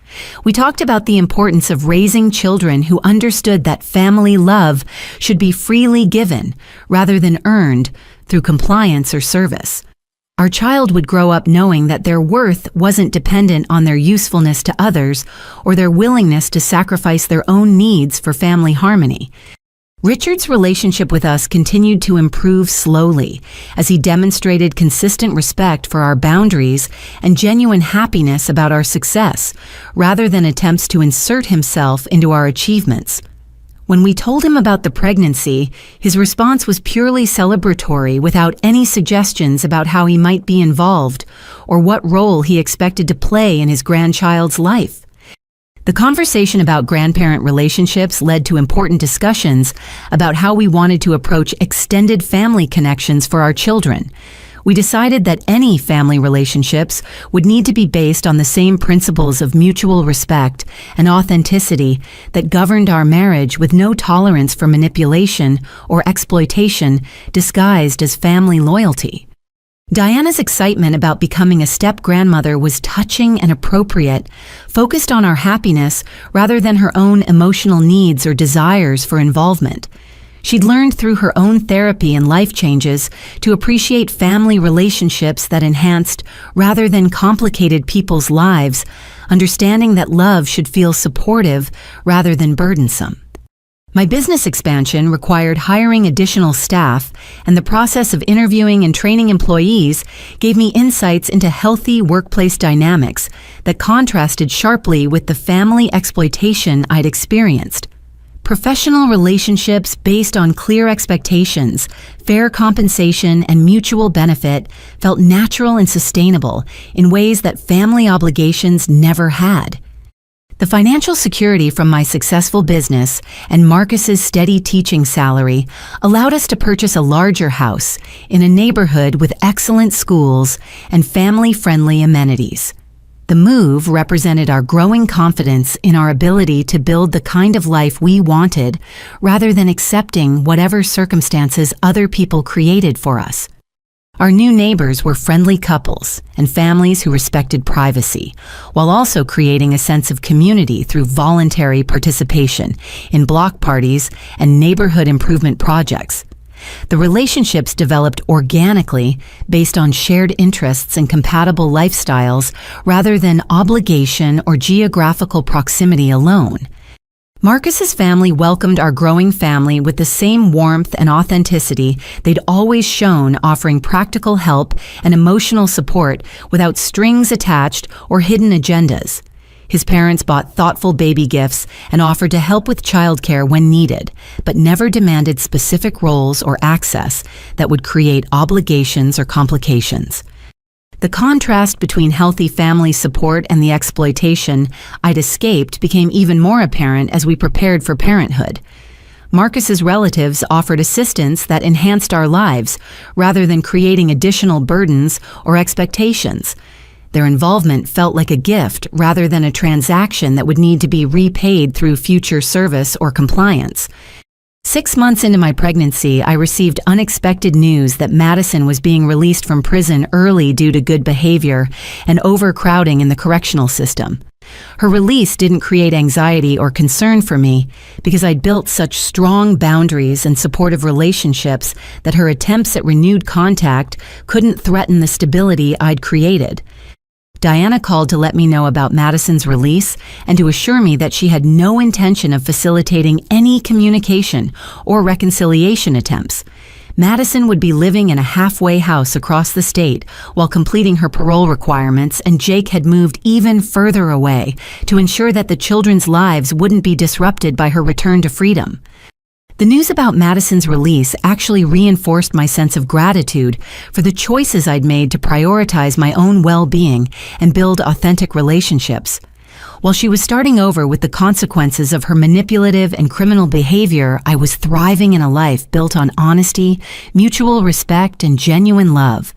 We talked about the importance of raising children who understood that family love should be freely given rather than earned through compliance or service. Our child would grow up knowing that their worth wasn't dependent on their usefulness to others or their willingness to sacrifice their own needs for family harmony. Richard's relationship with us continued to improve slowly as he demonstrated consistent respect for our boundaries and genuine happiness about our success, rather than attempts to insert himself into our achievements. When we told him about the pregnancy, his response was purely celebratory without any suggestions about how he might be involved or what role he expected to play in his grandchild's life. The conversation about grandparent relationships led to important discussions about how we wanted to approach extended family connections for our children. We decided that any family relationships would need to be based on the same principles of mutual respect and authenticity that governed our marriage, with no tolerance for manipulation or exploitation disguised as family loyalty. Diana's excitement about becoming a step-grandmother was touching and appropriate, focused on our happiness rather than her own emotional needs or desires for involvement. She'd learned through her own therapy and life changes to appreciate family relationships that enhanced rather than complicated people's lives, understanding that love should feel supportive rather than burdensome. My business expansion required hiring additional staff, and the process of interviewing and training employees gave me insights into healthy workplace dynamics that contrasted sharply with the family exploitation I'd experienced. Professional relationships based on clear expectations, fair compensation, and mutual benefit felt natural and sustainable in ways that family obligations never had. The financial security from my successful business and Marcus's steady teaching salary allowed us to purchase a larger house in a neighborhood with excellent schools and family-friendly amenities. The move represented our growing confidence in our ability to build the kind of life we wanted rather than accepting whatever circumstances other people created for us. Our new neighbors were friendly couples and families who respected privacy, while also creating a sense of community through voluntary participation in block parties and neighborhood improvement projects. The relationships developed organically based on shared interests and compatible lifestyles rather than obligation or geographical proximity alone. Marcus's family welcomed our growing family with the same warmth and authenticity they'd always shown, offering practical help and emotional support without strings attached or hidden agendas. His parents bought thoughtful baby gifts and offered to help with childcare when needed, but never demanded specific roles or access that would create obligations or complications. The contrast between healthy family support and the exploitation I'd escaped became even more apparent as we prepared for parenthood. Marcus's relatives offered assistance that enhanced our lives rather than creating additional burdens or expectations. Their involvement felt like a gift rather than a transaction that would need to be repaid through future service or compliance. 6 months into my pregnancy, I received unexpected news that Madison was being released from prison early due to good behavior and overcrowding in the correctional system. Her release didn't create anxiety or concern for me because I'd built such strong boundaries and supportive relationships that her attempts at renewed contact couldn't threaten the stability I'd created. Diana called to let me know about Madison's release and to assure me that she had no intention of facilitating any communication or reconciliation attempts. Madison would be living in a halfway house across the state while completing her parole requirements, and Jake had moved even further away to ensure that the children's lives wouldn't be disrupted by her return to freedom. The news about Madison's release actually reinforced my sense of gratitude for the choices I'd made to prioritize my own well-being and build authentic relationships. While she was starting over with the consequences of her manipulative and criminal behavior, I was thriving in a life built on honesty, mutual respect, and genuine love.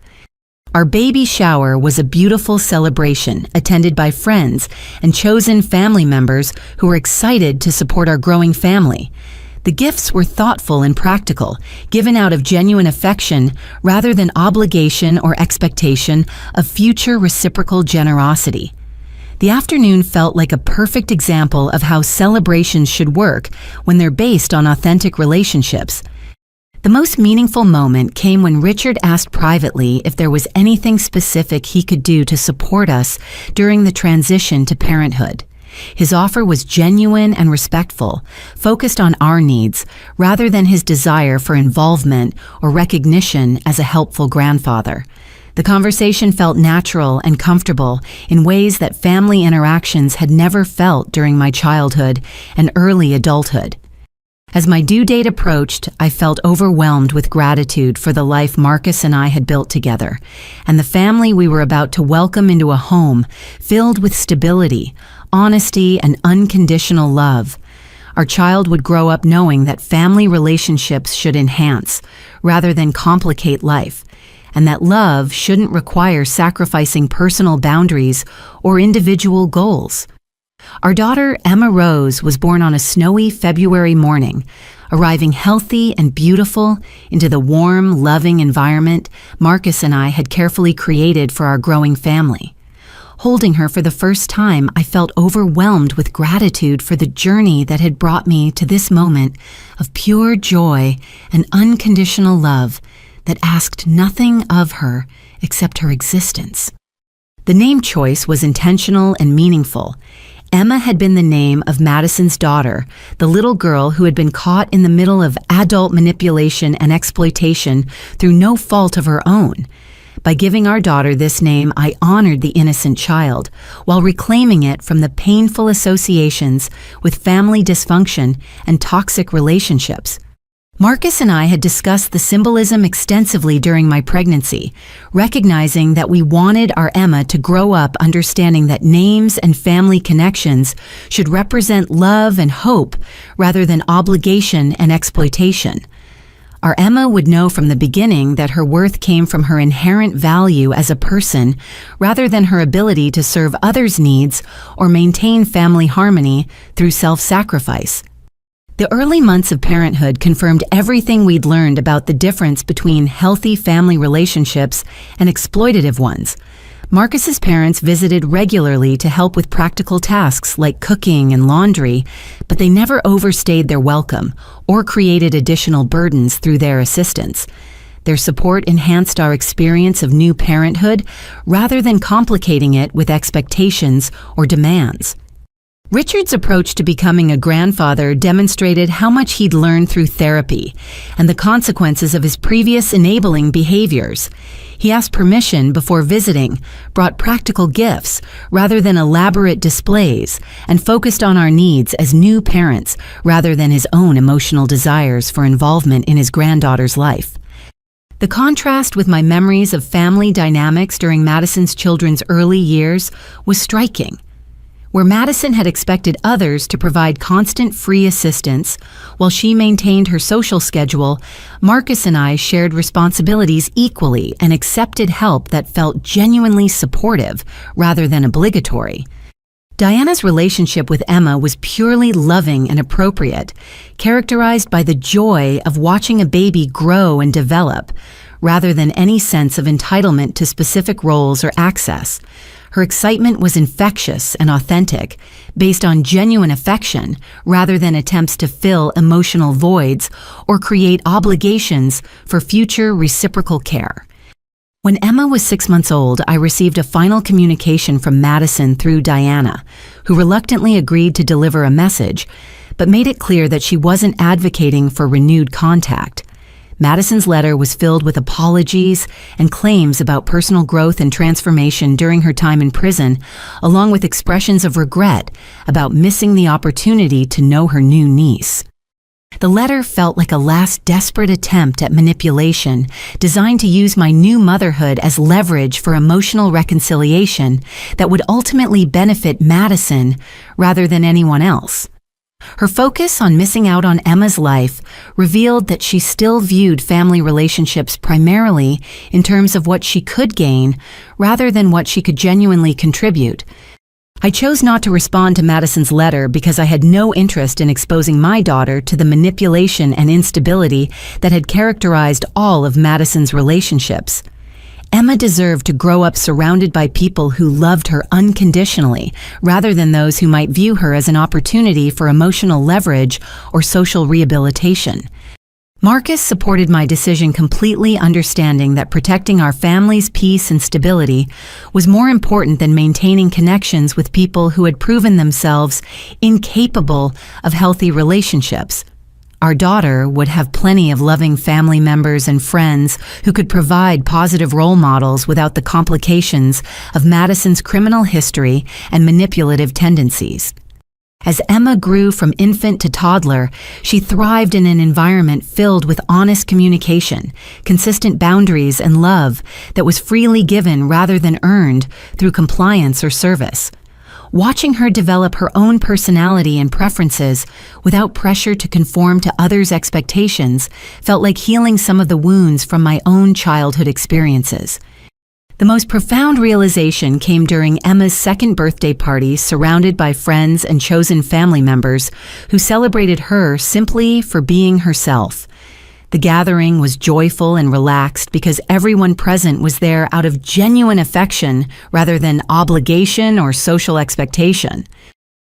Our baby shower was a beautiful celebration attended by friends and chosen family members who were excited to support our growing family. The gifts were thoughtful and practical, given out of genuine affection rather than obligation or expectation of future reciprocal generosity. The afternoon felt like a perfect example of how celebrations should work when they're based on authentic relationships. The most meaningful moment came when Richard asked privately if there was anything specific he could do to support us during the transition to parenthood. His offer was genuine and respectful, focused on our needs rather than his desire for involvement or recognition as a helpful grandfather. The conversation felt natural and comfortable in ways that family interactions had never felt during my childhood and early adulthood. As my due date approached, I felt overwhelmed with gratitude for the life Marcus and I had built together, and the family we were about to welcome into a home filled with stability, honesty, and unconditional love. Our child would grow up knowing that family relationships should enhance, rather than complicate life, and that love shouldn't require sacrificing personal boundaries or individual goals. Our daughter, Emma Rose, was born on a snowy February morning, arriving healthy and beautiful into the warm, loving environment Marcus and I had carefully created for our growing family. Holding her for the first time, I felt overwhelmed with gratitude for the journey that had brought me to this moment of pure joy and unconditional love that asked nothing of her except her existence. The name choice was intentional and meaningful. Emma had been the name of Madison's daughter, the little girl who had been caught in the middle of adult manipulation and exploitation through no fault of her own. By giving our daughter this name, I honored the innocent child, while reclaiming it from the painful associations with family dysfunction and toxic relationships. Marcus and I had discussed the symbolism extensively during my pregnancy, recognizing that we wanted our Emma to grow up understanding that names and family connections should represent love and hope rather than obligation and exploitation. Our Emma would know from the beginning that her worth came from her inherent value as a person rather than her ability to serve others' needs or maintain family harmony through self-sacrifice. The early months of parenthood confirmed everything we'd learned about the difference between healthy family relationships and exploitative ones. Marcus's parents visited regularly to help with practical tasks like cooking and laundry, but they never overstayed their welcome or created additional burdens through their assistance. Their support enhanced our experience of new parenthood rather than complicating it with expectations or demands. Richard's approach to becoming a grandfather demonstrated how much he'd learned through therapy and the consequences of his previous enabling behaviors. He asked permission before visiting, brought practical gifts rather than elaborate displays, and focused on our needs as new parents rather than his own emotional desires for involvement in his granddaughter's life. The contrast with my memories of family dynamics during Madison's children's early years was striking. Where Madison had expected others to provide constant free assistance while she maintained her social schedule, Marcus and I shared responsibilities equally and accepted help that felt genuinely supportive rather than obligatory. Diana's relationship with Emma was purely loving and appropriate, characterized by the joy of watching a baby grow and develop, rather than any sense of entitlement to specific roles or access. Her excitement was infectious and authentic, based on genuine affection rather than attempts to fill emotional voids or create obligations for future reciprocal care. When Emma was 6 months old, I received a final communication from Madison through Diana, who reluctantly agreed to deliver a message, but made it clear that she wasn't advocating for renewed contact. Madison's letter was filled with apologies and claims about personal growth and transformation during her time in prison, along with expressions of regret about missing the opportunity to know her new niece. The letter felt like a last desperate attempt at manipulation, designed to use my new motherhood as leverage for emotional reconciliation that would ultimately benefit Madison rather than anyone else. Her focus on missing out on Emma's life revealed that she still viewed family relationships primarily in terms of what she could gain rather than what she could genuinely contribute. I chose not to respond to Madison's letter because I had no interest in exposing my daughter to the manipulation and instability that had characterized all of Madison's relationships. Emma deserved to grow up surrounded by people who loved her unconditionally, rather than those who might view her as an opportunity for emotional leverage or social rehabilitation. Marcus supported my decision completely, understanding that protecting our family's peace and stability was more important than maintaining connections with people who had proven themselves incapable of healthy relationships. Our daughter would have plenty of loving family members and friends who could provide positive role models without the complications of Madison's criminal history and manipulative tendencies. As Emma grew from infant to toddler, she thrived in an environment filled with honest communication, consistent boundaries, and love that was freely given rather than earned through compliance or service. Watching her develop her own personality and preferences without pressure to conform to others' expectations felt like healing some of the wounds from my own childhood experiences. The most profound realization came during Emma's second birthday party, surrounded by friends and chosen family members who celebrated her simply for being herself. The gathering was joyful and relaxed because everyone present was there out of genuine affection rather than obligation or social expectation.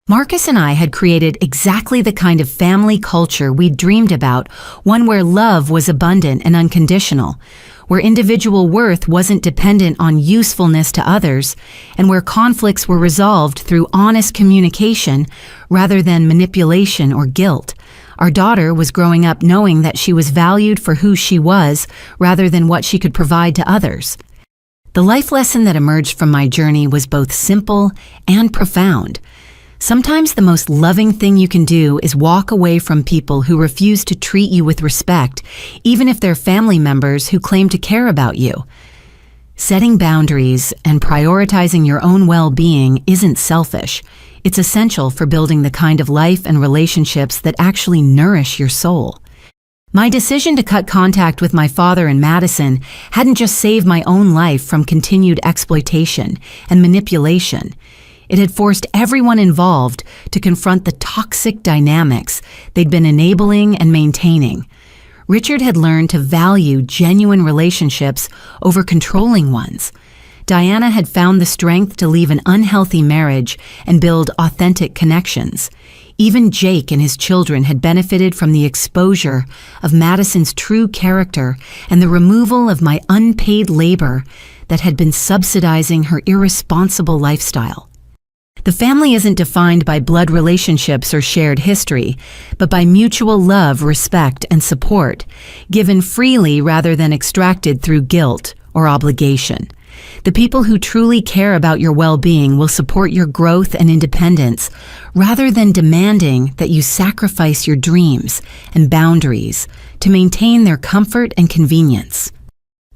Marcus and I had created exactly the kind of family culture we dreamed about, one where love was abundant and unconditional, where individual worth wasn't dependent on usefulness to others, and where conflicts were resolved through honest communication rather than manipulation or guilt. Our daughter was growing up knowing that she was valued for who she was rather than what she could provide to others. The life lesson that emerged from my journey was both simple and profound. Sometimes the most loving thing you can do is walk away from people who refuse to treat you with respect, even if they're family members who claim to care about you. Setting boundaries and prioritizing your own well-being isn't selfish. It's essential for building the kind of life and relationships that actually nourish your soul. My decision to cut contact with my father and Madison hadn't just saved my own life from continued exploitation and manipulation. It had forced everyone involved to confront the toxic dynamics they'd been enabling and maintaining. Richard had learned to value genuine relationships over controlling ones. Diana had found the strength to leave an unhealthy marriage and build authentic connections. Even Jake and his children had benefited from the exposure of Madison's true character and the removal of my unpaid labor that had been subsidizing her irresponsible lifestyle. The family isn't defined by blood relationships or shared history, but by mutual love, respect, and support, given freely rather than extracted through guilt or obligation. The people who truly care about your well-being will support your growth and independence, rather than demanding that you sacrifice your dreams and boundaries to maintain their comfort and convenience.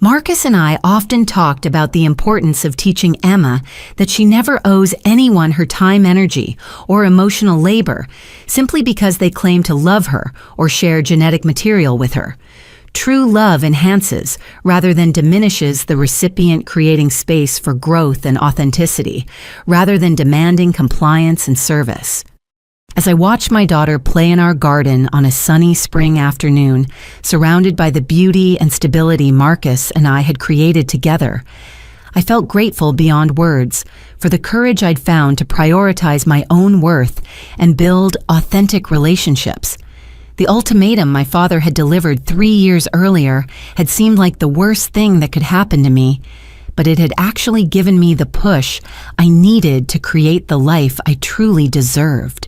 Marcus and I often talked about the importance of teaching Emma that she never owes anyone her time, energy, or emotional labor simply because they claim to love her or share genetic material with her. True love enhances rather than diminishes the recipient, creating space for growth and authenticity, rather than demanding compliance and service. As I watched my daughter play in our garden on a sunny spring afternoon, surrounded by the beauty and stability Marcus and I had created together, I felt grateful beyond words for the courage I'd found to prioritize my own worth and build authentic relationships. The ultimatum my father had delivered 3 years earlier had seemed like the worst thing that could happen to me, but it had actually given me the push I needed to create the life I truly deserved.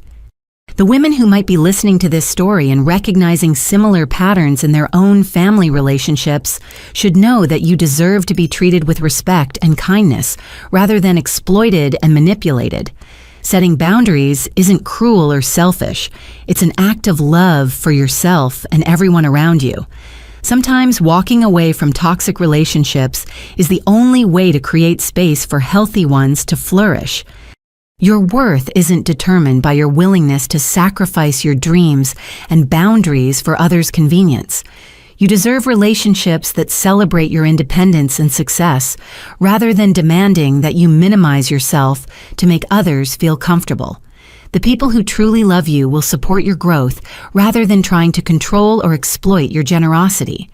The women who might be listening to this story and recognizing similar patterns in their own family relationships should know that you deserve to be treated with respect and kindness rather than exploited and manipulated. Setting boundaries isn't cruel or selfish. It's an act of love for yourself and everyone around you. Sometimes walking away from toxic relationships is the only way to create space for healthy ones to flourish. Your worth isn't determined by your willingness to sacrifice your dreams and boundaries for others' convenience. You deserve relationships that celebrate your independence and success, rather than demanding that you minimize yourself to make others feel comfortable. The people who truly love you will support your growth rather than trying to control or exploit your generosity.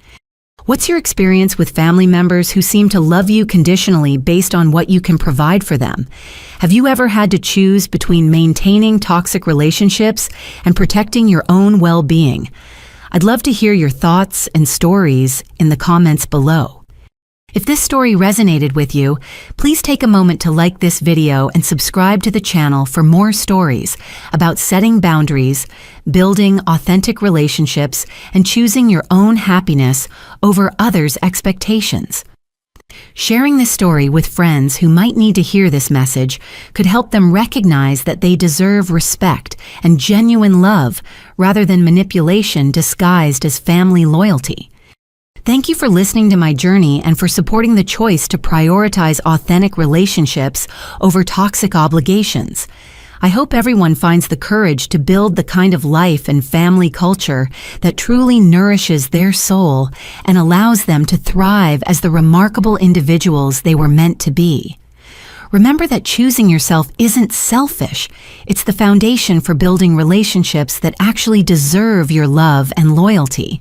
What's your experience with family members who seem to love you conditionally based on what you can provide for them? Have you ever had to choose between maintaining toxic relationships and protecting your own well-being? I'd love to hear your thoughts and stories in the comments below. If this story resonated with you, please take a moment to like this video and subscribe to the channel for more stories about setting boundaries, building authentic relationships, and choosing your own happiness over others' expectations. Sharing this story with friends who might need to hear this message could help them recognize that they deserve respect and genuine love rather than manipulation disguised as family loyalty. Thank you for listening to my journey and for supporting the choice to prioritize authentic relationships over toxic obligations. I hope everyone finds the courage to build the kind of life and family culture that truly nourishes their soul and allows them to thrive as the remarkable individuals they were meant to be. Remember that choosing yourself isn't selfish. It's the foundation for building relationships that actually deserve your love and loyalty.